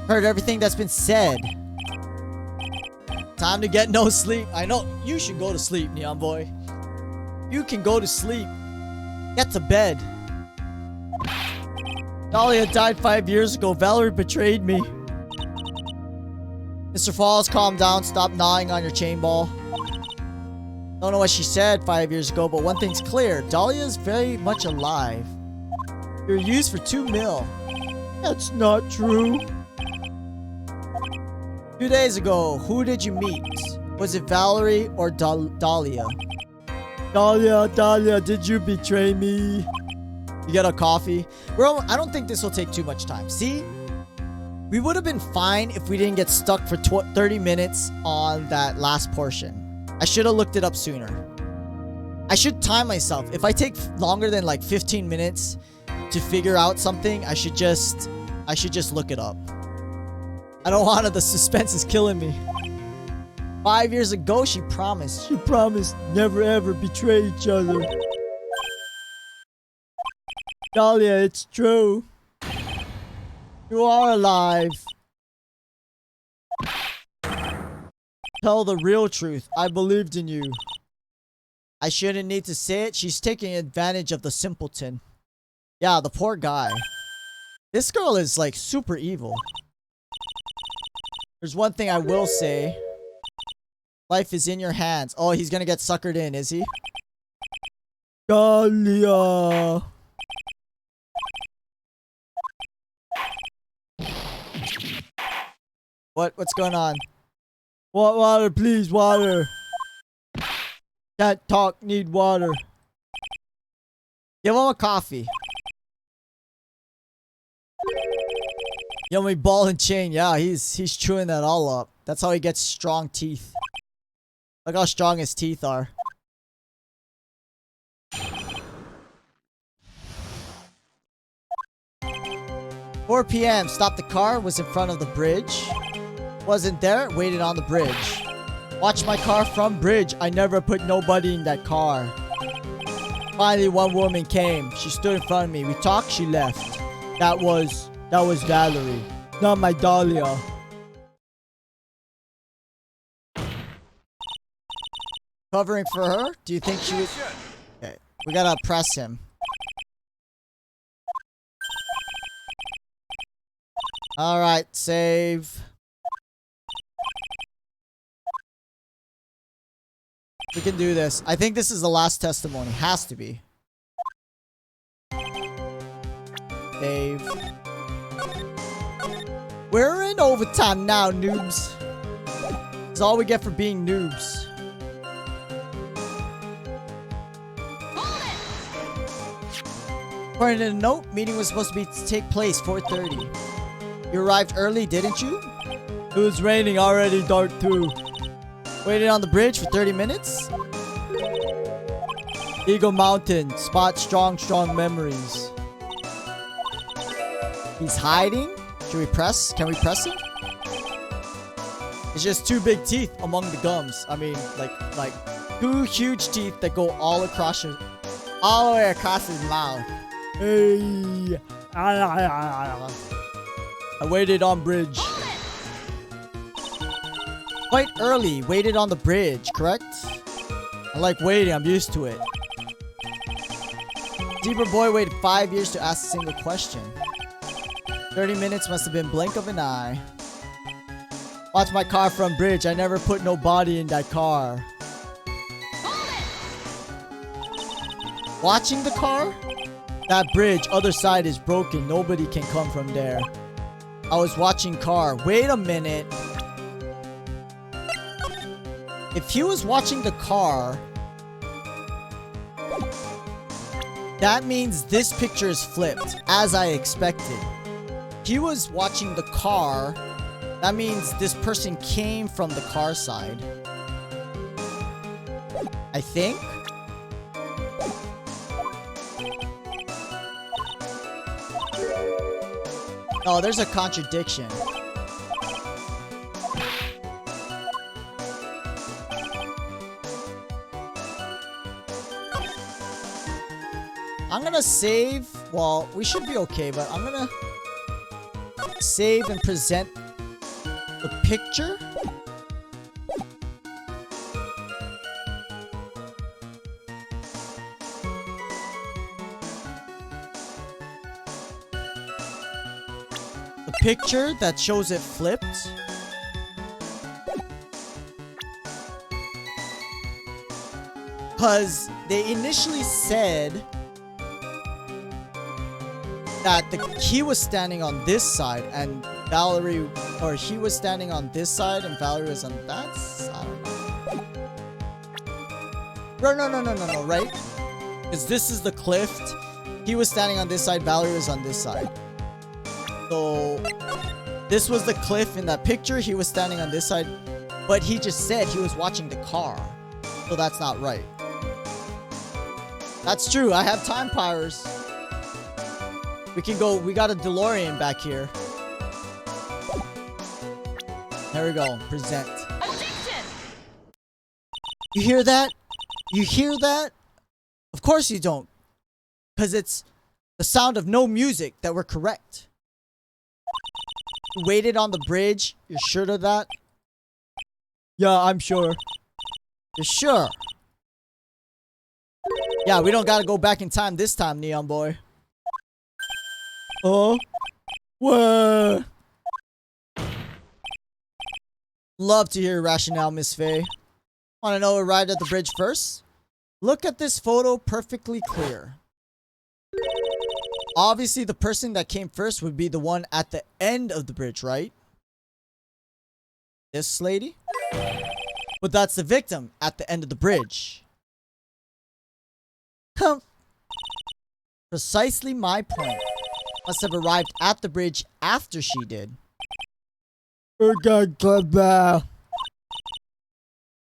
Heard everything that's been said. Time to get no sleep. I know you should go to sleep, Neon Boy. You can go to sleep. Get to bed. Dahlia died 5 years ago. Valerie betrayed me. Mr. Falls, calm down. Stop gnawing on your chain ball. Don't know what she said 5 years ago, but one thing's clear. Dahlia is very much alive. You're used for 2 mil. That's not true. 2 days ago, who did you meet? Was it Valerie or Dahlia? Dahlia, did you betray me? You get a coffee? Bro, I don't think this will take too much time. See? We would have been fine if we didn't get stuck for 30 minutes on that last portion. I should have looked it up sooner. I should time myself. If I take longer than like 15 minutes to figure out something, I should just look it up. I don't want it. The suspense is killing me. 5 years ago, she promised. She promised never ever betray each other. Dahlia, it's true. You are alive. Tell the real truth. I believed in you. I shouldn't need to say it. She's taking advantage of the simpleton. Yeah, the poor guy. This girl is like super evil. There's one thing I will say. Life is in your hands. Oh, he's gonna get suckered in, is he? Dahlia. What's going on? Water, please, water. Can't talk, need water. Give him a coffee. Yummy ball and chain. Yeah, he's chewing that all up. That's how he gets strong teeth. Look how strong his teeth are. "4 p.m. Stopped the car. Was in front of the bridge. Wasn't there. Waited on the bridge. Watched my car from bridge. I never put nobody in that car. Finally, one woman came. She stood in front of me. We talked. She left. That was Valerie. Not my Dahlia." Covering for her? Do you think she would... Okay, we gotta press him. Alright, save. We can do this. I think this is the last testimony. Has to be. Save. We're in overtime now, noobs. It's all we get for being noobs. According to the note, meeting was supposed to take place 4:30. You arrived early, didn't you? It was raining already, dark too. Waited on the bridge for 30 minutes? Eagle Mountain, spot strong memories. He's hiding? Should we press? Can we press him? It's just 2 big teeth among the gums. I mean, like 2 huge teeth that go all the way across his mouth. Hey. I waited on bridge. Quite early. Waited on the bridge, correct? I like waiting. I'm used to it. Zebra boy waited 5 years to ask a single question. 30 minutes must have been blink of an eye. Watch my car from bridge. I never put no body in that car. Watching the car? That bridge, other side is broken. Nobody can come from there. I was watching car. Wait a minute. If he was watching the car, that means this picture is flipped, as I expected. He was watching the car. That means this person came from the car side. I think. Oh, there's a contradiction. I'm gonna save. Well, we should be okay, but I'm gonna save and present the picture. The picture that shows it flipped. Because they initially said that he was standing on this side and Valerie, or he was standing on this side and Valerie was on that side. No, right? Because this is the cliff. He was standing on this side, Valerie was on this side. So, this was the cliff in that picture, he was standing on this side, but he just said he was watching the car. So that's not right. That's true, I have time powers. We can go, we got a DeLorean back here. There we go, present. Objection! You hear that? You hear that? Of course you don't. Because it's the sound of no music that we're correct. You waited on the bridge, you're sure of that? Yeah, I'm sure. You're sure? Yeah, we don't gotta go back in time this time, Neon Boy. Oh? What? Love to hear your rationale, Miss Faye. Wanna know who arrived at the bridge first? Look at this photo, perfectly clear. Obviously, the person that came first would be the one at the end of the bridge, right? This lady? But that's the victim at the end of the bridge. Precisely my point. Must have arrived at the bridge after she did. Do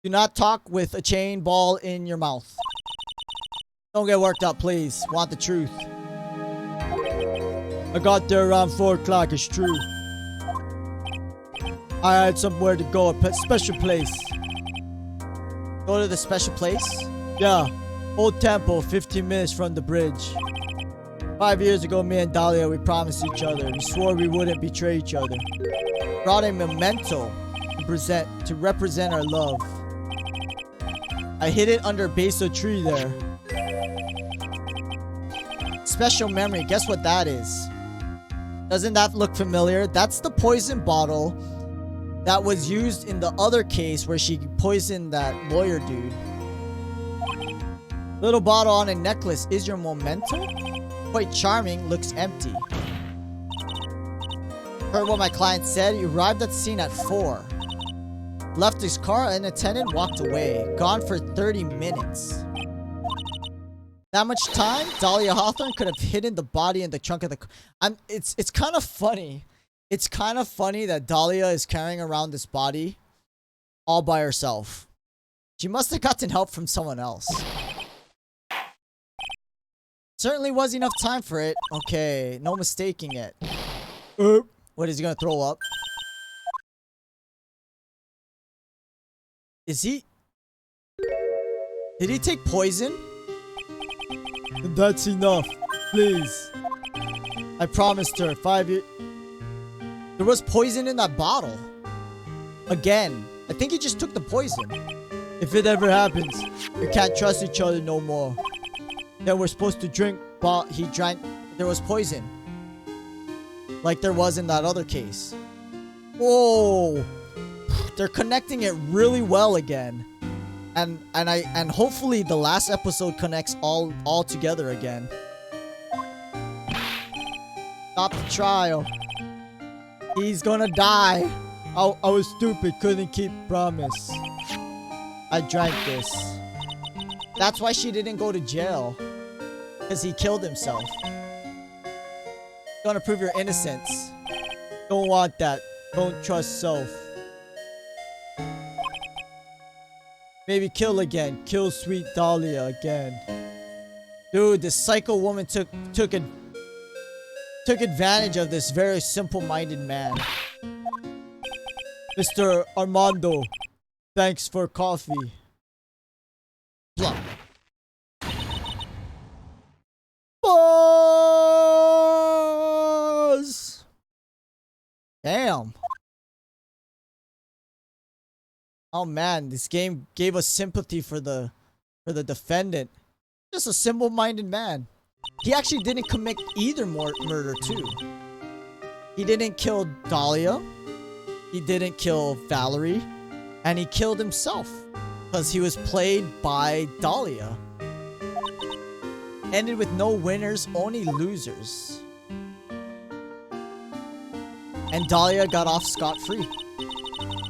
not talk with a chain ball in your mouth. Don't get worked up, please. Want the truth. I got there around 4 o'clock, it's true. I had somewhere to go, a special place. Go to the special place? Yeah. Old temple, 15 minutes from the bridge. 5 years ago, me and Dahlia, we promised each other. We swore we wouldn't betray each other. Brought a memento to represent our love. I hid it under a base of tree there. Special memory, guess what that is? Doesn't that look familiar? That's the poison bottle that was used in the other case where she poisoned that lawyer dude. Little bottle on a necklace is your memento? Quite charming, looks empty. Heard what my client said. He arrived at the scene at 4. Left his car, an attendant walked away. Gone for 30 minutes. That much time? Dahlia Hawthorne could have hidden the body in the trunk of the car. It's kind of funny. It's kind of funny that Dahlia is carrying around this body all by herself. She must have gotten help from someone else. Certainly was enough time for it. Okay, no mistaking it. What, is he gonna throw up? Is he? Did he take poison? That's enough. Please. I promised her 5 years. There was poison in that bottle. Again. I think he just took the poison. If it ever happens, we can't trust each other no more. Then we're supposed to drink, but he drank. There was poison. like there was in that other case. Whoa. They're connecting it really well again. And hopefully the last episode connects all together again. Stop the trial. He's gonna die. I was stupid, couldn't keep promise. I drank this. That's why she didn't go to jail. Because he killed himself. Gonna prove your innocence. Don't want that. Don't trust self. Maybe kill again. Kill sweet Dahlia again. Dude, this psycho woman took advantage of this very simple-minded man. Mr. Armando, thanks for coffee. Plum. Buzz! Damn. Oh man, this game gave us sympathy for the defendant. Just a simple-minded man. He actually didn't commit either murder too. He didn't kill Dahlia. He didn't kill Valerie. And he killed himself. Because he was played by Dahlia. Ended with no winners, only losers. And Dahlia got off scot-free.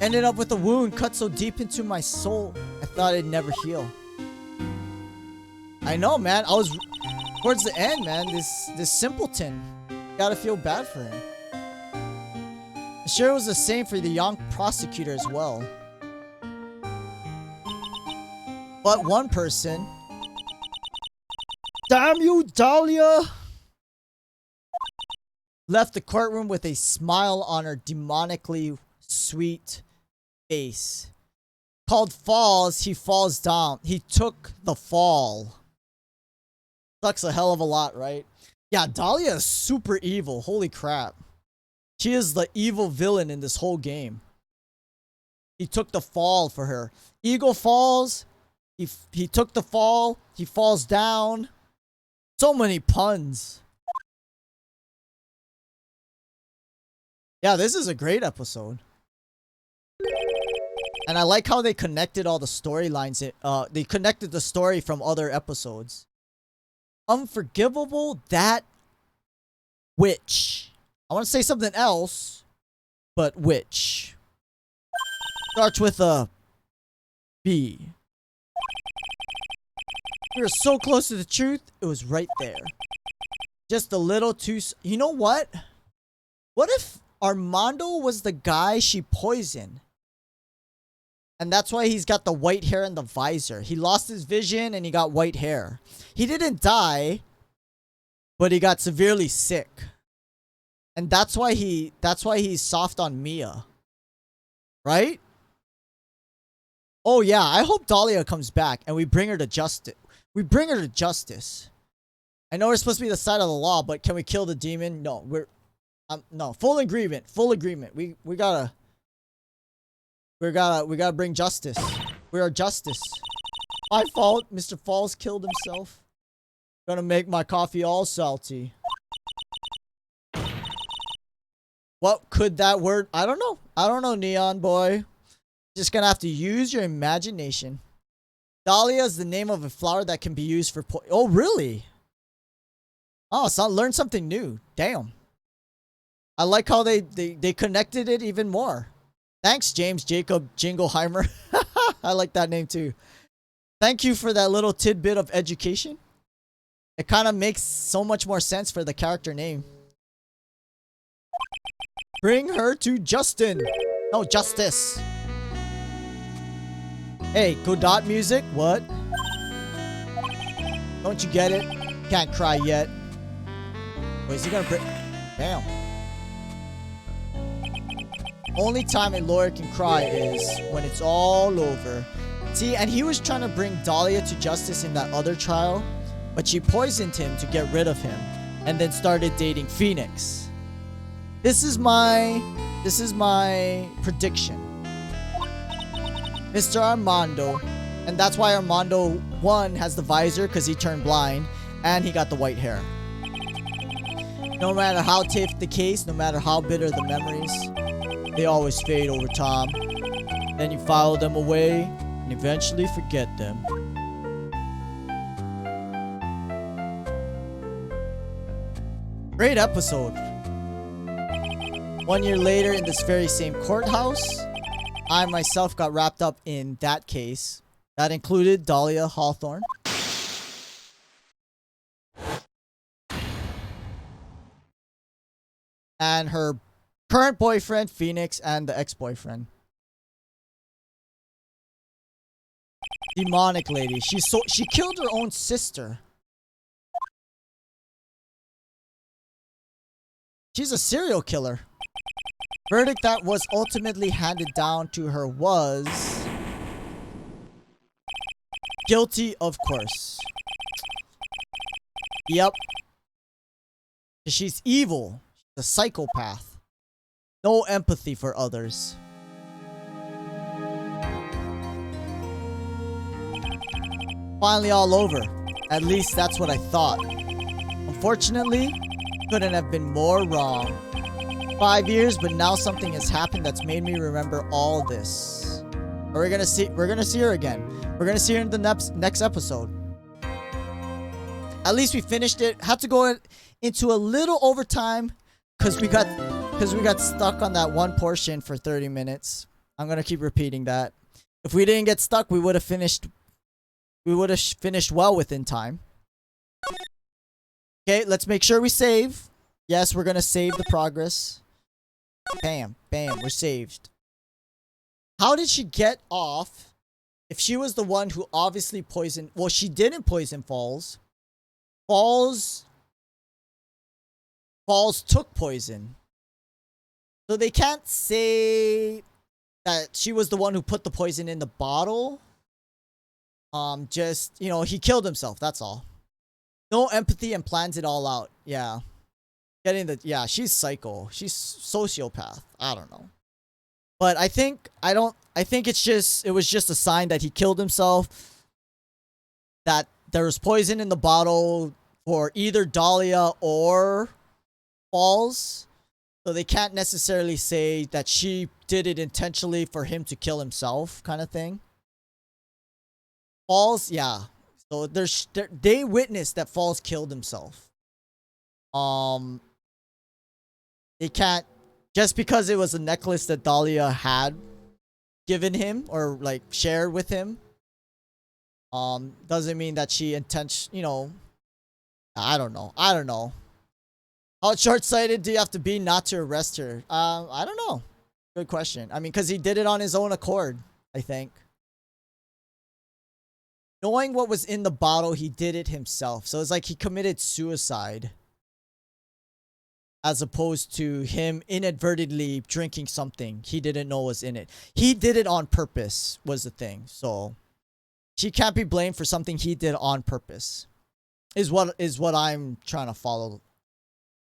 Ended up with a wound cut so deep into my soul, I thought it'd never heal. I know, man. I was towards the end, man. This simpleton. Gotta feel bad for him. I'm sure it was the same for the young prosecutor as well. But one person. Damn you, Dahlia! Left the courtroom with a smile on her demonically sweet face. Called falls, he falls down. He took the fall. Sucks a hell of a lot, right? Yeah, Dahlia is super evil. Holy crap. She is the evil villain in this whole game. He took the fall for her. Eagle falls. He took the fall. He falls down. So many puns. Yeah, this is a great episode. And I like how they connected all the storylines. They connected the story from other episodes. Unforgivable, that witch. I want to say something else, but witch. Starts with a B. We were so close to the truth, it was right there. Just a little too... You know what? What if Armando was the guy she poisoned? And that's why he's got the white hair and the visor. He lost his vision and he got white hair. He didn't die, but he got severely sick. And that's why he's soft on Mia. Right? Oh yeah, I hope Dahlia comes back and we bring her to justice. I know we're supposed to be the side of the law, but can we kill the demon? No, no, full agreement. We gotta bring justice. We are justice. My fault. Mr. Falls killed himself. Gonna make my coffee all salty. What could that word? I don't know. I don't know, Neon Boy. Just gonna have to use your imagination. Dahlia is the name of a flower that can be used for oh, really? Oh, so I learned something new. Damn. I like how they connected it even more. Thanks, James Jacob Jingleheimer. I like that name too. Thank you for that little tidbit of education. It kind of makes so much more sense for the character name. Bring her to Justin. No, justice. Hey, Godot music? What? Don't you get it? Can't cry yet. Wait, is he gonna bring... Damn. Only time a lawyer can cry is when it's all over. See, and he was trying to bring Dahlia to justice in that other trial, but she poisoned him to get rid of him, and then started dating Phoenix. This is my prediction. Mr. Armando, and that's why Armando 1 has the visor, because he turned blind, and he got the white hair. No matter how tough the case, no matter how bitter the memories, they always fade over time. Then you file them away and eventually forget them. Great episode. 1 year later in this very same courthouse, I myself got wrapped up in that case. That included Dahlia Hawthorne. And her current boyfriend, Phoenix, and the ex-boyfriend. Demonic lady. She killed her own sister. She's a serial killer. Verdict that was ultimately handed down to her was guilty, of course. Yep. She's evil. She's a psychopath. No empathy for others. Finally all over. At least that's what I thought. Unfortunately, couldn't have been more wrong. 5 years, but now something has happened that's made me remember all this. We're gonna see her again. We're gonna see her in the next episode. At least we finished it. Had to go into a little overtime because we got stuck on that one portion for 30 minutes. I'm gonna keep repeating that. If we didn't get stuck, we would have finished well within time. Okay, let's make sure we save. Yes, we're gonna save the progress. Bam, bam, we're saved. How did she get off if she was the one who obviously poisoned? Well, she didn't poison Falls. Falls took poison. So they can't say that she was the one who put the poison in the bottle. Just, you know, he killed himself, that's all. No empathy and plans it all out. Yeah. Yeah, she's psycho. She's sociopath. I don't know. But I think it was just a sign that he killed himself. That there was poison in the bottle for either Dahlia or Falls. So they can't necessarily say that she did it intentionally for him to kill himself, kind of thing. Falls, yeah. So they witnessed that Falls killed himself. They can't, just because it was a necklace that Dahlia had given him or like shared with him, doesn't mean that she you know, I don't know. How short-sighted do you have to be not to arrest her? I don't know. Good question. I mean, because he did it on his own accord, I think. Knowing what was in the bottle, he did it himself. So it's like he committed suicide. As opposed to him inadvertently drinking something he didn't know was in it. He did it on purpose, was the thing. So she can't be blamed for something he did on purpose. Is what I'm trying to follow.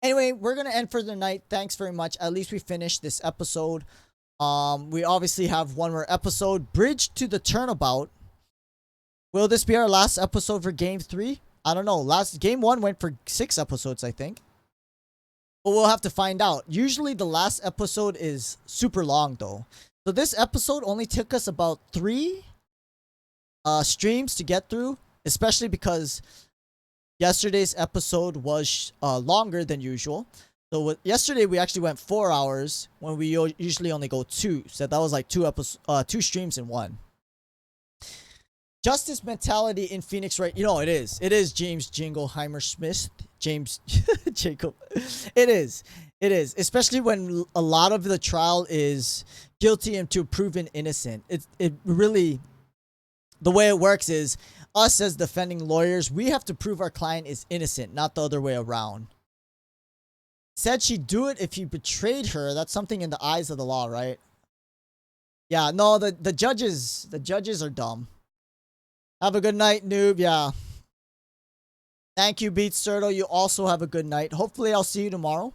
Anyway, we're gonna end for the night. Thanks very much. At least we finished this episode. We obviously have one more episode. Bridge to the Turnabout. Will this be our last episode for Game 3? I don't know. Game 1 went for 6 episodes, I think. But we'll have to find out. Usually the last episode is super long though. So this episode only took us about 3 streams to get through. Especially because yesterday's episode was longer than usual. So yesterday we actually went 4 hours when we usually only go 2. So that was like 2 streams in one. Justice mentality in Phoenix, right? You know, it is. It is James Jingleheimer Smith. James Jacob. It is. Especially when a lot of the trial is guilty until proven innocent. It really, the way it works is us as defending lawyers, we have to prove our client is innocent, not the other way around. Said she'd do it if you betrayed her. That's something in the eyes of the law, right? Yeah, no, the judges are dumb. Have a good night, Noob. Yeah. Thank you, Beats Turtle. You also have a good night. Hopefully, I'll see you tomorrow.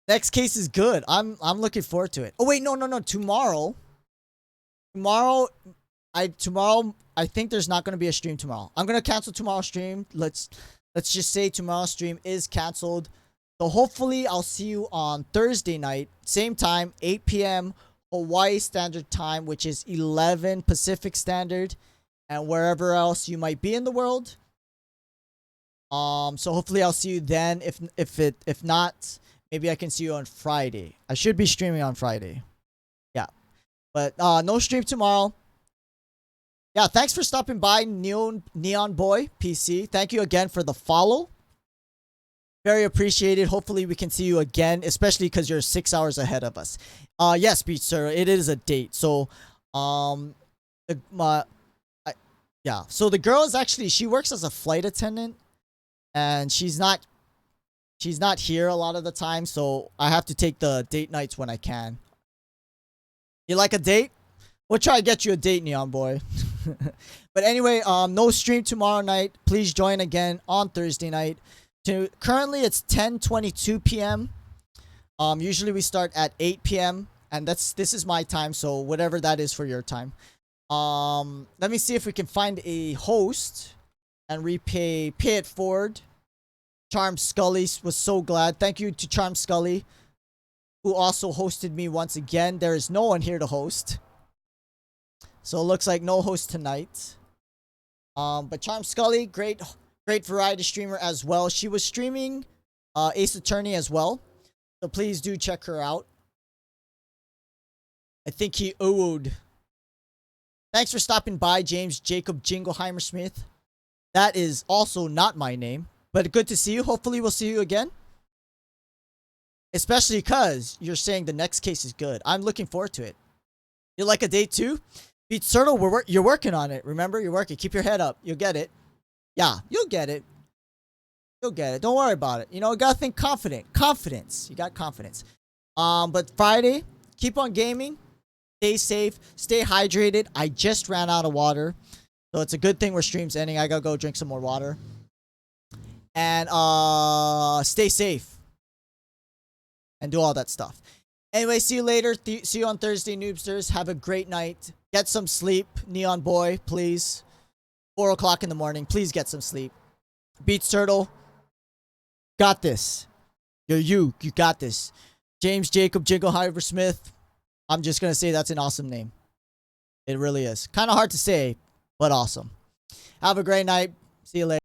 Next case is good. I'm looking forward to it. Oh wait, no. Tomorrow, I think there's not gonna be a stream tomorrow. I'm gonna cancel tomorrow's stream. Let's just say tomorrow's stream is canceled. So hopefully I'll see you on Thursday night, same time, 8 p.m. Hawaii Standard Time, which is 11 Pacific Standard, and wherever else you might be in the world. So hopefully I'll see you then. If not, maybe I can see you on Friday. I should be streaming on Friday. Yeah. But no stream tomorrow. Yeah, thanks for stopping by, Neon Boy PC. Thank you again for the follow. Very appreciated. Hopefully we can see you again, especially because you're 6 hours ahead of us. Yes, Beach Sir, it is a date. So, yeah. So the girl is actually, she works as a flight attendant, and she's not here a lot of the time. So I have to take the date nights when I can. You like a date? We'll try to get you a date, Neon Boy. But anyway, no stream tomorrow night. Please join again on Thursday night. Currently it's 10:22 p.m. Usually we start at 8 p.m. and this is my time, so whatever that is for your time. Let me see if we can find a host and pay it forward. Charm Scully was so glad. Thank you to Charm Scully, who also hosted me once again. There is no one here to host, so it looks like no host tonight. But Charm Scully, great variety streamer as well. She was streaming Ace Attorney as well, so please do check her out. I think he owed. Thanks for stopping by, James Jacob Jingleheimer Smith. That is also not my name, but good to see you. Hopefully we'll see you again, especially because you're saying the next case is good. I'm looking forward to it. You like a date too? Beat Turtle, you're working on it. Remember, you're working. Keep your head up. You'll get it. Yeah, you'll get it. You'll get it. Don't worry about it. You know, you gotta think confident. Confidence. You got confidence. But Friday, keep on gaming. Stay safe. Stay hydrated. I just ran out of water, so it's a good thing where stream's ending. I gotta go drink some more water. And stay safe. And do all that stuff. Anyway, see you later. See you on Thursday, Noobsters. Have a great night. Get some sleep, Neon Boy, please. 4 o'clock in the morning. Please get some sleep. Beats Turtle. Got this. You got this. James Jacob Jingleheimer Smith. I'm just going to say that's an awesome name. It really is. Kind of hard to say, but awesome. Have a great night. See you later.